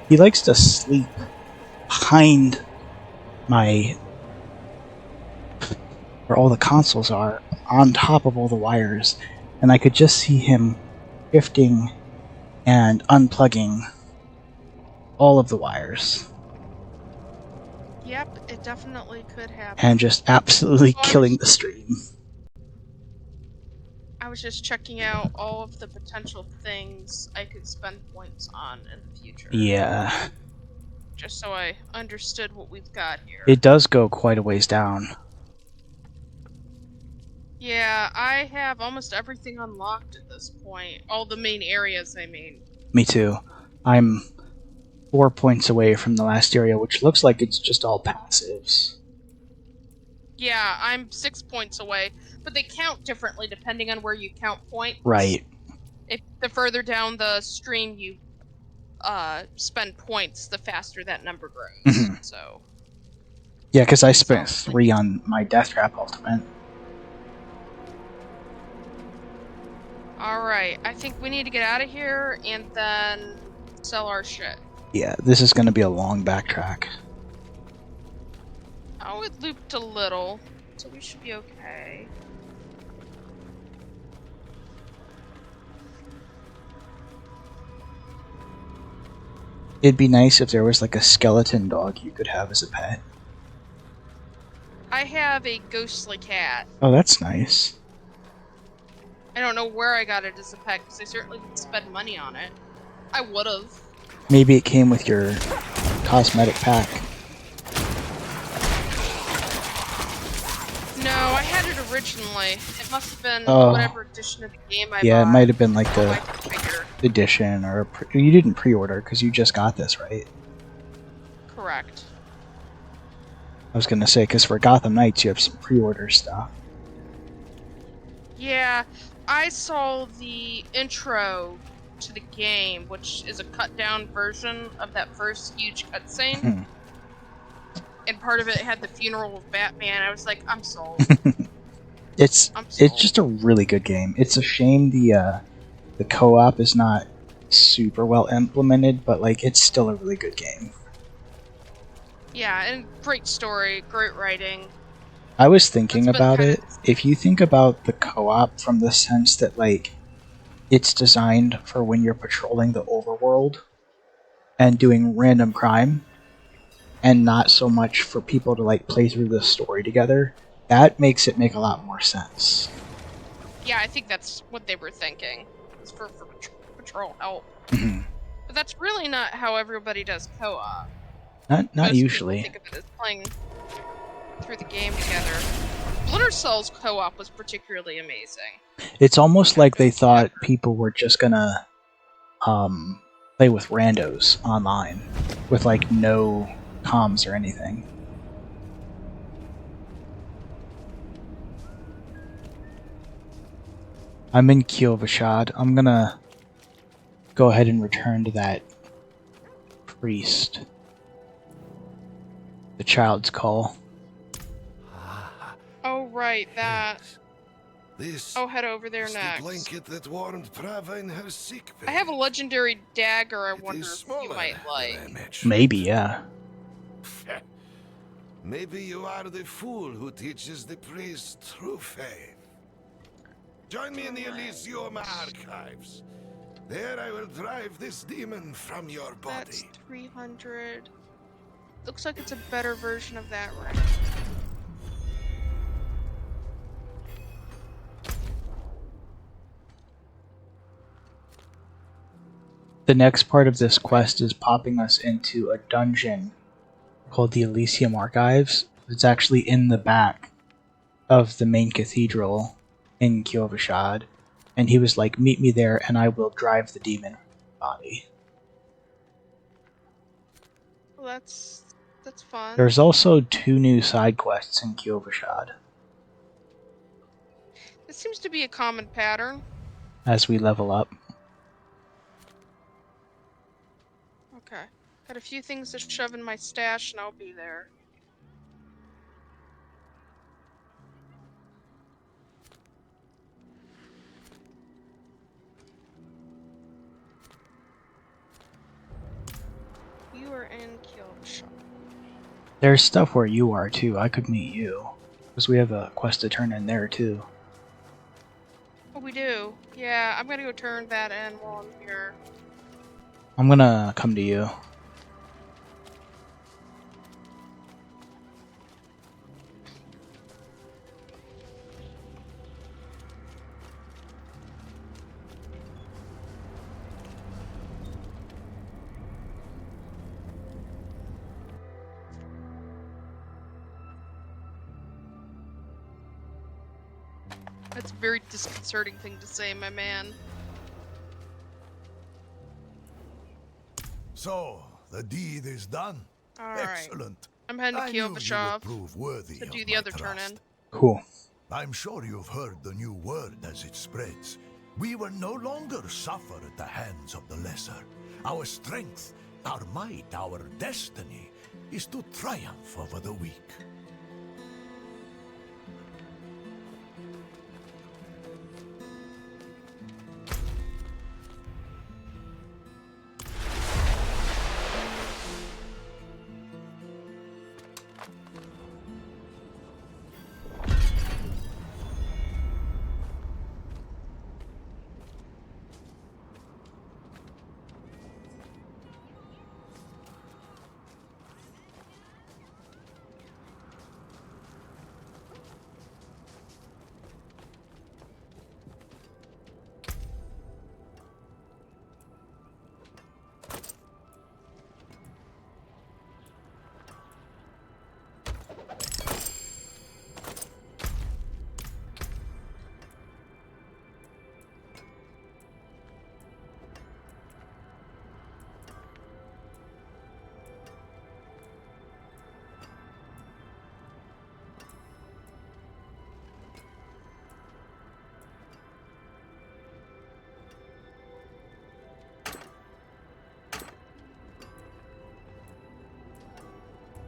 He likes to sleep behind my... where all the consoles are, on top of all the wires. And I could just see him shifting and unplugging all of the wires. Yep, it definitely could happen. And just absolutely killing the stream. I was just checking out all of the potential things I could spend points on in the future. Yeah. Just so I understood what we've got here. It does go quite a ways down. Yeah, I have almost everything unlocked at this point. All the main areas, I mean. Me too. I'm 4 points away from the last area, which looks like it's just all passives. Yeah, I'm 6 points away, but they count differently depending on where you count points. Right. If the further down the stream you spend points, the faster that number grows. Mhm. So. Yeah, because I spent 3 on my Death Trap ultimate. Alright, I think we need to get out of here and then sell our shit. Yeah, this is going to be a long backtrack. Oh, it looped a little, so we should be okay. It'd be nice if there was like a skeleton dog you could have as a pet. I have a ghostly cat. Oh, that's nice. I don't know where I got it as a pet, because I certainly didn't spend money on it. I would've. Maybe it came with your cosmetic pack. No, I had it originally. It must have been Oh. whatever edition of the game I Yeah, bought. it might have been like Oh, the I can figure. edition, or you didn't pre-order because you just got this, right? Correct. I was gonna say, because for Gotham Knights you have some pre-order stuff. Yeah, I saw the intro to the game, which is a cut-down version of that first huge cutscene. And part of it had the funeral of Batman. I was like, I'm sold. It's just a really good game. It's a shame the co-op is not super well implemented, but like it's still a really good game. Yeah, and great story, great writing. I was thinking That's been about kinda- it. If you think about the co-op from the sense that like it's designed for when you're patrolling the overworld and doing random crime, and not so much for people to like play through the story together, that makes it make a lot more sense. Yeah, I think that's what they were thinking. It's for patrol help. Mhm. But that's really not how everybody does co-op. Not Most usually. people think of it as playing through the game together. Splinter Cell's co-op was particularly amazing. It's almost like they thought people were just gonna play with randos online with like no comms or anything. I'm in Kyovashad. I'm gonna go ahead and return to that priest. The Child's Call. Oh, right, that. This I'll head over there is the next. blanket that warmed Prava in her sick I bed. have a legendary dagger I wonder if you might like. Maybe, yeah. Maybe you are the fool who teaches the priest true faith. Join me in the Elysium archives. There I will drive this demon from your That's body. 300. Looks like it's a better version of that, right? The next part of this quest is popping us into a dungeon called the Elysium Archives. It's actually in the back of the main cathedral in Kyovashad. And he was like, meet me there and I will drive the demon from your body. Well, that's fun. There's also 2 new side quests in Kyovashad This seems to be a common pattern. as we level up. Okay. Got a few things to shove in my stash and I'll be there. You are in Kyovashad. There's stuff where you are too. I could meet you. Because we have a quest to turn in there too. Oh, we do? Yeah, I'm gonna go turn that in while I'm here. I'm gonna come to you. That's a very disconcerting thing to say, my man. So, the deed is done. Alright. Excellent. I'm heading to I knew you would Kyovashov prove worthy to of do the my other turn trust. in. Cool. I'm sure you've heard the new word as it spreads. We will no longer suffer at the hands of the lesser. Our strength, our might, our destiny is to triumph over the weak.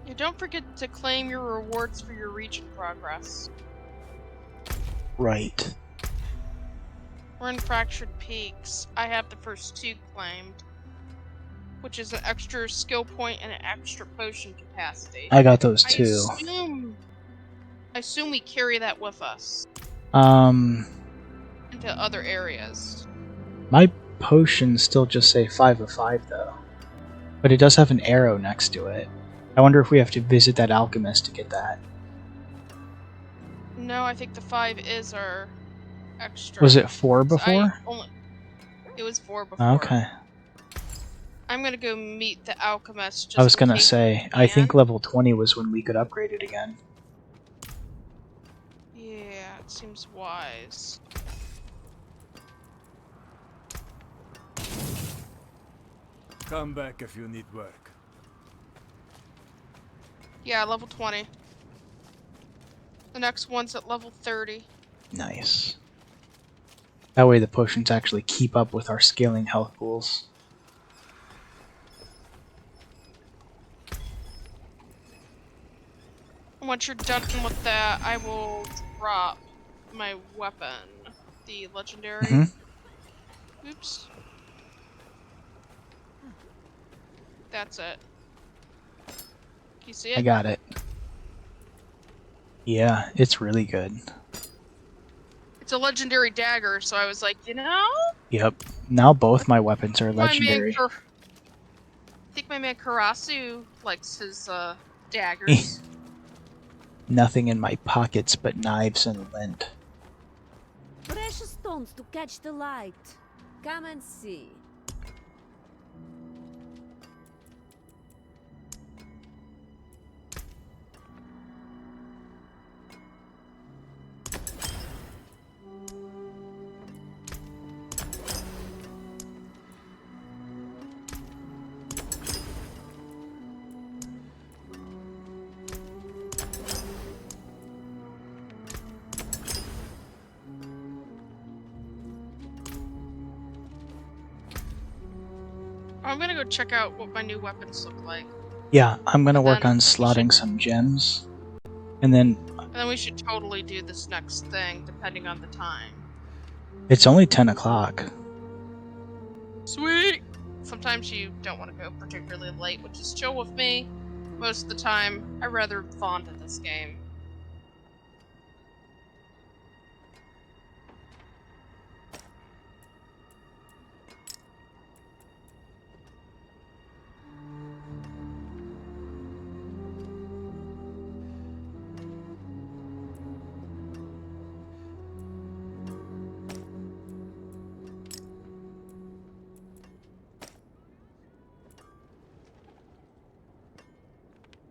And don't forget to claim your rewards for your region progress. Right. We're in Fractured Peaks. I have the first 2 claimed, which is an extra skill point and an extra potion capacity. I got those too. I assume we carry that with us into other areas. My potions still just say 5 of 5 though, but it does have an arrow next to it. I wonder if we have to visit that alchemist to get that. No, I think the 5 is our extra. Was it 4 before? It was 4 before. Okay. I'm gonna go meet the alchemist. I was gonna say, I think level 20 was when we could upgrade it again. Yeah, it seems wise. Come back if you need work. Yeah, level 20. The next one's at level 30. Nice. That way the potions actually keep up with our scaling health pools. Once you're done with that, I will drop my weapon. The legendary. Oops. That's it. Can you see it? I got it. Yeah, it's really good. It's a legendary dagger, so I was like, you know? Yep. Now both my weapons are legendary. I think my man Karasu likes his daggers. Nothing in my pockets but knives and lint. Precious stones to catch the light. Come and see. I'm gonna go check out what my new weapons look like. Yeah, I'm gonna work on slotting some gems. And then we should totally do this next thing, depending on the time. it's only 10 o'clock. Sweet! Sometimes you don't want to go particularly late, which is chill with me. Most of the time, I rather fond of this game.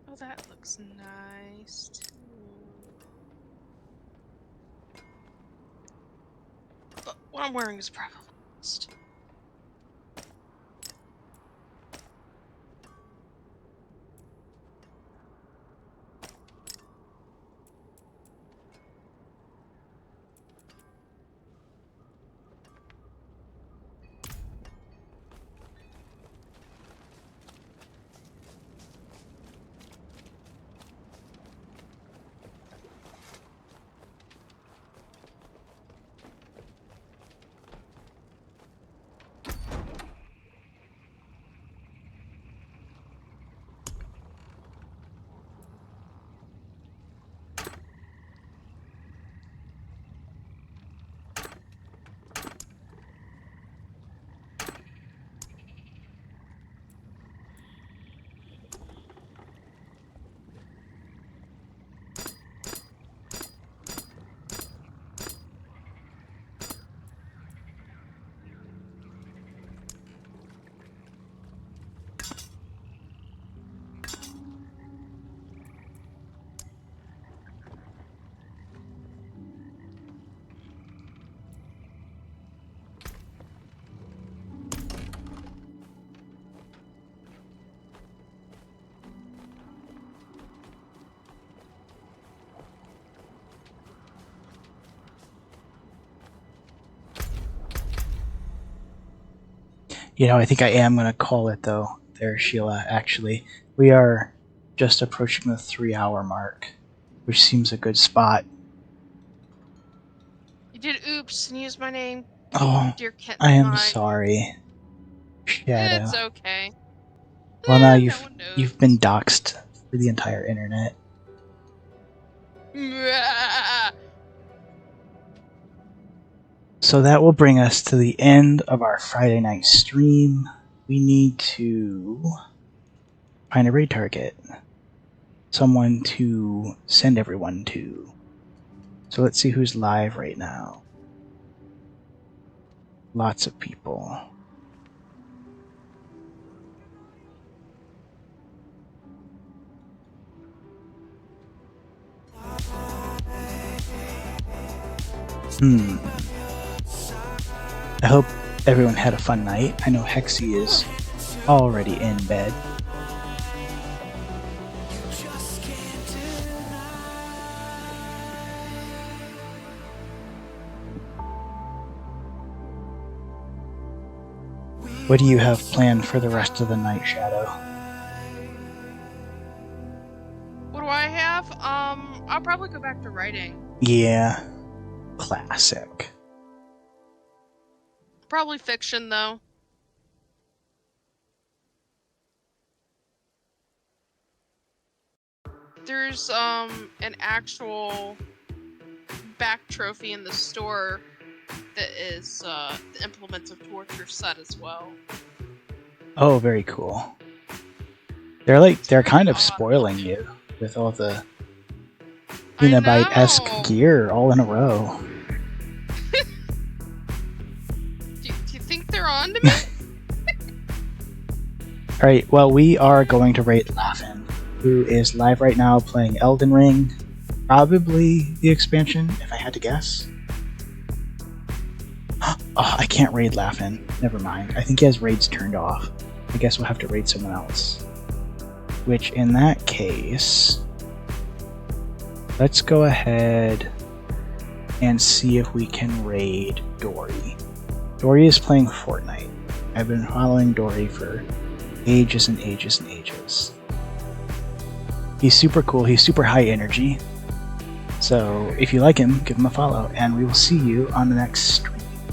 Oh, that looks nice too. But what I'm wearing is probably best. You know, I think I am going to call it, though, there, Sheila, actually. We are just approaching the 3-hour mark, which seems a good spot. You did oops and use my name. Oh, Dear Kitten I am Pie. sorry, Shadow. It's okay. Well, now no one knows. you've been doxxed for the entire internet. So that will bring us to the end of our Friday night stream. We need to find a raid target. Someone to send everyone to. So let's see who's live right now. Lots of people. I hope everyone had a fun night. I know Hexy is already in bed. What do you have planned for the rest of the night, Shadow? What do I have? I'll probably go back to writing. Yeah. Classic. Probably fiction, though. There's, an actual back trophy in the store that is, the Implements of Torture set as well. Oh, very cool. They're kind of spoiling you with all the Xenobite-esque gear all in a row. Do you think they're on to me? Alright, well, we are going to rate Laughin, who is live right now playing Elden Ring. Probably the expansion, if I had to guess. Oh, I can't raid Laughin. Never mind. I think he has raids turned off. I guess we'll have to raid someone else. Which, in that case, let's go ahead and see if we can raid Dory. Dory is playing Fortnite. I've been following Dory for ages and ages and ages. He's super cool. He's super high energy. So if you like him, give him a follow, and we will see you on the next stream.